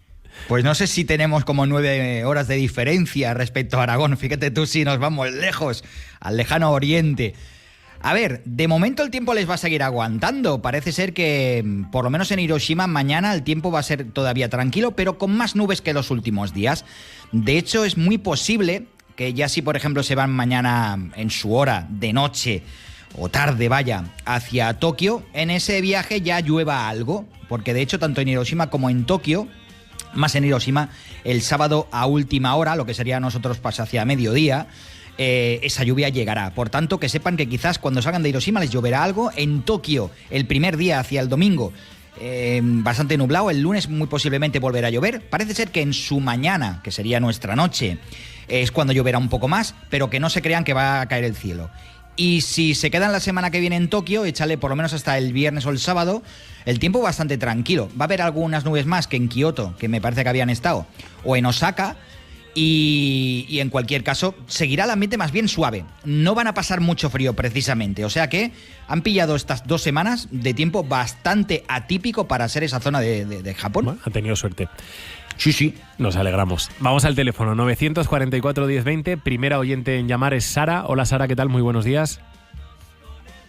Pues no sé si tenemos como 9 horas de diferencia respecto a Aragón. Fíjate tú si nos vamos lejos, al lejano oriente. A ver, de momento el tiempo les va a seguir aguantando. Parece ser que, por lo menos en Hiroshima, mañana el tiempo va a ser todavía tranquilo, pero con más nubes que los últimos días. De hecho, es muy posible que ya si, por ejemplo, se van mañana en su hora de noche o tarde, hacia Tokio, en ese viaje ya llueva algo. Porque, de hecho, tanto en Hiroshima como en Tokio, más en Hiroshima, el sábado a última hora, lo que sería nosotros pasa hacia mediodía, esa lluvia llegará. Por tanto, que sepan que quizás cuando salgan de Hiroshima les lloverá algo. En Tokio, el primer día hacia el domingo, bastante nublado. El lunes muy posiblemente volverá a llover. Parece ser que en su mañana, que sería nuestra noche, es cuando lloverá un poco más, pero que no se crean que va a caer el cielo. Y si se quedan la semana que viene en Tokio, échale por lo menos hasta el viernes o el sábado, el tiempo bastante tranquilo. Va a haber algunas nubes más que en Kioto, que me parece que habían estado, o en Osaka, y en cualquier caso seguirá el ambiente más bien suave. No van a pasar mucho frío precisamente, o sea que han pillado estas 2 semanas de tiempo bastante atípico para ser esa zona de Japón. Bueno, han tenido suerte. Sí. Nos alegramos. Vamos al teléfono 944 1020. Primera oyente en llamar es Sara. Hola Sara, ¿qué tal? Muy buenos días.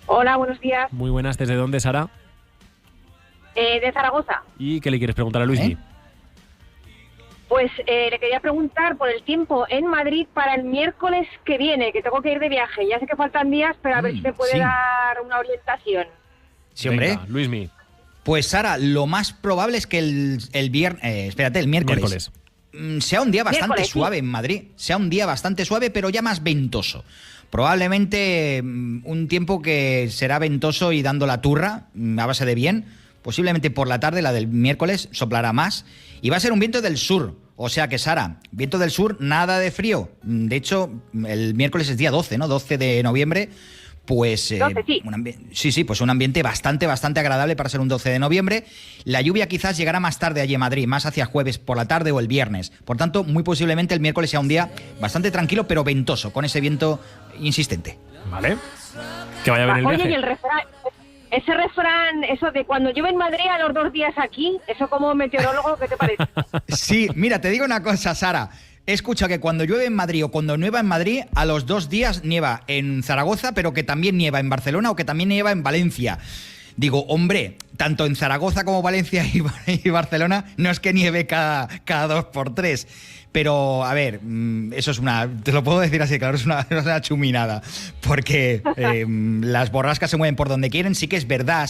Hola, buenos días. Muy buenas. ¿Desde dónde, Sara? De Zaragoza. ¿Y qué le quieres preguntar a Luismi? Pues le quería preguntar por el tiempo en Madrid para el miércoles que viene, que tengo que ir de viaje. Ya sé que faltan días, pero a ver si me puede dar una orientación. Sí, hombre. Venga, Luismi. Pues Sara, lo más probable es que el miércoles sea un día bastante suave en Madrid. Sea un día bastante suave, pero ya más ventoso. Probablemente un tiempo que será ventoso y dando la turra a base de bien. Posiblemente por la tarde, la del miércoles, soplará más. Y va a ser un viento del sur. O sea que, Sara, viento del sur, nada de frío. De hecho, el miércoles es día 12, ¿no? 12 de noviembre. Pues pues un ambiente bastante agradable para ser un 12 de noviembre. La lluvia quizás llegará más tarde allí en Madrid, más hacia jueves por la tarde o el viernes. Por tanto, muy posiblemente el miércoles sea un día bastante tranquilo, pero ventoso, con ese viento insistente. Vale. Que vaya bien el viaje. Oye, y el refrán, ese refrán, eso de cuando llueve en Madrid a los 2 días aquí, eso como meteorólogo, ¿qué te parece? Sí, mira, te digo una cosa, Sara. He escuchado que cuando llueve en Madrid o cuando nieva en Madrid, a los 2 días nieva en Zaragoza, pero que también nieva en Barcelona o que también nieva en Valencia. Digo, hombre, tanto en Zaragoza como Valencia y Barcelona no es que nieve cada 2 por 3. Pero, a ver, eso es te lo puedo decir así, claro, es una chuminada. Porque las borrascas se mueven por donde quieren. Sí que es verdad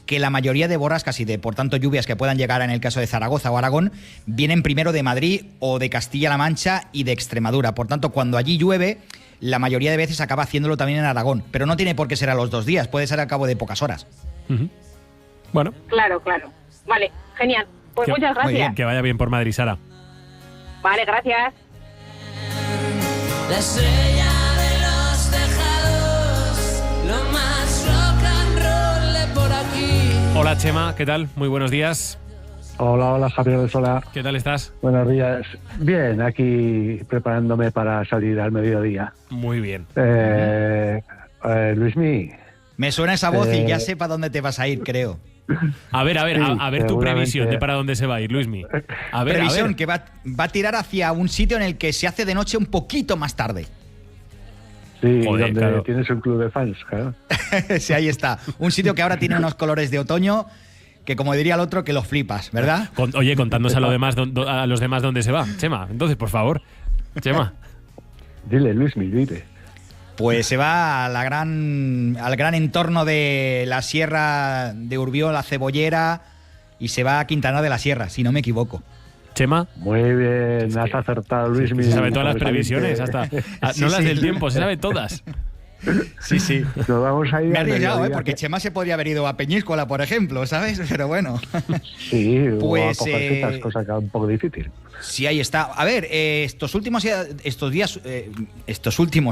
que la mayoría de borrascas y de, por tanto, lluvias que puedan llegar en el caso de Zaragoza o Aragón, vienen primero de Madrid o de Castilla-La Mancha y de Extremadura. Por tanto, cuando allí llueve, la mayoría de veces acaba haciéndolo también en Aragón. Pero no tiene por qué ser a los 2 días, puede ser al cabo de pocas horas. Bueno. Claro. Vale, genial. Pues muchas gracias. Muy bien, que vaya bien por Madrid, Sara. Vale, gracias. La estrella de los tejados, lo más rock and roll de por aquí. Hola Chema, ¿qué tal? Muy buenos días. Hola Javier de Sola. ¿Qué tal estás? Buenos días. Bien, aquí preparándome para salir al mediodía. Muy bien. Luismi. Me suena esa voz y ya sé para dónde te vas a ir, creo. A ver tu previsión de para dónde se va a ir, Luismi. Previsión que va a tirar hacia un sitio en el que se hace de noche un poquito más tarde. Sí, joder, donde claro. Tienes un club de fans, claro. Sí, ahí está. Un sitio que ahora tiene unos colores de otoño que, como diría el otro, que los flipas, ¿verdad? Oye, contándonos a los demás dónde se va, Chema. Entonces, por favor, Chema. Dile, Luismi, dile. Pues se va al gran entorno de la Sierra de Urbión, la Cebollera, y se va a Quintana de la Sierra, si no me equivoco. Chema. Muy bien, has acertado, Luismi. Se sabe todas las previsiones, hasta no las del tiempo, se sabe todas. Sí. Nos vamos a ir. Me he arriesgado, porque Chema se podría haber ido a Peñíscola, por ejemplo, ¿sabes? Pero bueno. Sí, pues a coger citas, cosa que es un poco difícil. Sí, ahí está. A ver, estos últimos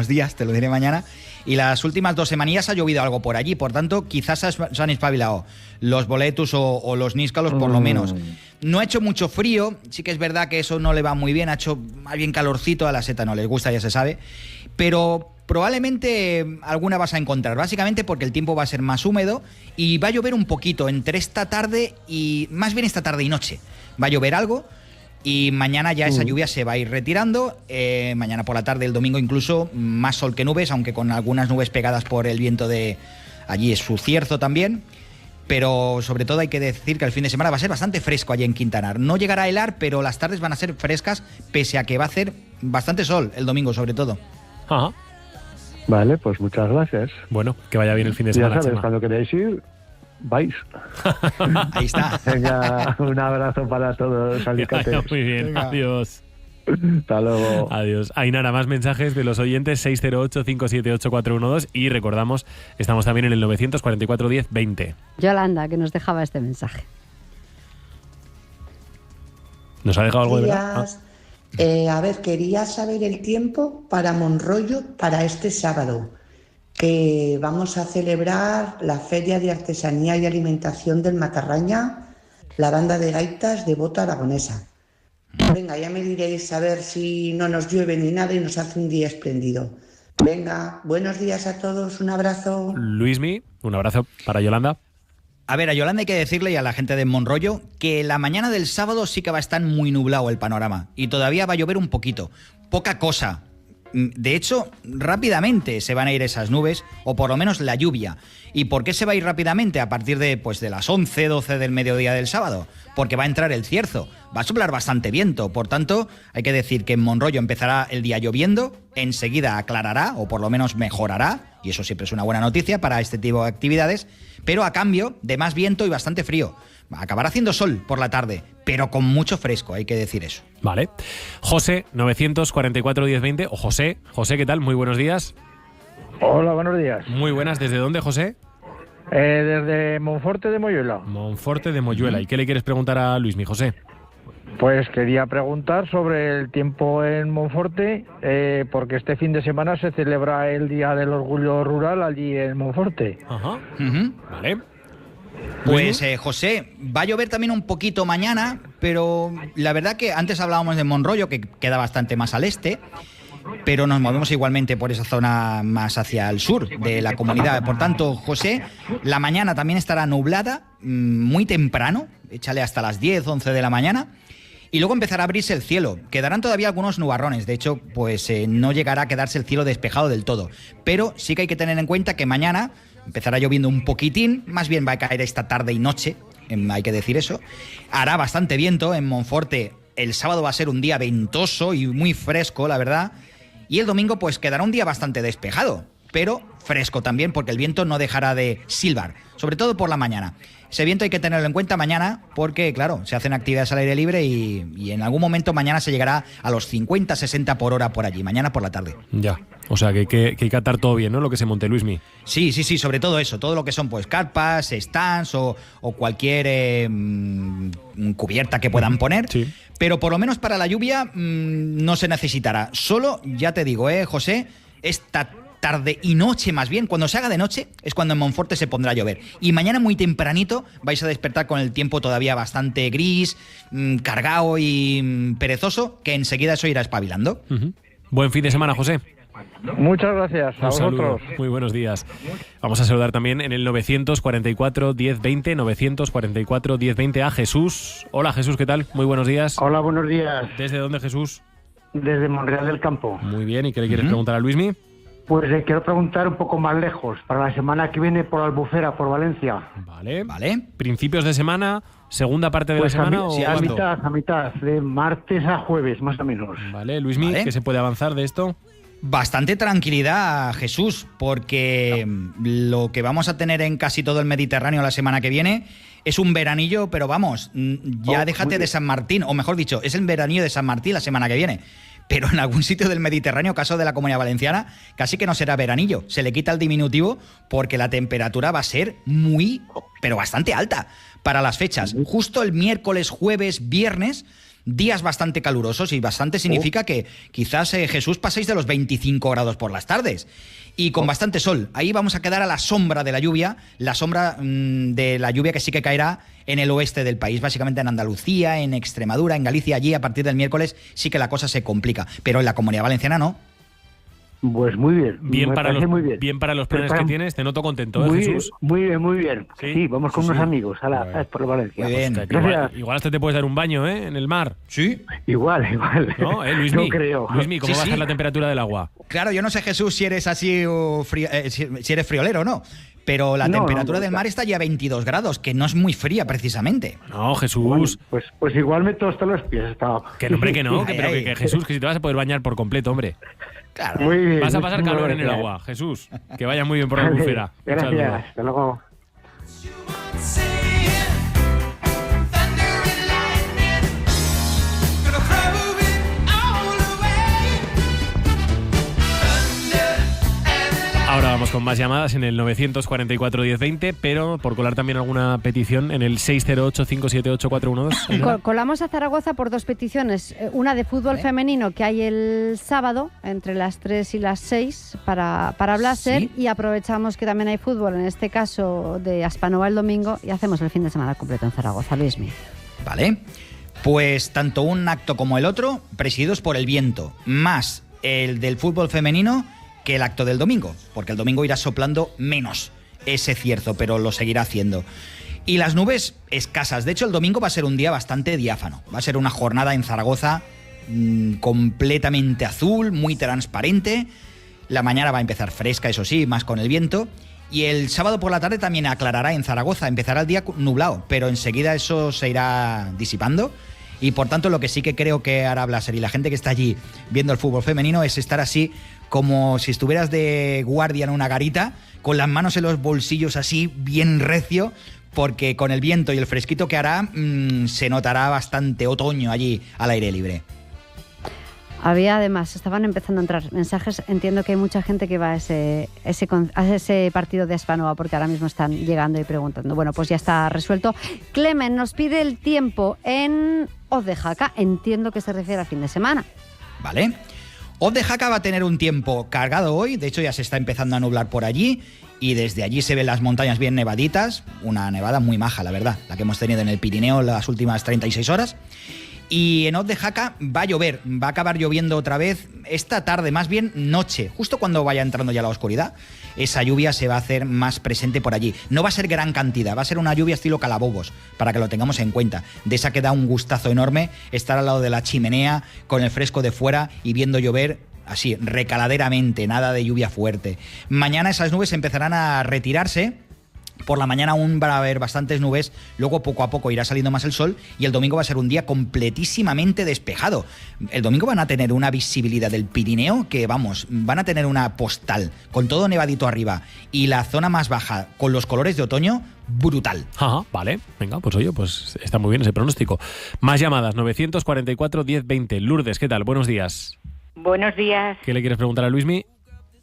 días, te lo diré mañana, y las últimas 2 semanillas ha llovido algo por allí, por tanto, quizás se han espabilado los boletus o los níscalos, por lo menos. No ha hecho mucho frío, sí que es verdad que eso no le va muy bien, ha hecho más bien calorcito, a la seta no les gusta, ya se sabe, pero probablemente alguna vas a encontrar, básicamente porque el tiempo va a ser más húmedo y va a llover un poquito entre esta tarde y, más bien esta tarde y noche, va a llover algo. Y mañana ya esa lluvia se va a ir retirando, mañana por la tarde, el domingo incluso, más sol que nubes, aunque con algunas nubes pegadas por el viento de allí, es su cierzo también. Pero sobre todo hay que decir que el fin de semana va a ser bastante fresco allí en Quintanar. No llegará a helar, pero las tardes van a ser frescas, pese a que va a hacer bastante sol el domingo sobre todo. Ajá. Vale, pues muchas gracias. Bueno, que vaya bien el fin de semana. Ya sabes, Chema. Cuando queráis ir, vais. Ahí está. Venga, un abrazo para todos, Alicantes. Muy bien, venga. Adiós. Hasta luego. Adiós. Ainara, más mensajes de los oyentes, 608-578-412, y recordamos, estamos también en el 944-10-20. Yolanda, que nos dejaba este mensaje. ¿Nos ha dejado algo de Días. verdad? A ver, quería saber el tiempo para Monroyo para este sábado, que vamos a celebrar la Feria de Artesanía y Alimentación del Matarraña, la banda de gaitas de Bota Aragonesa. Venga, ya me diréis a ver si no nos llueve ni nada y nos hace un día espléndido. Venga, buenos días a todos, un abrazo. Luismi, un abrazo para Yolanda. A ver, a Yolanda hay que decirle y a la gente de Monroyo que la mañana del sábado sí que va a estar muy nublado el panorama y todavía va a llover un poquito, poca cosa. De hecho, rápidamente se van a ir esas nubes, o por lo menos la lluvia. ¿Y por qué se va a ir rápidamente? A partir de las 11, 12 del mediodía del sábado. Porque va a entrar el cierzo. Va a soplar bastante viento. Por tanto, hay que decir que en Monroyo empezará el día lloviendo, enseguida aclarará, o por lo menos mejorará, y eso siempre es una buena noticia para este tipo de actividades, pero a cambio de más viento y bastante frío. Acabará haciendo sol por la tarde, pero con mucho fresco, hay que decir eso. Vale. José, 944-1020. O José, ¿qué tal? Muy buenos días. Hola, buenos días. Muy buenas. ¿Desde dónde, José? Desde Monforte de Moyuela. Monforte de Moyuela. ¿Y qué le quieres preguntar a Luismi, José? Pues quería preguntar sobre el tiempo en Monforte, porque este fin de semana se celebra el Día del Orgullo Rural allí en Monforte. Ajá. Vale. Pues José, va a llover también un poquito mañana, pero la verdad que antes hablábamos de Monroyo, que queda bastante más al este, pero nos movemos igualmente por esa zona más hacia el sur de la comunidad. Por tanto, José, la mañana también estará nublada, muy temprano, échale hasta las 10, 11 de la mañana, y luego empezará a abrirse el cielo. Quedarán todavía algunos nubarrones, de hecho, pues no llegará a quedarse el cielo despejado del todo, pero sí que hay que tener en cuenta que mañana empezará lloviendo un poquitín, más bien va a caer esta tarde y noche, hay que decir eso. Hará bastante viento en Monforte, el sábado va a ser un día ventoso y muy fresco, la verdad, y el domingo pues quedará un día bastante despejado, pero fresco también porque el viento no dejará de silbar, sobre todo por la mañana. Ese viento hay que tenerlo en cuenta mañana porque, claro, se hacen actividades al aire libre y en algún momento mañana se llegará a los 50, 60 por hora por allí, mañana por la tarde. Ya, o sea que hay que atar todo bien, ¿no? Lo que se monte, Luismi. Sí, sobre todo eso, todo lo que son pues carpas, stands o cualquier cubierta que puedan poner. Sí. Pero por lo menos para la lluvia no se necesitará. Solo, ya te digo, José, esta tarde y noche más bien, cuando se haga de noche es cuando en Monforte se pondrá a llover. Y mañana muy tempranito vais a despertar con el tiempo todavía bastante gris, cargado y perezoso, que enseguida eso irá espabilando. Buen fin de semana, José. Muchas gracias a vosotros. Muy buenos días. Vamos a saludar también en el 944-1020, 944-1020 a Jesús. Hola, Jesús, ¿qué tal? Muy buenos días. Hola, buenos días. ¿Desde dónde, Jesús? Desde Monreal del Campo. Muy bien, ¿y qué le quieres preguntar a Luismi? Pues le quiero preguntar un poco más lejos, para la semana que viene por Albufera, por Valencia. Vale. ¿Principios de semana? ¿Segunda parte de la semana? A mitad, de martes a jueves, más o menos. Vale, Luismi, ¿qué se puede avanzar de esto? Bastante tranquilidad, Jesús, porque lo que vamos a tener en casi todo el Mediterráneo la semana que viene es un veranillo, pero vamos, ya déjate de San Martín, o mejor dicho, es el veranillo de San Martín la semana que viene. Pero en algún sitio del Mediterráneo, caso de la Comunidad Valenciana, casi que no será veranillo. Se le quita el diminutivo porque la temperatura va a ser muy, pero bastante alta para las fechas. Justo el miércoles, jueves, viernes, días bastante calurosos y bastante significa que quizás, Jesús, paséis de los 25 grados por las tardes. Y con bastante sol. Ahí vamos a quedar a la sombra de la lluvia que sí que caerá en el oeste del país, básicamente en Andalucía, en Extremadura, en Galicia. Allí a partir del miércoles sí que la cosa se complica, pero en la Comunidad Valenciana no. Pues muy bien. Bien para los planes que tienes, te noto contento, Jesús. Muy bien. Sí, vamos con unos amigos por Valencia. Muy bien. Gracias. Igual hasta te puedes dar un baño, en el mar. Sí. Igual. ¿No, Luismi? Yo creo. Luismi, ¿cómo va a ser la temperatura del agua? Claro, yo no sé, Jesús, si eres así si eres friolero o no. Pero la temperatura del mar está ya a 22 grados, que no es muy fría precisamente. No, Jesús. Bueno, pues igual meto hasta los pies. Que hombre, que no, pero que Jesús, que si te vas a poder bañar por completo, hombre. Claro. Muy bien. Vas a pasar calor en el agua, Jesús. Que vaya muy bien por la Albufera. Gracias, hasta luego. con más llamadas en el 944-1020, pero por colar también alguna petición en el 608-578-412. Colamos a Zaragoza por 2 peticiones. Una de fútbol femenino que hay el sábado entre las 3 y las 6 para Blaser, ¿sí? Y aprovechamos que también hay fútbol, en este caso de Aspanova el domingo, y hacemos el fin de semana completo en Zaragoza. Luismi. Vale. Pues tanto un acto como el otro presididos por el viento, más el del fútbol femenino que el acto del domingo, porque el domingo irá soplando menos ese cierzo, pero lo seguirá haciendo. Y las nubes escasas. De hecho, el domingo va a ser un día bastante diáfano. Va a ser una jornada en Zaragoza completamente azul, muy transparente. La mañana va a empezar fresca, eso sí, más con el viento. Y el sábado por la tarde también aclarará en Zaragoza. Empezará el día nublado, pero enseguida eso se irá disipando. Y por tanto, lo que sí que creo que hará Blaser y la gente que está allí viendo el fútbol femenino es estar así como si estuvieras de guardia en una garita, con las manos en los bolsillos así, bien recio, porque con el viento y el fresquito que hará, se notará bastante otoño allí al aire libre. Además, estaban empezando a entrar mensajes. Entiendo que hay mucha gente que va a ese partido de Aspanova, porque ahora mismo están llegando y preguntando. Bueno, pues ya está resuelto. Clemen nos pide el tiempo en Hoz de Jaca. Entiendo que se refiere a fin de semana. Vale. Hoz de Jaca va a tener un tiempo cargado hoy. De hecho, ya se está empezando a nublar por allí. Y desde allí se ven las montañas bien nevaditas. Una nevada muy maja, la verdad. La que hemos tenido en el Pirineo las últimas 36 horas. Y en Hoz de Jaca va a llover, va a acabar lloviendo otra vez esta tarde, más bien noche, justo cuando vaya entrando ya la oscuridad. Esa lluvia se va a hacer más presente por allí. No va a ser gran cantidad, va a ser una lluvia estilo Calabobos, para que lo tengamos en cuenta. De esa que da un gustazo enorme estar al lado de la chimenea, con el fresco de fuera y viendo llover así, recaladeramente, nada de lluvia fuerte. Mañana esas nubes empezarán a retirarse. Por la mañana aún van a haber bastantes nubes, luego poco a poco irá saliendo más el sol y el domingo va a ser un día completísimamente despejado. El domingo van a tener una visibilidad del Pirineo que, vamos, van a tener una postal con todo nevadito arriba y la zona más baja con los colores de otoño brutal. Ajá, vale. Venga, pues oye, pues está muy bien ese pronóstico. Más llamadas, 944-1020. Lourdes, ¿qué tal? Buenos días. Buenos días. ¿Qué le quieres preguntar a Luismi?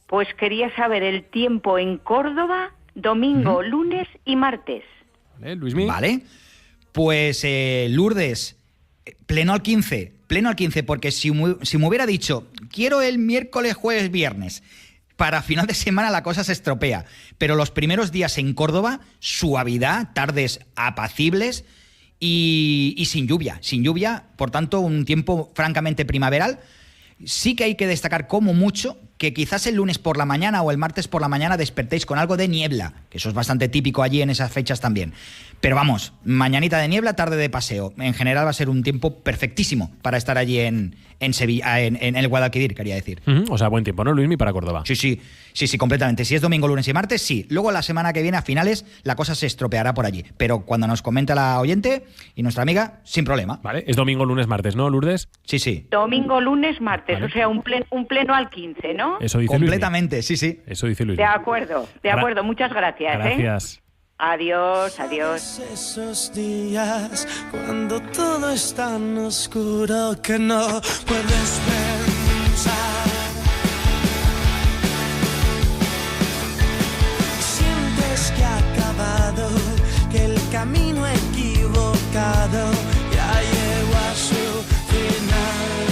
Pues quería saber el tiempo en Córdoba, domingo, lunes y martes. Vale, Luismi. Vale. Pues Lourdes, pleno al 15, porque si me hubiera dicho, quiero el miércoles, jueves, viernes, para final de semana la cosa se estropea. Pero los primeros días en Córdoba, suavidad, tardes apacibles y sin lluvia, por tanto un tiempo francamente primaveral. Sí que hay que destacar como mucho que quizás el lunes por la mañana o el martes por la mañana despertéis con algo de niebla, que eso es bastante típico allí en esas fechas también. Pero vamos, mañanita de niebla, tarde de paseo. En general va a ser un tiempo perfectísimo para estar allí en Sevilla, en el Guadalquivir, quería decir. O sea, buen tiempo, ¿no, Luismi, para Córdoba? Sí, completamente. Si es domingo, lunes y martes, sí. Luego la semana que viene, a finales, la cosa se estropeará por allí. Pero cuando nos comenta la oyente y nuestra amiga, sin problema. Vale, es domingo, lunes, martes, ¿no, Lourdes? Sí. Domingo, lunes, martes, vale. O sea, un pleno al 15, ¿no? Eso dice completamente, Luismi. Sí. Eso dice Luismi. De acuerdo. Muchas gracias. Gracias. Adiós. Esos días cuando todo es tan oscuro que no puedes pensar. Sientes que ha acabado, que el camino equivocado ya llegó a su final.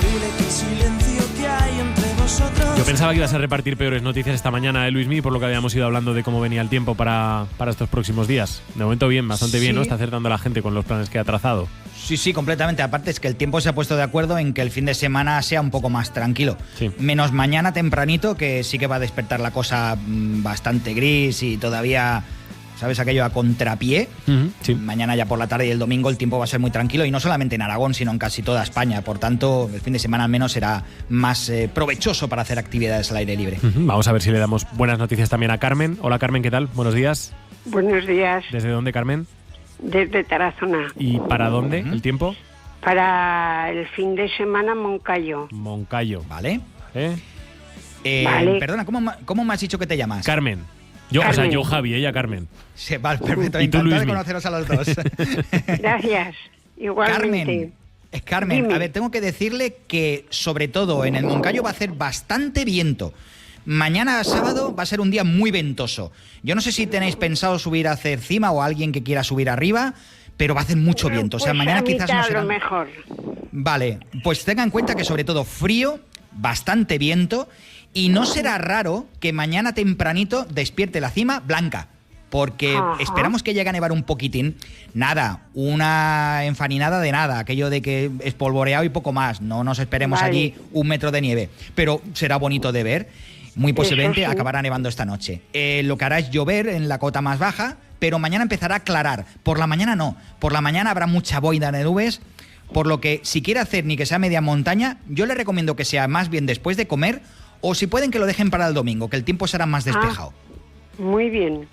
Dile que el silencio que hay entre vosotros. Yo pensaba que ibas a repartir peores noticias esta mañana, Luismi, por lo que habíamos ido hablando de cómo venía el tiempo para estos próximos días. De momento bien, bastante bien, ¿no? Está acertando la gente con los planes que ha trazado. Sí, completamente. Aparte es que el tiempo se ha puesto de acuerdo en que el fin de semana sea un poco más tranquilo. Sí. Menos mañana tempranito, que sí que va a despertar la cosa bastante gris y todavía, ¿sabes? Aquello a contrapié. Sí. Mañana ya por la tarde y el domingo el tiempo va a ser muy tranquilo y no solamente en Aragón, sino en casi toda España. Por tanto, el fin de semana al menos será más provechoso para hacer actividades al aire libre. Vamos a ver si le damos buenas noticias también a Carmen. Hola, Carmen, ¿qué tal? Buenos días. Buenos días. ¿Desde dónde, Carmen? Desde Tarazona. ¿Y para dónde el tiempo? Para el fin de semana, Moncayo. ¿Vale? Vale. Perdona, ¿cómo me has dicho que te llamas? Carmen. Carmen. O sea, yo Javi, ella Carmen. Sí, vale, perfecto. ¿Y tú, Encantado de Luismi? conoceros a los dos. Gracias. Igualmente. Carmen, Carmen, Dime. a ver, tengo que decirle que sobre todo en el Moncayo va a hacer bastante viento. Mañana sábado va a ser un día muy ventoso. Yo no sé si tenéis pensado subir a hacer cima o alguien que quiera subir arriba, pero va a hacer mucho viento. O sea, Pues mañana a quizás no mitad, será... a lo mejor. Vale, pues tenga en cuenta que sobre todo frío, bastante viento, y no será raro que mañana tempranito despierte la cima blanca, porque Ajá. esperamos que llegue a nevar un poquitín. Nada, una enfaninada de nada, aquello de que espolvoreado y poco más. No nos esperemos Vale. allí 1 metro de nieve, pero será bonito de ver. Muy posiblemente Eso sí. acabará nevando esta noche. Lo que hará es llover en la cota más baja, pero mañana empezará a aclarar. Por la mañana no. Por la mañana habrá mucha boida de nubes, por lo que si quiere hacer ni que sea media montaña, yo le recomiendo que sea más bien después de comer, o si pueden que lo dejen para el domingo, que el tiempo será más despejado. Muy bien.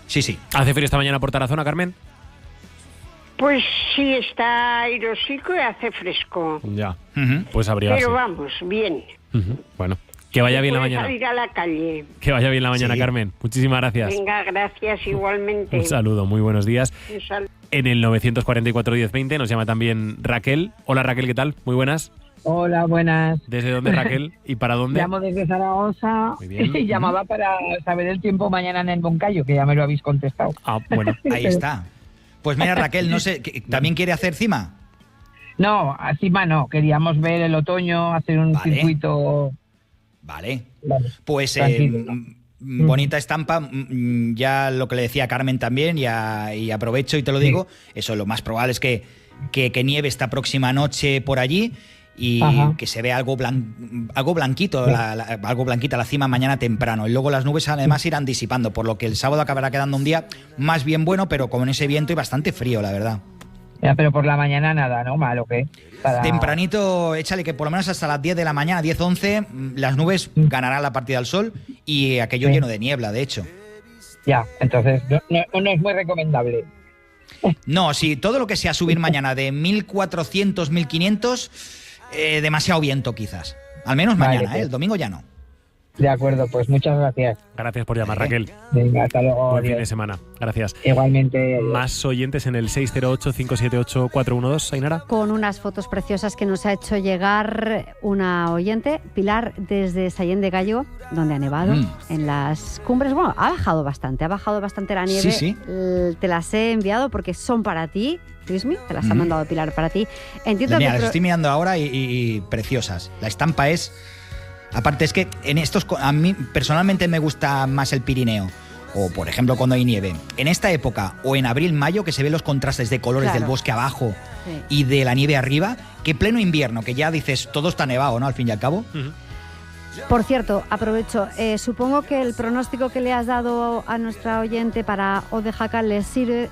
Sí, sí. ¿Hace frío esta mañana por Tarazona, Carmen? Pues sí, está airosico y hace fresco. Ya. Pues abrigarse. Pero vamos, bien. Bueno, que vaya bien la Puede mañana. salir a la calle. Que vaya bien la mañana, Sí. Carmen. Muchísimas gracias. Venga, gracias igualmente. Un saludo, muy buenos días. Un saludo. En el 944 1020 nos llama también Raquel. Hola Raquel, ¿qué tal? Muy buenas. Hola, buenas. ¿Desde dónde, Raquel? ¿Y para dónde? Llamo desde Zaragoza Muy bien. y llamaba para saber el tiempo mañana en el Moncayo, que ya me lo habéis contestado. Ah, bueno. Ahí está. Pues mira, Raquel, no sé, ¿también quiere hacer cima? No, encima no. Queríamos ver el otoño, hacer un Vale. circuito. Vale. Vale. Pues Tranquilo. bonita estampa, ya lo que le decía Carmen también, y aprovecho y te lo digo, eso lo más probable es que nieve esta próxima noche por allí y Ajá. que se vea algo blanquito, algo blanquita la cima mañana temprano, y luego las nubes además irán disipando, por lo que el sábado acabará quedando un día más bien bueno, pero con ese viento y bastante frío, la verdad. Ya, pero por la mañana nada, ¿no? Malo, ¿qué? Tempranito, échale que por lo menos hasta las 10 de la mañana, 10, 11, las nubes ganarán la partida al sol y aquello lleno de niebla, de hecho. Ya, entonces no es muy recomendable. No, sí, todo lo que sea subir mañana de 1400, 1500, demasiado viento quizás. Al menos Vale, mañana, pues. El domingo ya no. De acuerdo, pues muchas gracias. Gracias por llamar, Raquel. Venga, hasta luego. Buen fin adiós. de semana. Gracias. Igualmente. adiós. Más oyentes en el 608-578-412, Ainara. Con unas fotos preciosas que nos ha hecho llegar una oyente, Pilar, desde Sallén de Gallo, donde ha nevado, en las cumbres. Bueno, ha bajado bastante la nieve. Sí, sí. Te las he enviado porque son para ti, Luismi, te las ha mandado Pilar para ti. Entiendo Mira, que... las estoy mirando ahora y preciosas. La estampa es... Aparte es que en estos, a mí personalmente me gusta más el Pirineo, o por ejemplo cuando hay nieve. En esta época, o en abril, mayo, que se ven los contrastes de colores Claro. del bosque abajo Sí. y de la nieve arriba, que pleno invierno, que ya dices, todo está nevado, ¿no? Al fin y al cabo. Por cierto, aprovecho, supongo que el pronóstico que le has dado a nuestra oyente para Oaxaca le sirve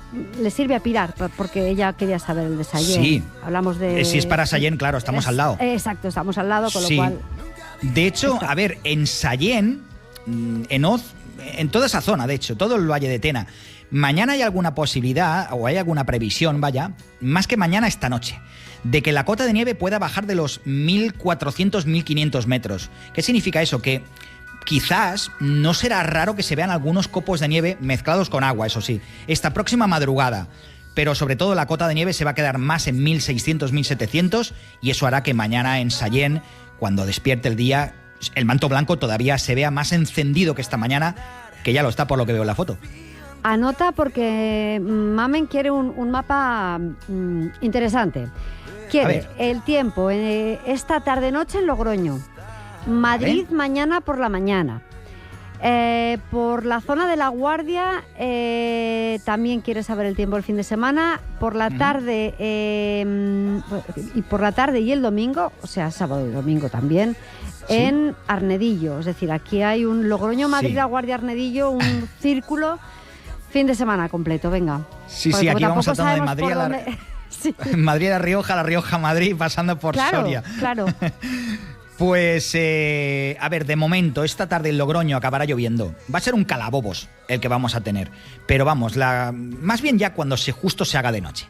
a Pilar, porque ella quería saber el de Sallén. Sí. Hablamos de... Si es para Sallén, claro, estamos al lado. Exacto, estamos al lado, con Sí. lo cual... De hecho, a ver, en Sallén, en Oz, en toda esa zona, de hecho, todo el Valle de Tena, mañana hay alguna posibilidad, o hay alguna previsión, vaya, más que mañana, esta noche, de que la cota de nieve pueda bajar de los 1400, 1500 metros. ¿Qué significa eso? Que quizás no será raro que se vean algunos copos de nieve mezclados con agua, eso sí, esta próxima madrugada. Pero sobre todo la cota de nieve se va a quedar más en 1600, 1700, y eso hará que mañana en Sallén, cuando despierte el día, el manto blanco todavía se vea más encendido que esta mañana, que ya lo está por lo que veo en la foto. Anota porque Mamen quiere un mapa interesante. Quiere el tiempo esta tarde-noche en Logroño, Madrid mañana por la mañana. Por la zona de La Guardia también quiere saber el tiempo el fin de semana. Por la tarde y por la tarde y el domingo, o sea, sábado y domingo también, en Arnedillo. Es decir, aquí hay un Logroño, Madrid, La Guardia, Arnedillo, un círculo, fin de semana completo, venga. Sí, Porque sí, aquí vamos tampoco saltando de sabemos Madrid por dónde... Sí. Madrid a La Rioja, Madrid, pasando por Soria. Claro. Pues, a ver, de momento, esta tarde en Logroño acabará lloviendo. Va a ser un calabobos el que vamos a tener. Pero vamos, más bien ya cuando justo se haga de noche.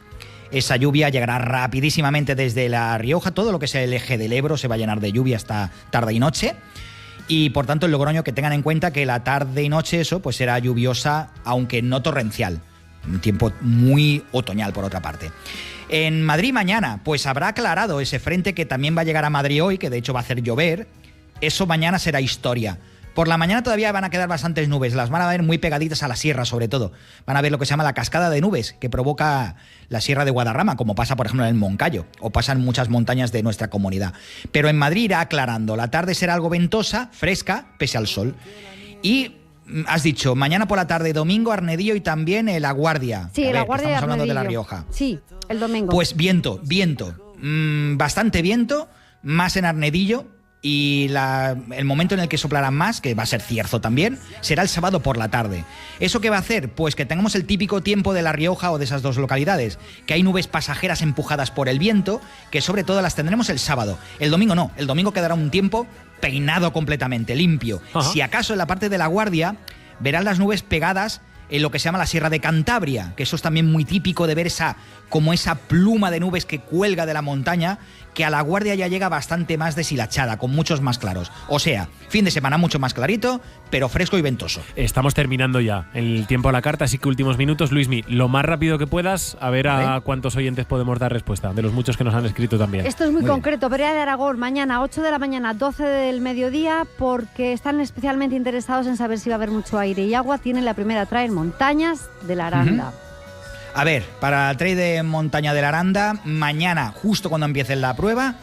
Esa lluvia llegará rapidísimamente desde La Rioja. Todo lo que sea el eje del Ebro se va a llenar de lluvia hasta tarde y noche. Y por tanto, en Logroño, que tengan en cuenta que la tarde y noche, eso, pues será lluviosa, aunque no torrencial. Un tiempo muy otoñal, por otra parte. En Madrid mañana, pues habrá aclarado ese frente que también va a llegar a Madrid hoy, que de hecho va a hacer llover. Eso mañana será historia. Por la mañana todavía van a quedar bastantes nubes, las van a ver muy pegaditas a la sierra sobre todo. Van a ver lo que se llama la cascada de nubes que provoca la sierra de Guadarrama, como pasa por ejemplo en el Moncayo, o pasa en muchas montañas de nuestra comunidad. Pero en Madrid irá aclarando, la tarde será algo ventosa, fresca, pese al sol. Y has dicho, mañana por la tarde, domingo, Arnedillo y también La Guardia. Sí, La Guardia. Estamos hablando de La Arnedillo. Rioja. Sí, el domingo. Pues viento. Bastante viento, más en Arnedillo. Y el momento en el que soplará más, que va a ser cierzo también, será el sábado por la tarde. ¿Eso qué va a hacer? Pues que tengamos el típico tiempo de La Rioja o de esas dos localidades, que hay nubes pasajeras empujadas por el viento, que sobre todo las tendremos el sábado. El domingo no, el domingo quedará un tiempo peinado completamente, limpio. Ajá. Si acaso en la parte de La Guardia verán las nubes pegadas en lo que se llama la Sierra de Cantabria, que eso es también muy típico de ver esa pluma de nubes que cuelga de la montaña, que a La Guardia ya llega bastante más deshilachada, con muchos más claros. O sea, fin de semana mucho más clarito, pero fresco y ventoso. Estamos terminando ya el tiempo a la carta, así que últimos minutos. Luismi, lo más rápido que puedas, a ver a cuántos oyentes podemos dar respuesta, de los muchos que nos han escrito también. Esto es muy concreto. Perea de Aragón, mañana 8 de la mañana, 12 del mediodía, porque están especialmente interesados en saber si va a haber mucho aire y agua. Tienen la primera trail en montañas de la Aranda. A ver, para el trail de montaña de la Aranda, mañana, justo cuando empiece la prueba,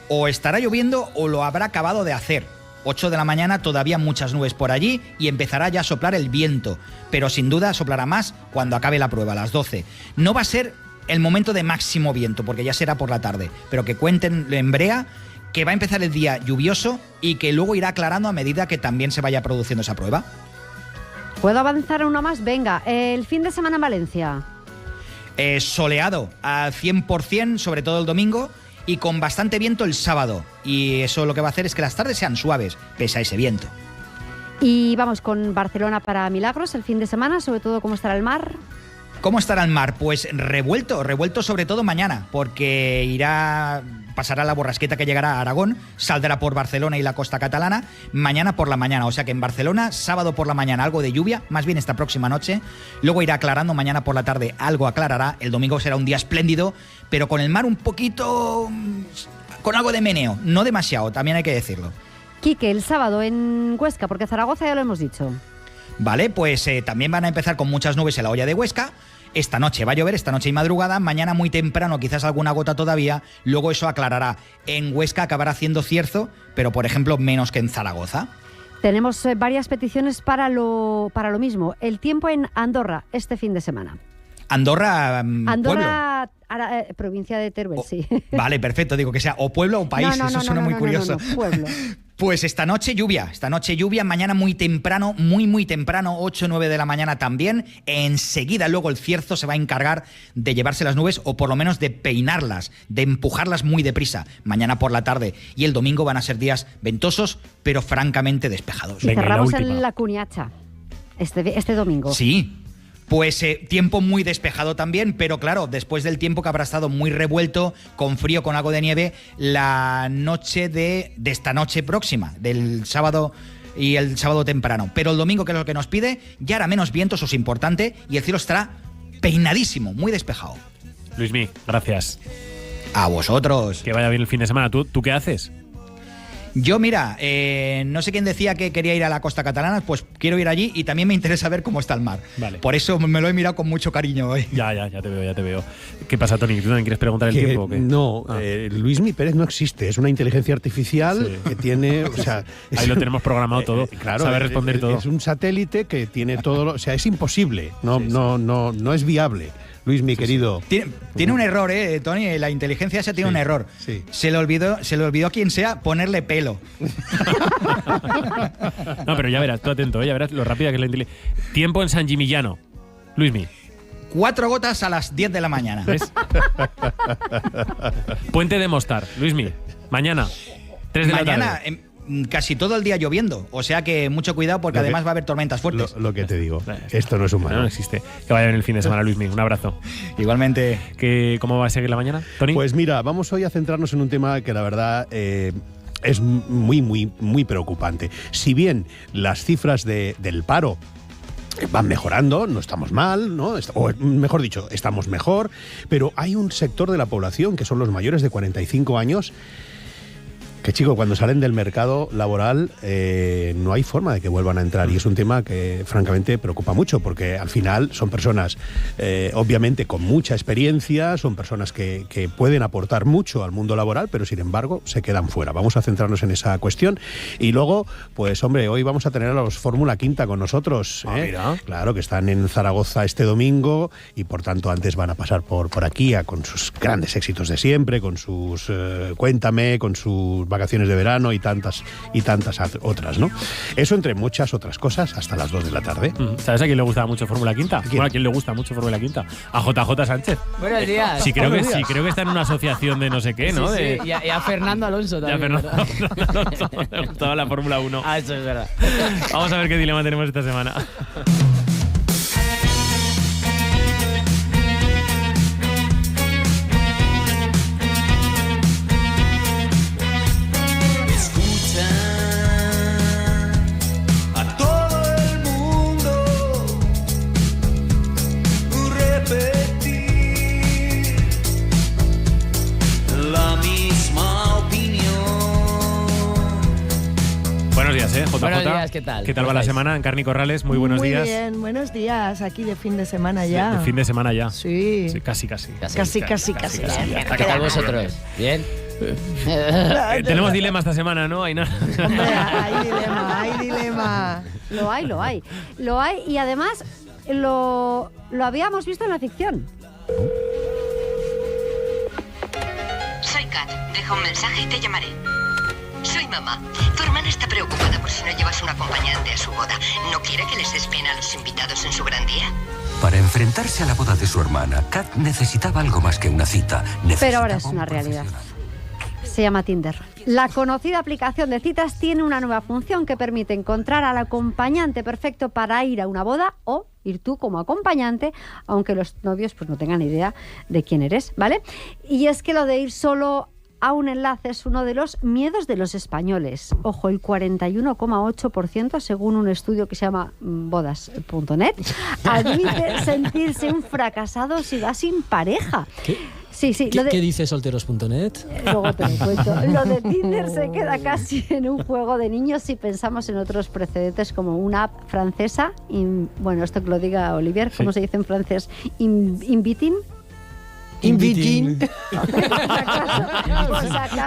o estará lloviendo o lo habrá acabado de hacer. 8 de la mañana, todavía muchas nubes por allí y empezará ya a soplar el viento, pero sin duda soplará más cuando acabe la prueba, a las 12. No va a ser el momento de máximo viento, porque ya será por la tarde, pero que cuenten en brea que va a empezar el día lluvioso y que luego irá aclarando a medida que también se vaya produciendo esa prueba. ¿Puedo avanzar uno más? Venga, el fin de semana en Valencia. Soleado al 100%, sobre todo el domingo, y con bastante viento el sábado. Y eso lo que va a hacer es que las tardes sean suaves, pese a ese viento. Y vamos con Barcelona para Milagros el fin de semana, sobre todo cómo estará el mar. ¿Cómo estará el mar? Pues revuelto sobre todo mañana, porque pasará la borrasqueta que llegará a Aragón, saldrá por Barcelona y la costa catalana, mañana por la mañana. O sea que en Barcelona, sábado por la mañana algo de lluvia, más bien esta próxima noche, luego irá aclarando, mañana por la tarde algo aclarará, el domingo será un día espléndido, pero con el mar un poquito, con algo de meneo, no demasiado, también hay que decirlo. Quique, el sábado en Huesca, porque Zaragoza ya lo hemos dicho. Vale, pues también van a empezar con muchas nubes en la hoya de Huesca. Esta noche va a llover, esta noche y madrugada, mañana muy temprano quizás alguna gota todavía, luego eso aclarará. En Huesca acabará haciendo cierzo, pero por ejemplo menos que en Zaragoza. Tenemos varias peticiones para lo mismo. El tiempo en Andorra este fin de semana. Andorra, provincia de Teruel, sí. Vale, perfecto, digo que sea o pueblo o país, eso suena muy curioso. No, pueblo. Pues esta noche lluvia, mañana muy temprano, muy temprano, 8 o 9 de la mañana también. Enseguida luego el cierzo se va a encargar de llevarse las nubes o por lo menos de peinarlas, de empujarlas muy deprisa. Mañana por la tarde y el domingo van a ser días ventosos, pero francamente despejados. Y cerramos en la Cuniacha este domingo. Sí. Pues tiempo muy despejado también, pero claro, después del tiempo que habrá estado muy revuelto, con frío, con algo de nieve, la noche de esta noche próxima, del sábado y el sábado temprano. Pero el domingo, que es lo que nos pide, ya hará menos viento, eso es importante, y el cielo estará peinadísimo, muy despejado. Luismi, gracias. A vosotros. Que vaya bien el fin de semana. ¿Tú qué haces? Yo, mira, no sé quién decía que quería ir a la costa catalana, pues quiero ir allí y también me interesa ver cómo está el mar. Vale. Por eso me lo he mirado con mucho cariño hoy. Ya te veo. ¿Qué pasa, Tony? ¿Tú también quieres preguntar el tiempo o qué? No, Luismi Pérez no existe, es una inteligencia artificial que tiene... O sea, ahí lo tenemos programado todo, claro, sabe responder todo. Es un satélite que tiene todo, o sea, es imposible, no es viable. Luis, mi querido. Tiene un error, Tony. La inteligencia esa tiene un error. Sí. Se le olvidó a quien sea ponerle pelo. No, pero ya verás, tú atento, ya verás lo rápida que es la inteligencia. Tiempo en San Gimignano. Luismi. 4 gotas a las 10 de la mañana. ¿Ves? Puente de Mostar. Luismi. Mañana. 3 de la tarde. Mañana. Casi todo el día lloviendo, o sea que mucho cuidado porque además va a haber tormentas fuertes. Lo que te digo, esto no es humano. No existe. Que vaya bien el fin de semana, Luismi. Un abrazo. Igualmente. ¿Cómo va a seguir la mañana, Tony? Pues mira, vamos hoy a centrarnos en un tema que la verdad es muy preocupante. Si bien las cifras del paro van mejorando, no estamos mal, ¿no? O mejor dicho, estamos mejor, pero hay un sector de la población que son los mayores de 45 años que, chico, cuando salen del mercado laboral no hay forma de que vuelvan a entrar, y es un tema que francamente preocupa mucho, porque al final son personas obviamente con mucha experiencia, son personas que pueden aportar mucho al mundo laboral, pero sin embargo se quedan fuera. Vamos a centrarnos en esa cuestión. Y luego, pues hombre, hoy vamos a tener a los Fórmula Quinta con nosotros, Mira. Claro, que están en Zaragoza este domingo, y por tanto antes van a pasar por aquí con sus grandes éxitos de siempre, con sus Cuéntame, con sus vacaciones de verano y tantas otras, ¿no? Eso entre muchas otras cosas, hasta las 2 de la tarde. ¿Sabes a quién le gustaba mucho Fórmula Quinta? Bueno, ¿a quién le gusta mucho Fórmula Quinta? A JJ Sánchez. Buenos días. Sí, creo que está en una asociación de no sé qué, ¿no? Sí. Y a Fernando Alonso también. Alonso le gustaba la Fórmula 1. Ah, eso es verdad. Vamos a ver qué dilema tenemos esta semana. Buenos días, JJ. Buenos días, ¿qué tal? ¿Qué tal va la semana? Encarni Corrales, muy buenos días. Muy bien, buenos días. Aquí de fin de semana ya. De fin de semana ya. Sí. Casi. Casi. ¿Qué tal vosotros? ¿Bien? Tenemos dilema esta semana, ¿no? Hombre, hay dilema. Lo hay. Lo hay, y además lo habíamos visto en la ficción. Soy Kat. Deja un mensaje y te llamaré. Soy mamá. Tu hermana está preocupada por si no llevas un acompañante a su boda. ¿No quiere que les des pena a los invitados en su gran día? Para enfrentarse a la boda de su hermana, Kat necesitaba algo más que una cita. Pero ahora es una realidad. Se llama Tinder. La conocida aplicación de citas tiene una nueva función que permite encontrar al acompañante perfecto para ir a una boda, o ir tú como acompañante, aunque los novios pues no tengan idea de quién eres, ¿vale? Y es que lo de ir solo a un enlace es uno de los miedos de los españoles. Ojo, el 41,8%, según un estudio que se llama bodas.net, admite sentirse un fracasado si va sin pareja. Sí. ¿Qué dice solteros.net? Luego te lo cuento. Lo de Tinder se queda casi en un juego de niños si pensamos en otros precedentes, como una app francesa, bueno, esto que lo diga Olivier, ¿cómo se dice en francés? Inviting.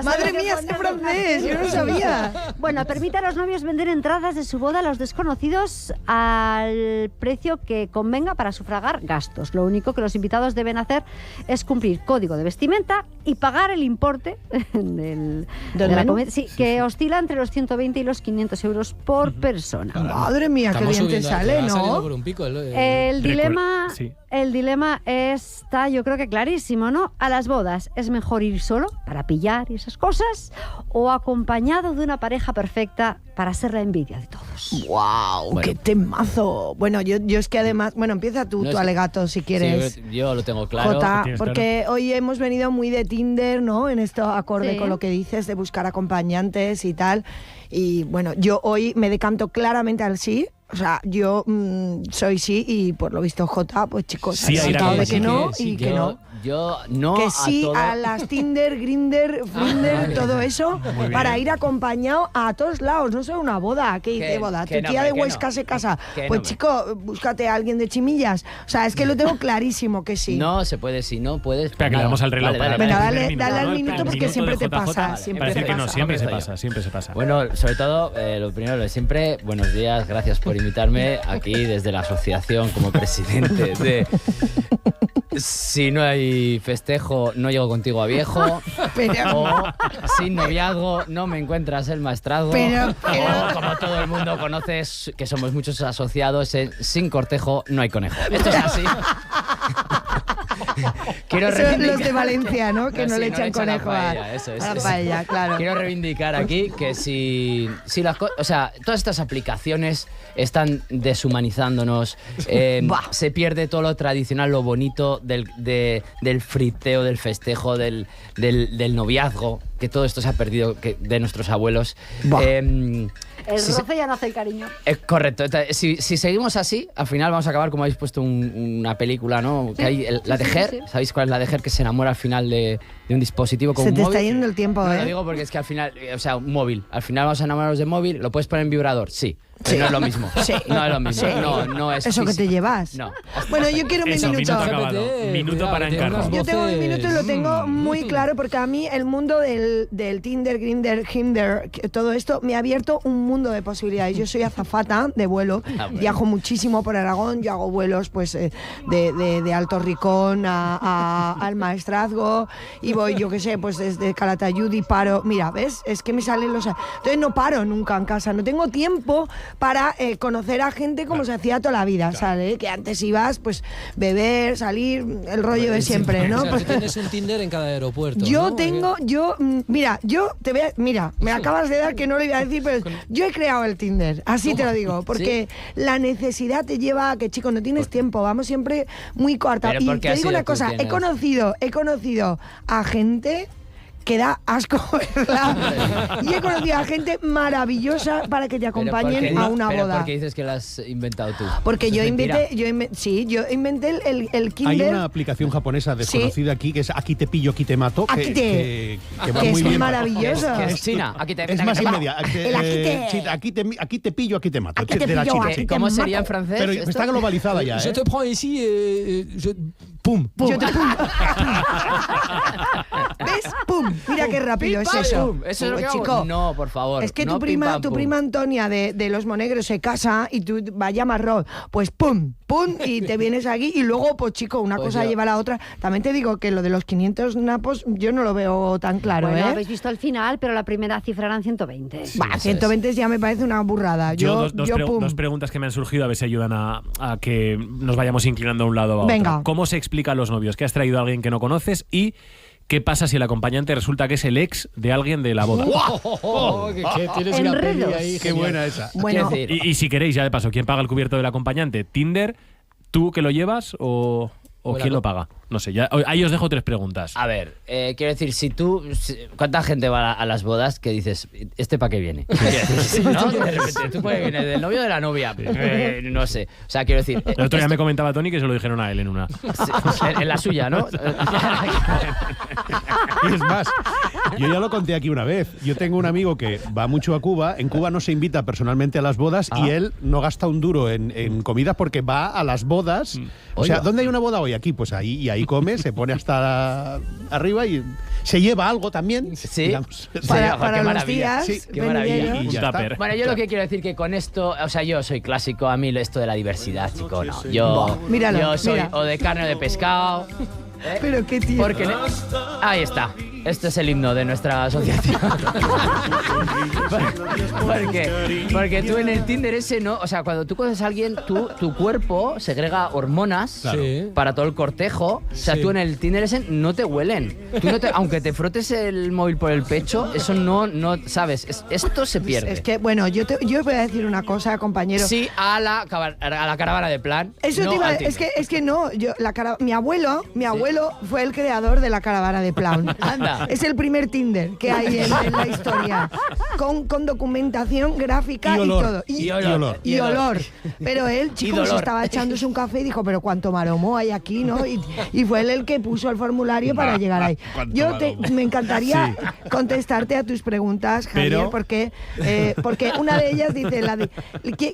Madre mía, este francés, yo no sabía. Bueno, permite a los novios vender entradas de su boda a los desconocidos al precio que convenga para sufragar gastos. Lo único que los invitados deben hacer es cumplir código de vestimenta y pagar el importe de la comida, que oscila entre los 120 y los 500 euros por persona. Madre mía, qué bien te sale, ¿no? El dilema está, yo creo que clarísimo, ¿no? A las bodas, ¿es mejor ir solo para pillar y esas cosas, o acompañado de una pareja perfecta para ser la envidia de todos? ¡Wow! ¡Qué temazo! Bueno, yo es que además... Bueno, empieza tú, tu alegato, si quieres. Sí, yo lo tengo claro. Jota, porque hoy hemos venido muy de Tinder, ¿no? En esto acorde con lo que dices de buscar acompañantes y tal. Y bueno, yo hoy me decanto claramente al sí. O sea, yo soy sí, y por lo visto Jota, pues chicos, sí, ha sentado de que no y que no. Yo no que sí a las Tinder, Grindr, Flinder, todo eso, para ir acompañado a todos lados, no solo una boda. ¿Qué dice boda? ¿Tu tía de Huesca se casa? Pues chico, búscate a alguien de Chimillas. O sea, es que lo tengo clarísimo que sí. No se puede, si no puedes. Espera, que le damos al reloj. Dale al minuto, porque siempre te pasa. Parece que no, siempre se pasa. Bueno, sobre todo, lo primero de siempre, buenos días, gracias por invitarme aquí desde la asociación como presidente de... Si no hay festejo, no llego contigo a viejo. O sin noviazgo, no me encuentras el maestrazgo. O, como todo el mundo conoce, que somos muchos asociados, sin cortejo no hay conejo. Esto es así. Los de Valencia, ¿no? Que no le echan conejo a la paella, claro. Quiero reivindicar aquí que si las cosas... O sea, todas estas aplicaciones están deshumanizándonos. Se pierde todo lo tradicional, lo bonito del friteo, del festejo, del noviazgo. que todo esto se ha perdido de nuestros abuelos. El roce ya no hace el cariño. Correcto. Si seguimos así, al final vamos a acabar como habéis puesto una película, ¿no? Sí, que hay la de Her. sí. ¿Sabéis cuál es la de Her? Que se enamora al final de un dispositivo con Se un te móvil. está yendo el tiempo, No, ¿eh? lo digo porque es que al final, o sea, un móvil. Al final vamos a enamorarnos de móvil. ¿Lo puedes poner en vibrador? Sí. Pero no es lo mismo. Sí. No es lo mismo. Sí. No es Eso que te llevas. No. Bueno, yo quiero mi Eso, minuto. Minuto para encargo. Yo tengo mi minuto y lo tengo muy claro porque a mí el mundo del Tinder, Grindr, Hinder, todo esto me ha abierto un mundo de posibilidades. Yo soy azafata de vuelo, viajo muchísimo por Aragón, yo hago vuelos pues de Alto Ricón al Maestrazgo y voy, yo qué sé, pues desde Calatayud y paro. Mira, ¿ves? Es que me salen los... Entonces no paro nunca en casa, no tengo tiempo para conocer a gente como se hacía toda la vida, ¿sabes? Que antes ibas, pues, beber, salir, el rollo de siempre, ¿no? O sea, tú tienes un Tinder en cada aeropuerto. Yo ¿no? tengo, mira, me acabas de dar que no lo iba a decir, pero yo he creado el Tinder, así te lo digo, porque la necesidad te lleva a que, chico, no tienes tiempo, vamos siempre muy coartados. Y te digo una cosa, he conocido a gente que da asco, ¿verdad? Y he conocido a gente maravillosa para que te acompañen a una boda. ¿Por qué dices que la has inventado tú? Porque yo mentira. inventé el Kindle. Hay una aplicación japonesa desconocida aquí que es Aquí te pillo, aquí te mato. Que va muy es bien. maravilloso. Que es China. Es más inmediata. Aquí te pillo, aquí te mato. De la China. ¿Cómo sería en francés? Pero está globalizada ya. Je te prends ici, ¡Pum! Yo te pum. ¿Ves? ¡Pum! Mira qué rápido es eso. ¿Eso es lo que hago? Chico, No, por favor. es que no, tu prima Antonia de Los Monegros se casa y tú vaya marrón. Pues pum, pum, y te vienes aquí y luego, pues chico, una Pues cosa yo- lleva a la otra. También te digo que lo de los 500 napos yo no lo veo tan claro, Bueno, ¿eh? habéis visto el final, pero la primera cifra eran 120. Bah, 120 ya me parece una burrada. Yo pum. Dos preguntas que me han surgido, a ver si ayudan a que nos vayamos inclinando a un lado o a otro. Venga. ¿Cómo se explica a los novios que has traído a alguien que no conoces? Y ¿qué pasa si el acompañante resulta que es el ex de alguien de la boda? que tienes una peli ahí. Qué buena esa. Bueno, Y si queréis, ya de paso, ¿quién paga el cubierto del acompañante? ¿Tinder? ¿Tú que lo llevas o quién lo paga? No sé, ya, ahí os dejo 3 preguntas. A ver, quiero decir, ¿cuánta gente va a las bodas que dices, ¿este para qué viene? ¿No? De repente, ¿tú para qué vienes? ¿Del novio o de la novia? No sé. O sea, quiero decir... El otro día me comentaba Tony que se lo dijeron a él en una. en la suya, ¿no? Y es más, yo ya lo conté aquí una vez. Yo tengo un amigo que va mucho a Cuba. En Cuba no se invita personalmente a las bodas y él no gasta un duro en comida porque va a las bodas. O sea, ¿dónde hay una boda hoy? Aquí, pues ahí. Y ahí come, se pone hasta arriba y se lleva algo también. Sí. Digamos. para qué los maravilla. días Qué maravilla. Y ya está. Bueno, yo lo que quiero decir que con esto, o sea, yo soy clásico, a mí esto de la diversidad, chico, no. Yo soy mira. o de carne o de pescado. Pero qué tío. Ahí está. Este es el himno de nuestra asociación. porque tú en el Tinder ese no, o sea, cuando tú conoces a alguien, tu cuerpo segrega hormonas para todo el cortejo. O sea, tú en el Tinder ese no te huelen. Tú no aunque te frotes el móvil por el pecho, eso no sabes. Esto se pierde. Es que, bueno, yo voy a decir una cosa, compañero. Sí, a la caravana de plan. Eso no te iba al a- Tinder. es que no, mi abuelo fue el creador de la caravana de Plaun. Anda. Es el primer Tinder que hay en la historia. Con documentación gráfica Y olor. y todo. Y olor. Pero él, chico, dolor. se estaba echándose un café y dijo, pero cuánto maromo hay aquí, ¿no? Y fue él el que puso el formulario para llegar ahí. Me encantaría contestarte a tus preguntas, Javier, Pero- porque una de ellas dice,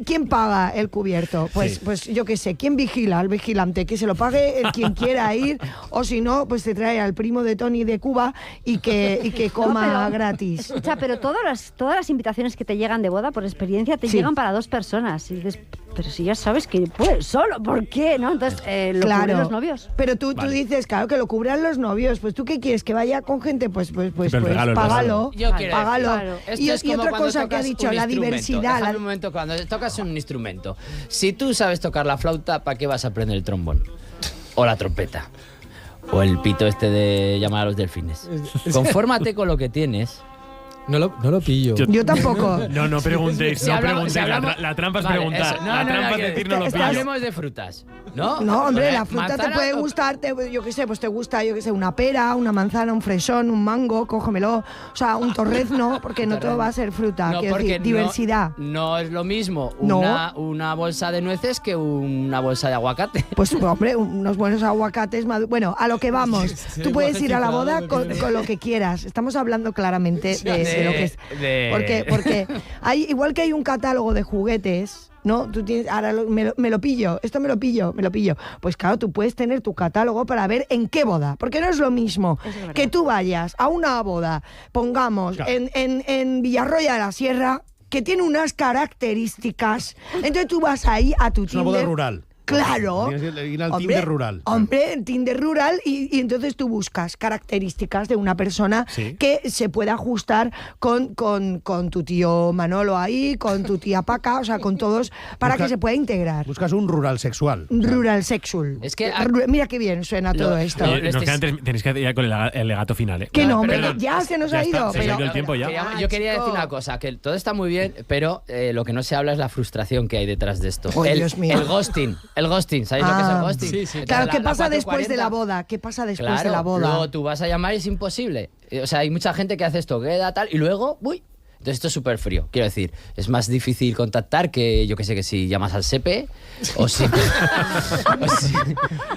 ¿quién paga el cubierto? Pues yo qué sé, ¿quién vigila al vigilante? Que se lo pague el quien quiera ir, o si no, pues te trae al primo de Tony de Cuba y que coma No, pero- gratis. Escucha, pero todas las invitaciones que te llegan de boda, por experiencia, te Sí. llegan para 2 personas. Y dices, pero si ya sabes que puedes solo, ¿por qué? ¿No? Entonces, lo cubren los novios. Pero tú dices, claro, que lo cubran los novios. Pues tú qué quieres, que vaya con gente, pues Pero el regalo, el págalo. Yo quiero Págalo. decir, esto Y es como otra cuando cosa que ha tocas dicho, un la instrumento. diversidad. Déjame un momento, cuando tocas un instrumento, si tú sabes tocar la flauta, ¿para qué vas a aprender el trombón? O la trompeta. O el pito este de llamar a los delfines. Confórmate con lo que tienes No lo pillo. Yo tampoco. No preguntéis, Si no hablamos- preguntéis. si hablamos- La trampa es Vale, preguntar. eso. La trampa es decir no lo pillo. Hablemos de frutas, ¿no? No, hombre, Porque la fruta te manzana puede o- gustar, yo qué sé, pues te gusta, yo qué sé, una pera, una manzana, un fresón, un mango, cógemelo. O sea, un torrezno, porque no todo va a ser fruta. No, Quiero porque decir, diversidad. No es lo mismo No. una bolsa de nueces que una bolsa de aguacate. Pues, hombre, unos buenos aguacates. Bueno, a lo que vamos. Tú puedes ir a la boda con lo que quieras. Estamos hablando claramente de lo que es. Porque igual que hay un catálogo de juguetes, ¿no? Tú tienes, ahora me lo pillo, esto me lo pillo. Pues claro, tú puedes tener tu catálogo para ver en qué boda. Porque no es lo mismo que tú vayas a una boda, pongamos, en Villarroya de la Sierra, que tiene unas características. Entonces tú vas ahí a tu Es una Tinder. boda rural. Claro. Tienes que ir al Tinder rural. Hombre, el Tinder rural y entonces tú buscas características de una persona que se pueda ajustar con tu tío Manolo ahí, con tu tía Paca, o sea, con todos, para que se pueda integrar. Buscas un rural sexual. Rural sexual. Es que Mira qué bien suena todo esto. Nos quedan tenéis que ir ya con el legato final, ¿eh? Que no, hombre, Perdón. ya se nos Ya ha está, ido. se nos ha ido el tiempo ya. Yo quería decir una cosa, que todo está muy bien, pero lo que no se habla es la frustración que hay detrás de esto. Oh, Dios mío. El ghosting, ¿sabéis lo que es el ghosting? Sí. Claro, ¿qué La pasa 440. después de la boda? ¿Qué pasa después Claro, de la boda? luego tú vas a llamar y es imposible. O sea, hay mucha gente que hace esto, queda tal, y luego, uy. Entonces esto es súper frío. Quiero decir, es más difícil contactar que, yo que sé, que si llamas al SEPE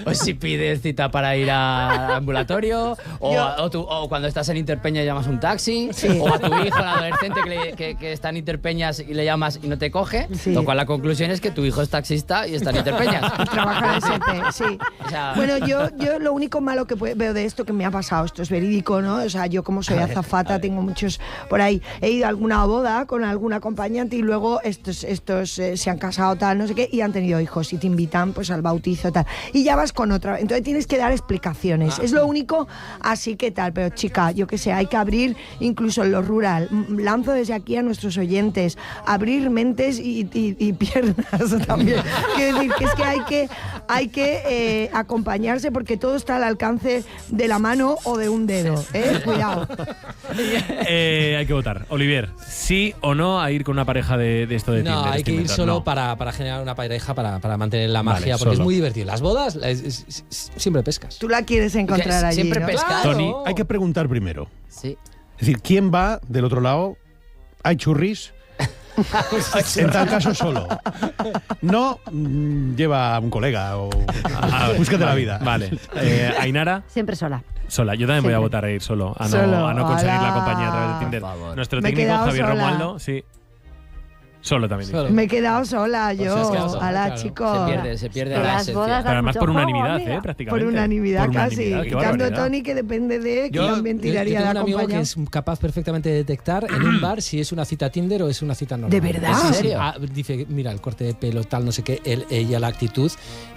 o si pides cita para ir al ambulatorio o cuando estás en Interpeña llamas un taxi o a tu hijo, el adolescente que está en Interpeñas y le llamas y no te coge. Lo cual la conclusión es que tu hijo es taxista y está en Interpeñas. Trabaja en SEPE, sí. O sea, Bueno, yo lo único malo que veo de esto que me ha pasado, esto es verídico, ¿no? O sea, yo como soy azafata, tengo muchos por ahí, he ido a alguna boda con algún acompañante y luego estos se han casado tal, no sé qué, y han tenido hijos y te invitan pues al bautizo tal. Y ya vas con otra, entonces tienes que dar explicaciones. Es lo único, así que tal, pero chica, yo que sé, hay que abrir incluso en lo rural. Lanzo desde aquí a nuestros oyentes, abrir mentes y piernas también. Quiero decir que es que hay que acompañarse porque todo está al alcance de la mano o de un dedo, cuidado. Hay que votar. Olivier, ¿sí o no a ir con una pareja de esto de Tinder? No, hay que ir Inventando? solo No. para generar una pareja, para mantener la magia, porque solo. es muy divertido. Las bodas siempre pescas. Tú la quieres encontrar allí, siempre ¿no? pescas. Tony, hay que preguntar primero. Sí. Es decir, ¿quién va del otro lado? ¿Hay churris? En tal caso, solo. No lleva a un colega o búscate la vida. Vale. Ainara. Siempre sola. Sola. Yo también voy a Siempre. votar a ir solo, a Solo, no conseguir hola. la compañía a través de Tinder. Por favor. Nuestro Me he técnico quedado Javier sola. Romualdo, sí. Solo también. dice. Me he quedado sola yo. has quedado sola, Hola, claro. chicos. Se pierde En la las esencia. bodas Pero además mucho por juego, unanimidad, amiga. prácticamente. Por unanimidad Por casi. unanimidad, qué Quitando barbaridad. Tony, que depende de Yo quién mentiraría tengo de un amigo que acompañar. es capaz perfectamente de detectar en un bar si es una cita Tinder o es una cita normal. ¿De verdad? Sí, ¿En sí. serio? Dice, mira, el corte de pelo, tal, no sé qué, ella la actitud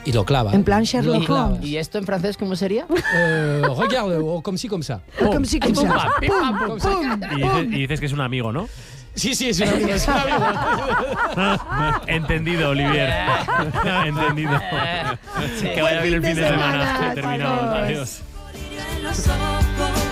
y lo clava. En plan Sherlock Lo clava. Holmes. ¿Y esto en francés cómo sería? Regarde, o comme si, comme ça. Como si que Pum, sea. pam, pim, pam, pum. Y dices que es un amigo, ¿no? Sí, es un amigo, es un amigo. Entendido, Olivier. Entendido. Que vaya bien el fin de semana. semana, Terminamos. chicos. Adiós. En los ojos.